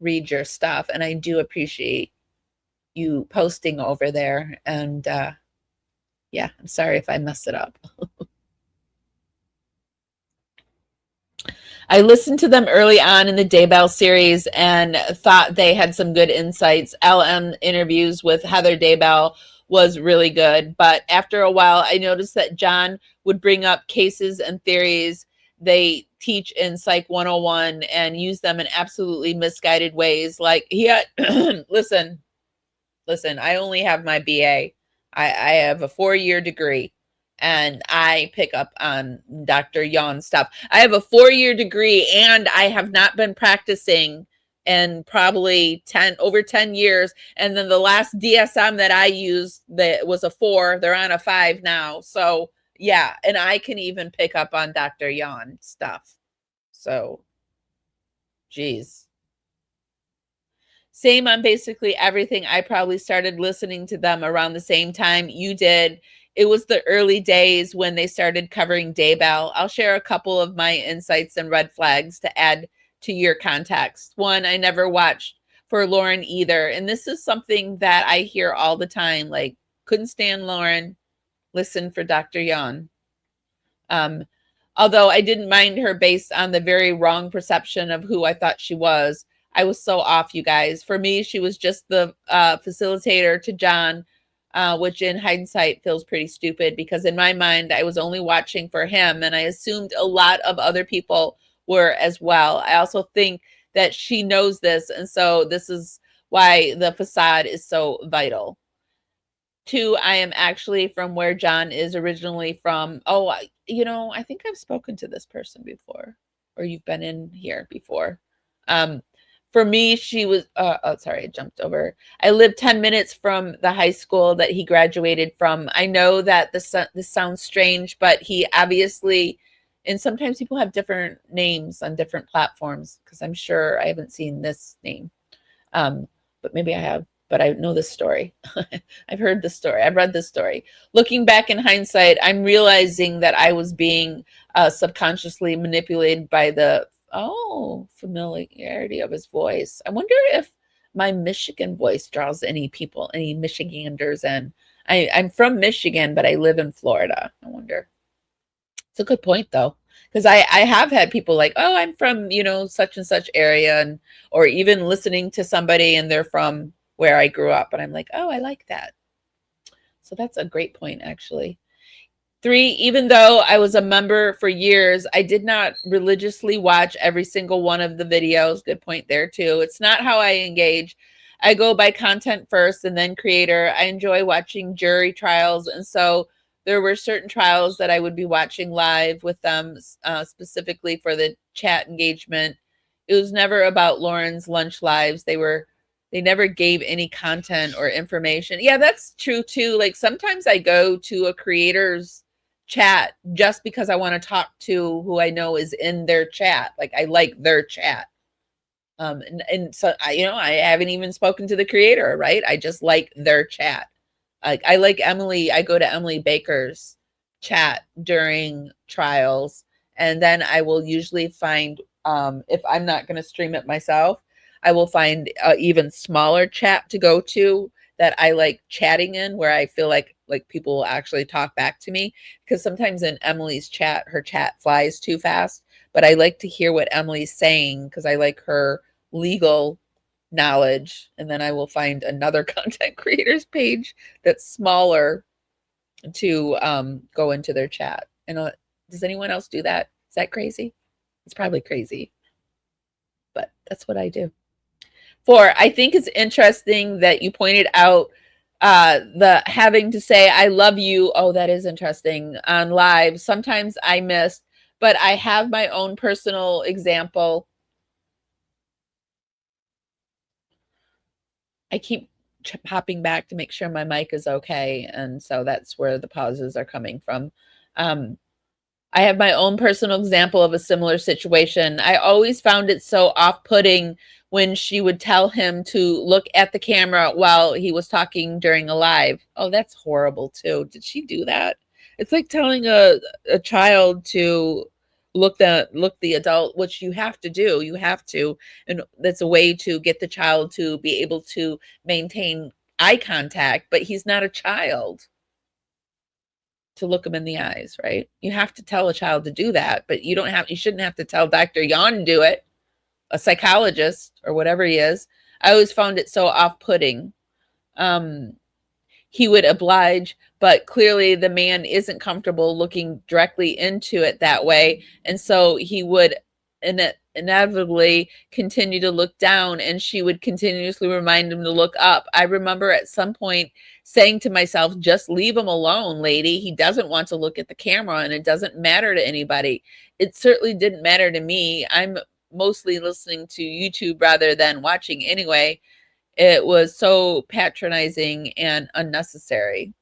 read your stuff, and I do appreciate you posting over there. And yeah, I'm sorry if I mess it up. I listened to them early on in the Daybell series and thought they had some good insights. LM interviews with Heather Daybell was really good. But after a while, I noticed that John would bring up cases and theories they teach in Psych 101 and use them in absolutely misguided ways. Like he had, listen, I only have my BA. I have a 4-year degree and I pick up on Dr. Yon stuff. I have a 4-year degree and I have not been practicing in probably over 10 years. And then the last DSM that I used that was a 4, they're on a 5 now. So yeah, and I can even pick up on Dr. Yon stuff. So, geez. Same on basically everything. I probably started listening to them around the same time you did. It was the early days when they started covering Daybell. I'll share a couple of my insights and red flags to add to your context. One, I never watched for Lauren either. And this is something that I hear all the time, like, couldn't stand Lauren, listen for Dr. Yon. Although I didn't mind her based on the very wrong perception of who I thought she was. I was so off, you guys. For me, she was just the facilitator to John, which in hindsight feels pretty stupid because in my mind, I was only watching for him and I assumed a lot of other people were as well. I also think that she knows this. And so this is why the facade is so vital. 2, I am actually from where John is originally from. Oh, I think I've spoken to this person before, or you've been in here before. For me, she was, sorry, I jumped over. I lived 10 minutes from the high school that he graduated from. I know that this sounds strange, but he obviously, and sometimes people have different names on different platforms, because I'm sure I haven't seen this name. But maybe I have. But I know this story. I've heard this story. I've read this story. Looking back in hindsight, I'm realizing that I was being subconsciously manipulated by the familiarity of his voice. I wonder if my Michigan voice draws any people, any Michiganders in. I'm from Michigan, but I live in Florida. I wonder. It's a good point, though. Because I have had people like, oh, I'm from, such and such area, and or even listening to somebody and they're from where I grew up. And I'm like, oh, I like that. So that's a great point, actually. 3, even though I was a member for years, I did not religiously watch every single one of the videos. Good point there, too. It's not how I engage. I go by content first and then creator. I enjoy watching jury trials. And so there were certain trials that I would be watching live with them, specifically for the chat engagement. It was never about Lauren's lunch lives. They never gave any content or information. Yeah, that's true too. Like sometimes I go to a creator's chat just because I want to talk to who I know is in their chat. Like I like their chat. And so I haven't even spoken to the creator, right? I just like their chat. Like I like Emily. I go to Emily Baker's chat during trials, and then I will usually find if I'm not going to stream it myself, I will find an even smaller chat to go to that I like chatting in, where I feel like people will actually talk back to me, because sometimes in Emily's chat, her chat flies too fast. But I like to hear what Emily's saying because I like her legal knowledge. And then I will find another content creators page that's smaller to go into their chat. And does anyone else do that? Is that crazy? It's probably crazy, but that's what I do. 4, I think it's interesting that you pointed out the having to say I love you. Oh, that is interesting on live. Sometimes I miss, but I have my own personal example. I keep popping back to make sure my mic is okay, and so that's where the pauses are coming from. I have my own personal example of a similar situation. I always found it so off-putting when she would tell him to look at the camera while he was talking during a live. Oh, that's horrible too. Did she do that? It's like telling a child to look the adult, which you have to do. You have to, and that's a way to get the child to be able to maintain eye contact, but he's not a child to look him in the eyes, right? You have to tell a child to do that, but you shouldn't have to tell Dr. Yon to do it, a psychologist or whatever he is. I always found it so off-putting. He would oblige, but clearly the man isn't comfortable looking directly into it that way. And so he would inevitably continue to look down, and she would continuously remind him to look up. I remember at some point saying to myself, just leave him alone, lady. He doesn't want to look at the camera, and it doesn't matter to anybody. It certainly didn't matter to me. I'm mostly listening to YouTube rather than watching anyway. It was so patronizing and unnecessary.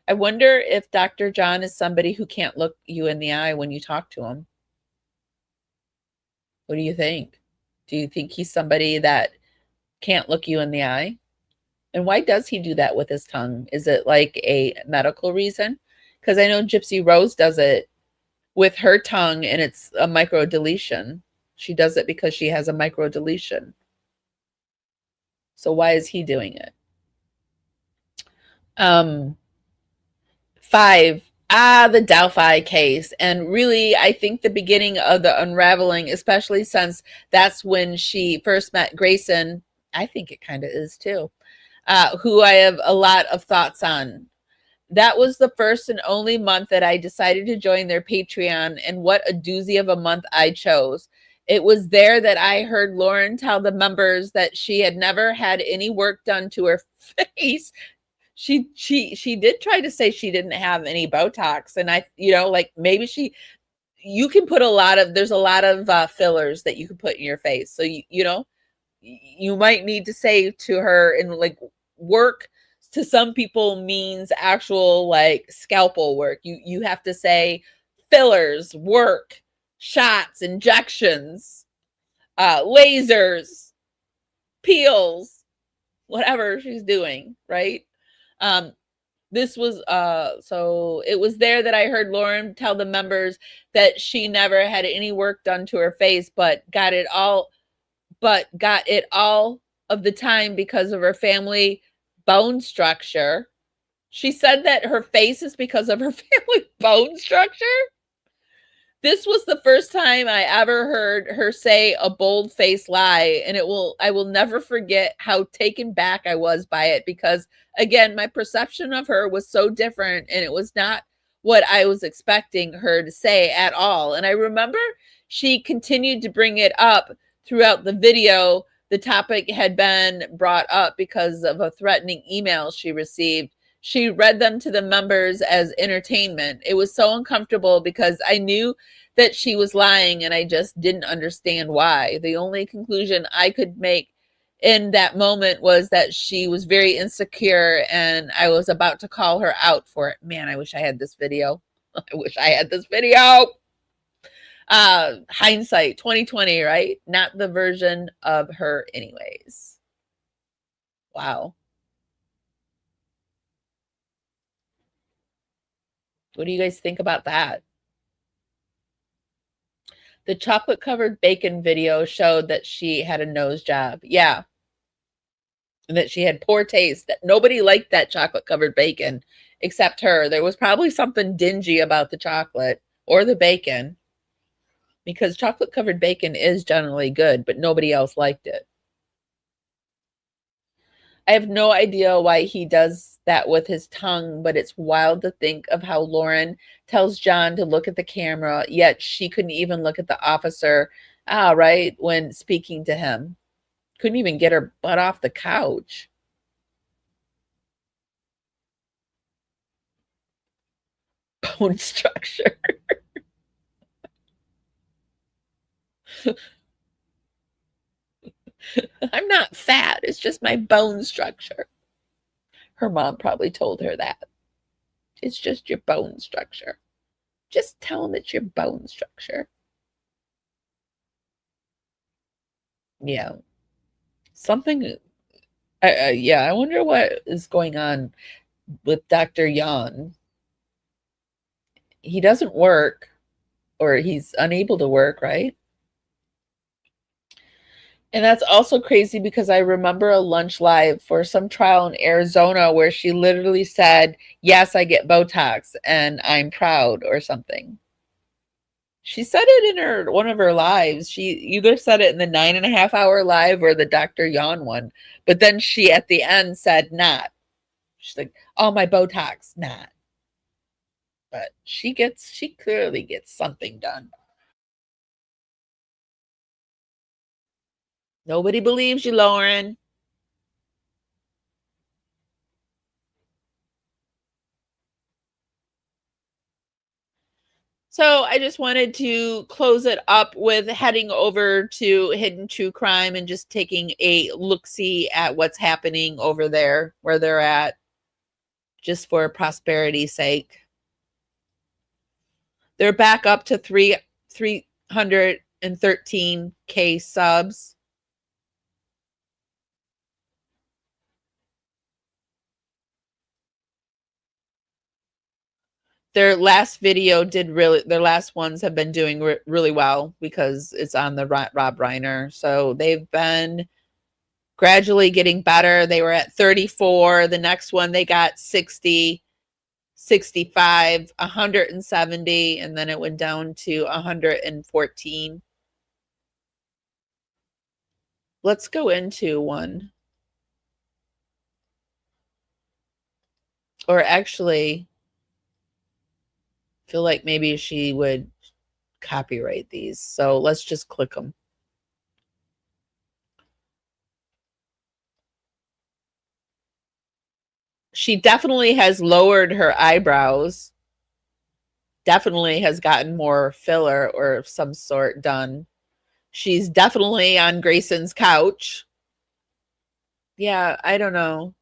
I wonder if Dr. John is somebody who can't look you in the eye when you talk to him. What do you think? Do you think he's somebody that can't look you in the eye? And why does he do that with his tongue? Is it like a medical reason? Because I know Gypsy Rose does it with her tongue, and it's a micro deletion. She does it because she has a micro deletion. So why is he doing it? 5, the Delphi case. And really, I think the beginning of the unraveling, especially since that's when she first met Grayson, I think it kind of is too, who I have a lot of thoughts on. That was the first and only month that I decided to join their Patreon, and what a doozy of a month I chose. It was there that I heard Lauren tell the members that she had never had any work done to her face. She did try to say she didn't have any Botox, and I, like maybe you can put there's a lot of fillers that you can put in your face. So you might need to say to her, and like, work to some people means actual like scalpel work. You have to say fillers, work, shots, injections, lasers, peels, whatever she's doing, right? This was so it was there that I heard Lauren tell the members that she never had any work done to her face, but got it all of the time because of her family bone structure. She said that her face is because of her family bone structure. This was the first time I ever heard her say a bold-faced lie, and I will never forget how taken back I was by it, because again, my perception of her was so different, and it was not what I was expecting her to say at all. And I remember she continued to bring it up throughout the video. The topic had been brought up because of a threatening email she received. She read them to the members as entertainment. It was so uncomfortable because I knew that she was lying, and I just didn't understand why. The only conclusion I could make in that moment was that she was very insecure, and I was about to call her out for it. Man, I wish I had this video. I wish I had this video. Hindsight 2020, right? Not the version of her anyways. Wow. What do you guys think about that? The chocolate covered bacon video showed that she had a nose job. Yeah. And that she had poor taste, that nobody liked that chocolate covered bacon except her. There was probably something dingy about the chocolate or the bacon, because chocolate covered bacon is generally good, but nobody else liked it. I have no idea why he does that with his tongue, but it's wild to think of how Lauren tells John to look at the camera, yet she couldn't even look at the officer, right, when speaking to him. Couldn't even get her butt off the couch. Bone structure. I'm not fat. It's just my bone structure. Her mom probably told her that. It's just your bone structure. Just tell them it's your bone structure. Yeah. Something. Yeah, I wonder what is going on with Dr. Yan. He doesn't work, or he's unable to work, right? And that's also crazy because I remember a lunch live for some trial in Arizona where she literally said, yes, I get Botox and I'm proud or something. She said it in her one of her lives. She either said it in the 9.5 hour live or the Dr. Yawn one. But then she at the end said not. She's like, oh, my Botox, not. But she clearly gets something done. Nobody believes you, Lauren. So I just wanted to close it up with heading over to Hidden True Crime and just taking a look-see at what's happening over there, where they're at, just for prosperity's sake. They're back up to 313K subs. Their last video did really, their last ones have been doing really well because it's on the Rob Reiner. So they've been gradually getting better. They were at 34. The next one they got 60, 65, 170, and then it went down to 114. Let's go into one. Or actually, feel like maybe she would copyright these. So let's just click them. She definitely has lowered her eyebrows. Definitely has gotten more filler or of some sort done. She's definitely on Grayson's couch. Yeah, I don't know.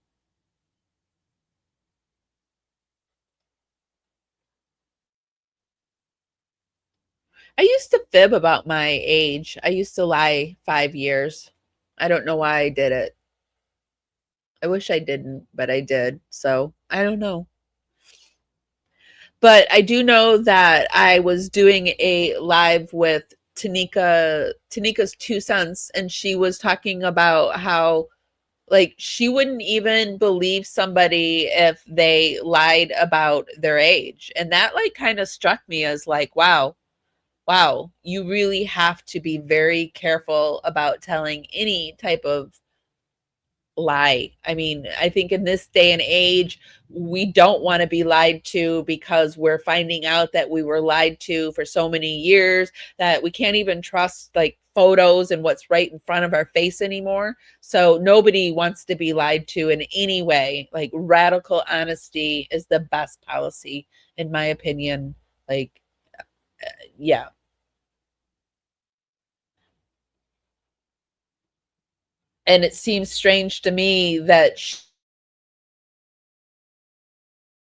I used to fib about my age. I used to lie 5 years. I don't know why I did it. I wish I didn't, but I did. So I don't know. But I do know that I was doing a live with Tanika's 2 cents, and she was talking about how, like, she wouldn't even believe somebody if they lied about their age. And that, like, kind of struck me as like, wow, you really have to be very careful about telling any type of lie. I mean, I think in this day and age, we don't want to be lied to because we're finding out that we were lied to for so many years that we can't even trust like photos and what's right in front of our face anymore. So nobody wants to be lied to in any way. Like, radical honesty is the best policy, in my opinion. Like, yeah. And it seems strange to me that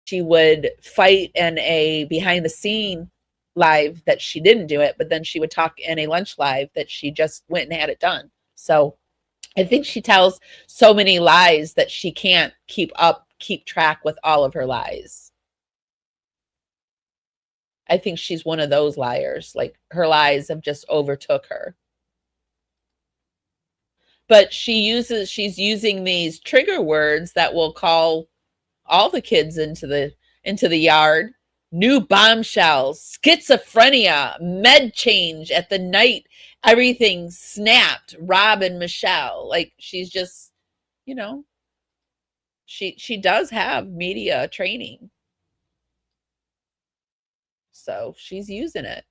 she would fight in a behind the scene live that she didn't do it, but then she would talk in a lunch live that she just went and had it done. So I think she tells so many lies that she can't keep track with all of her lies. I think she's one of those liars. Like, her lies have just overtook her. But she's using these trigger words that will call all the kids into the yard. New bombshells, schizophrenia, med change at the night, everything snapped. Rob and Michelle, like, she's just, you know, she does have media training, so she's using it.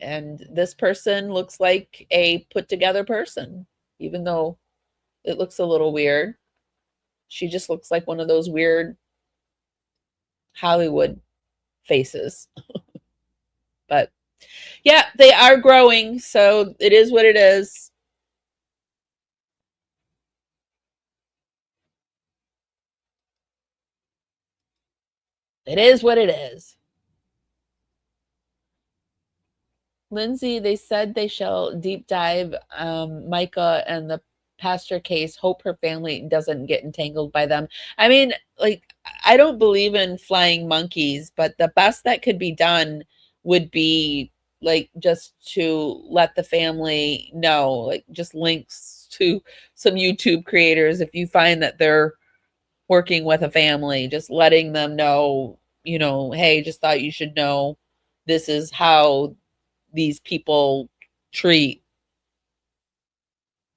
And this person looks like a put together person, even though it looks a little weird. She just looks like one of those weird Hollywood faces. But yeah, they are growing, so it is what it is. It is what it is. Lindsay, they said they shall deep dive Micah and the pastor case. Hope her family doesn't get entangled by them. I mean, like, I don't believe in flying monkeys, but the best that could be done would be like just to let the family know, like just links to some YouTube creators. If you find that they're working with a family, just letting them know, you know, hey, just thought you should know this is how these people treat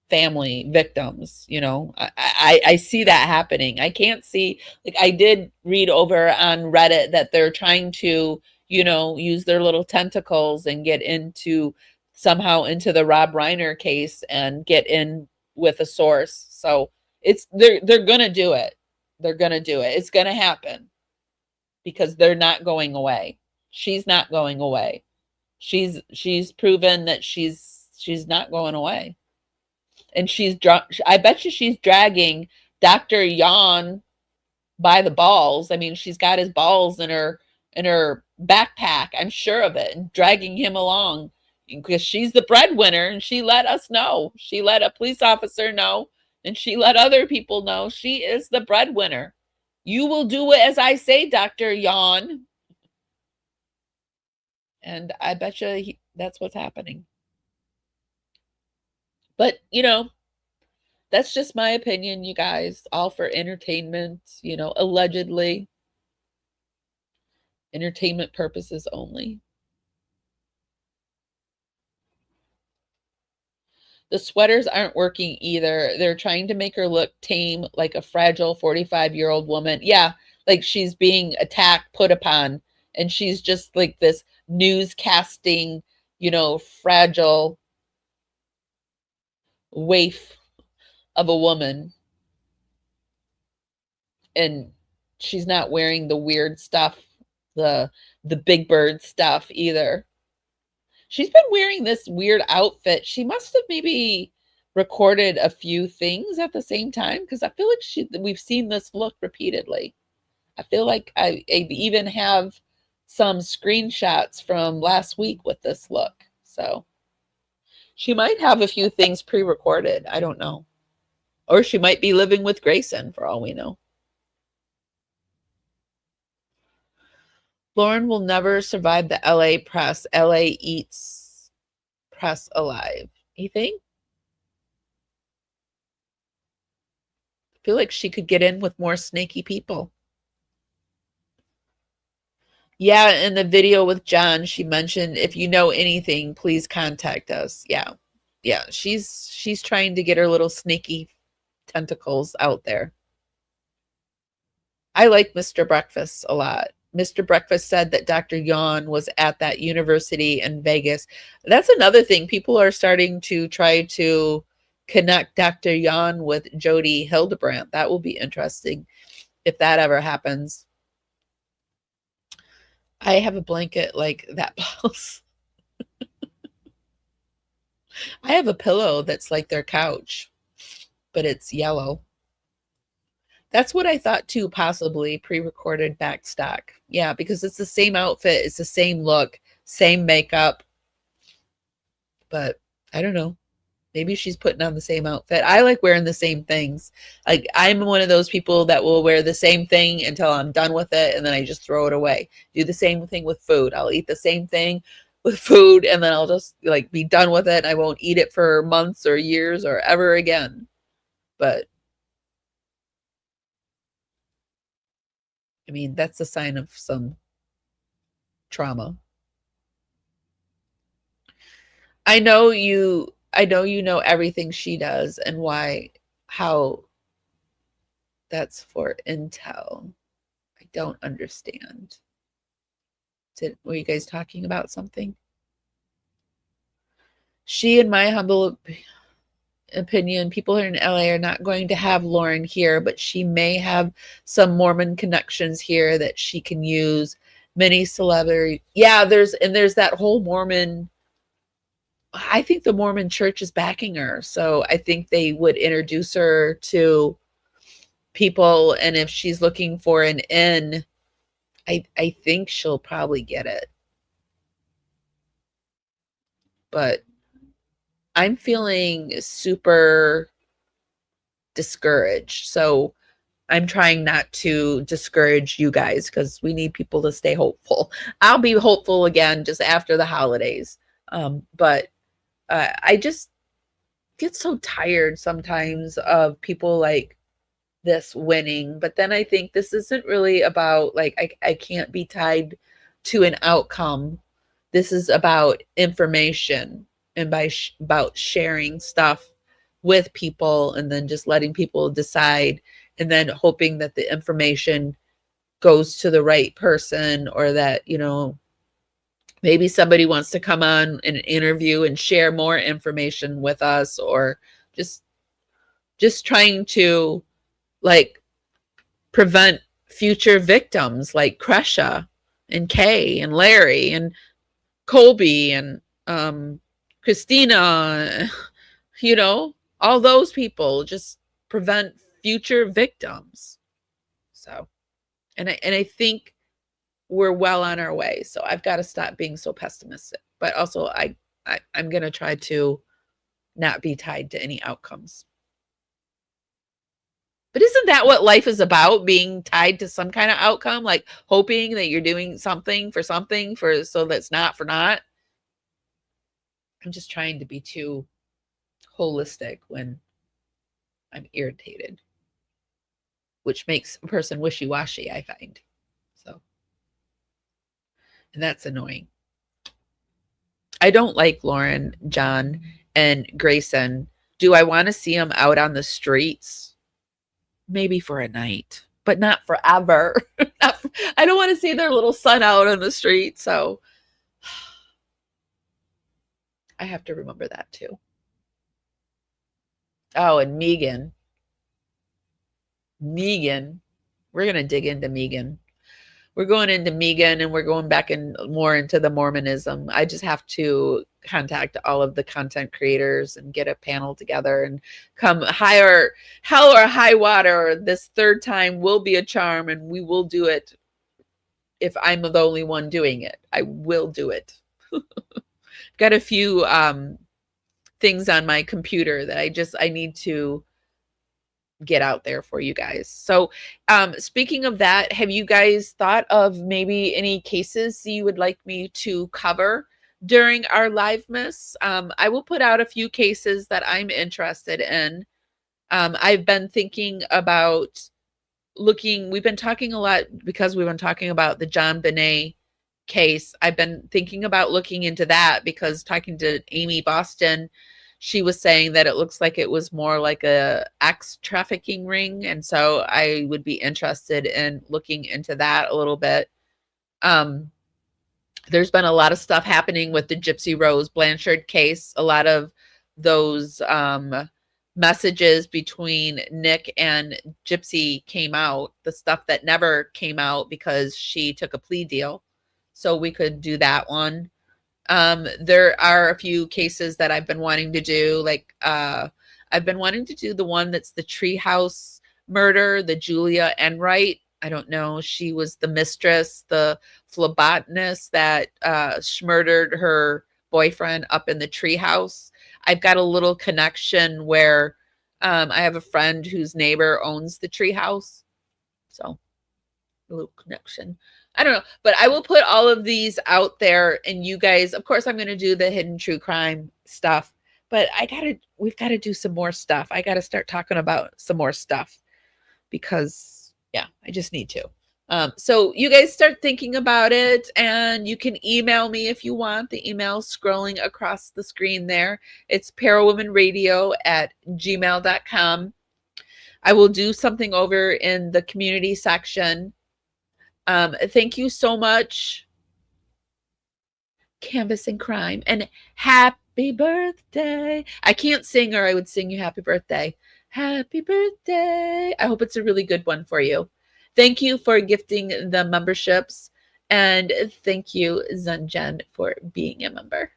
family victims. You know, I see that happening. I can't see, like, I did read over on Reddit that they're trying to, you know, use their little tentacles and get into somehow into the Rob Reiner case and get in with a source. So it's they're gonna do it. They're gonna do it. It's gonna happen because they're not going away. She's not going away. She's proven that she's not going away. And I bet you she's dragging Dr. Yan by the balls. I mean, she's got his balls in her backpack. I'm sure of it, and dragging him along because she's the breadwinner, and she let us know. She let a police officer know, and she let other people know she is the breadwinner. You will do it as I say, Dr. Yan. And I bet you that's what's happening. But, you know, that's just my opinion, you guys, all for entertainment, you know, allegedly. Entertainment purposes only. The sweaters aren't working either. They're trying to make her look tame, like a fragile 45-year-old woman. Yeah, like she's being attacked, put upon, and she's just like this newscasting, you know, fragile waif of a woman. And she's not wearing the weird stuff, the Big Bird stuff either. She's been wearing this weird outfit. She must have maybe recorded a few things at the same time, because I feel like we've seen this look repeatedly. I feel like I even have some screenshots from last week with this look. So she might have a few things pre-recorded. I don't know. Or she might be living with Grayson for all we know. Lauren will never survive the LA press. LA eats press alive. You think? I feel like she could get in with more snaky people. Yeah, in the video with John, she mentioned, if you know anything, please contact us. Yeah. Yeah, she's trying to get her little snaky tentacles out there. I like Mr. Breakfast a lot. Mr. Breakfast said that Dr. Yan was at that university in Vegas. That's another thing. People are starting to try to connect Dr. Yan with Jody Hildebrandt. That will be interesting if that ever happens. I have a blanket like that house. I have a pillow that's like their couch, but it's yellow. That's what I thought too, possibly pre-recorded backstock. Yeah, because it's the same outfit, it's the same look, same makeup. But I don't know. Maybe she's putting on the same outfit. I like wearing the same things. Like, I'm one of those people that will wear the same thing until I'm done with it, and then I just throw it away. Do the same thing with food. I'll eat the same thing with food, and then I'll just like be done with it. I won't eat it for months or years or ever again. But I mean, that's a sign of some trauma. I know you know everything she does and how that's for intel. I don't understand. Were you guys talking about something? She, in my humble opinion, people in LA are not going to have Lauren here, but she may have some Mormon connections here that she can use. Many celebrities. Yeah, there's that whole Mormon. I think the Mormon church is backing her. So I think they would introduce her to people. And if she's looking for an in, I think she'll probably get it. But I'm feeling super discouraged. So I'm trying not to discourage you guys because we need people to stay hopeful. I'll be hopeful again just after the holidays. But I just get so tired sometimes of people like this winning. But then I think this isn't really about like I can't be tied to an outcome. This is about information and about sharing stuff with people and then just letting people decide and then hoping that the information goes to the right person, or that, maybe somebody wants to come on in an interview and share more information with us, or just trying to like prevent future victims like Kresha and Kay and Larry and Colby and Christina, all those people, just prevent future victims. So, and I think we're well on our way. So I've got to stop being so pessimistic. But also I'm going to try to not be tied to any outcomes. But isn't that what life is about? Being tied to some kind of outcome, like hoping that you're doing something for so that's not for not. I'm just trying to be too holistic when I'm irritated, which makes a person wishy-washy, I find. So, and that's annoying. I don't like Lauren, John, and Grayson. Do I want to see them out on the streets? Maybe for a night, but not forever. I don't want to see their little son out on the street. So I have to remember that too. Oh, and Megan. We're going to dig into Megan. We're going into Megan and we're going back more into the Mormonism. I just have to contact all of the content creators and get a panel together and come hell or high water. This third time will be a charm, and we will do it. If I'm the only one doing it, I will do it. Got a few things on my computer that I need to get out there for you guys. So speaking of that, have you guys thought of maybe any cases you would like me to cover during our live miss? I will put out a few cases that I'm interested in. I've been thinking about we've been talking a lot because we've been talking about the John Bonet case. I've been thinking about looking into that because talking to Amy Boston, she was saying that it looks like it was more like a sex trafficking ring. And so I would be interested in looking into that a little bit. There's been a lot of stuff happening with the Gypsy Rose Blanchard case. A lot of those messages between Nick and Gypsy came out, the stuff that never came out because she took a plea deal. So we could do that one. There are a few cases that I've been wanting to do. Like I've been wanting to do the one that's the treehouse murder, the Julia Enright. I don't know. She was the mistress, the phlebotomist that murdered her boyfriend up in the treehouse. I've got a little connection where I have a friend whose neighbor owns the treehouse. So a little connection. I don't know, but I will put all of these out there, and you guys, of course, I'm going to do the hidden true crime stuff, but we've got to do some more stuff. I got to start talking about some more stuff because I just need to. So you guys start thinking about it, and you can email me if you want. The email scrolling across the screen there. It's parawomanradio@gmail.com. I will do something over in the community section. Thank you so much, Canvas and Crime, and happy birthday. I can't sing, or I would sing you happy birthday. Happy birthday. I hope it's a really good one for you. Thank you for gifting the memberships, and thank you, Zunjen, for being a member.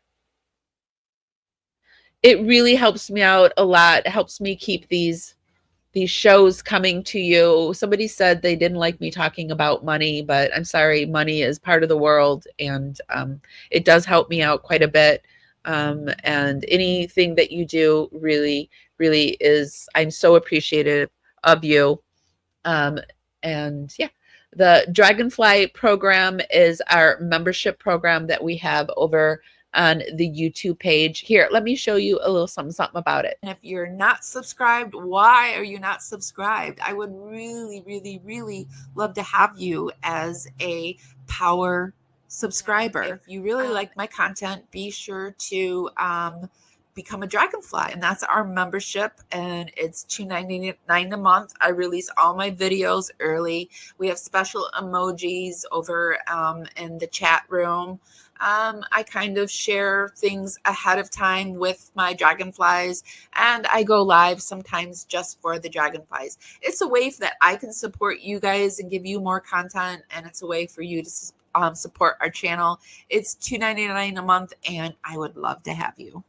It really helps me out a lot. It helps me keep these shows coming to you. Somebody said they didn't like me talking about money, but I'm sorry, money is part of the world, and it does help me out quite a bit. And anything that you do really, really is, I'm so appreciative of you. And yeah, the Dragonfly program is our membership program that we have over on the YouTube page. Here, let me show you a little something about it. And if you're not subscribed, why are you not subscribed? I would really, really, really love to have you as a power subscriber. If you really like my content, be sure to become a Dragonfly, and that's our membership, and it's $2.99 a month. I release all my videos early. We have special emojis over in the chat room. I kind of share things ahead of time with my Dragonflies, and I go live sometimes just for the Dragonflies. It's a way that I can support you guys and give you more content, and it's a way for you to support our channel. It's $2.99 a month, and I would love to have you.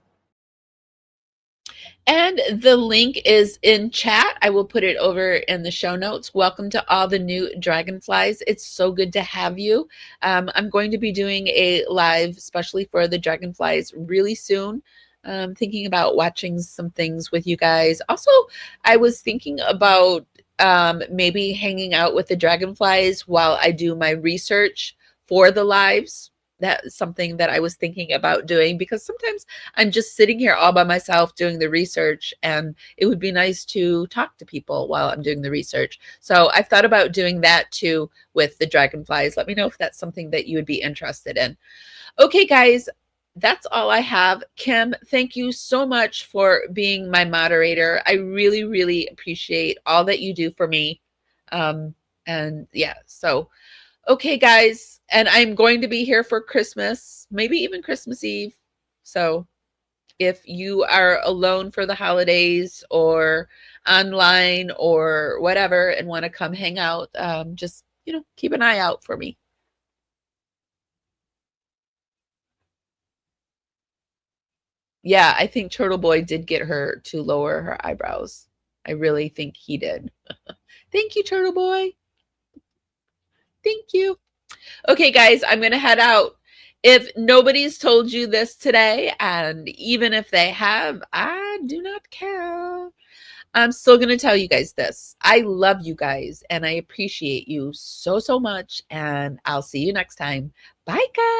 And the link is in chat. I will put it over in the show notes. Welcome to all the new Dragonflies. It's so good to have you. I'm going to be doing a live, especially for the Dragonflies, really soon. Thinking about watching some things with you guys. Also, I was thinking about maybe hanging out with the Dragonflies while I do my research for the lives. That's something that I was thinking about doing, because sometimes I'm just sitting here all by myself doing the research, and it would be nice to talk to people while I'm doing the research. So I've thought about doing that too with the Dragonflies. Let me know if that's something that you would be interested in. Okay, guys, that's all I have. Kim, thank you so much for being my moderator. I really, really appreciate all that you do for me. And yeah, so okay, guys, and I'm going to be here for Christmas, maybe even Christmas Eve. So if you are alone for the holidays or online or whatever and want to come hang out, just, keep an eye out for me. Yeah, I think Turtle Boy did get her to lower her eyebrows. I really think he did. Thank you, Turtle Boy. Thank you. Okay, guys, I'm going to head out. If nobody's told you this today, and even if they have, I do not care. I'm still going to tell you guys this. I love you guys, and I appreciate you so, so much, and I'll see you next time. Bye, guys.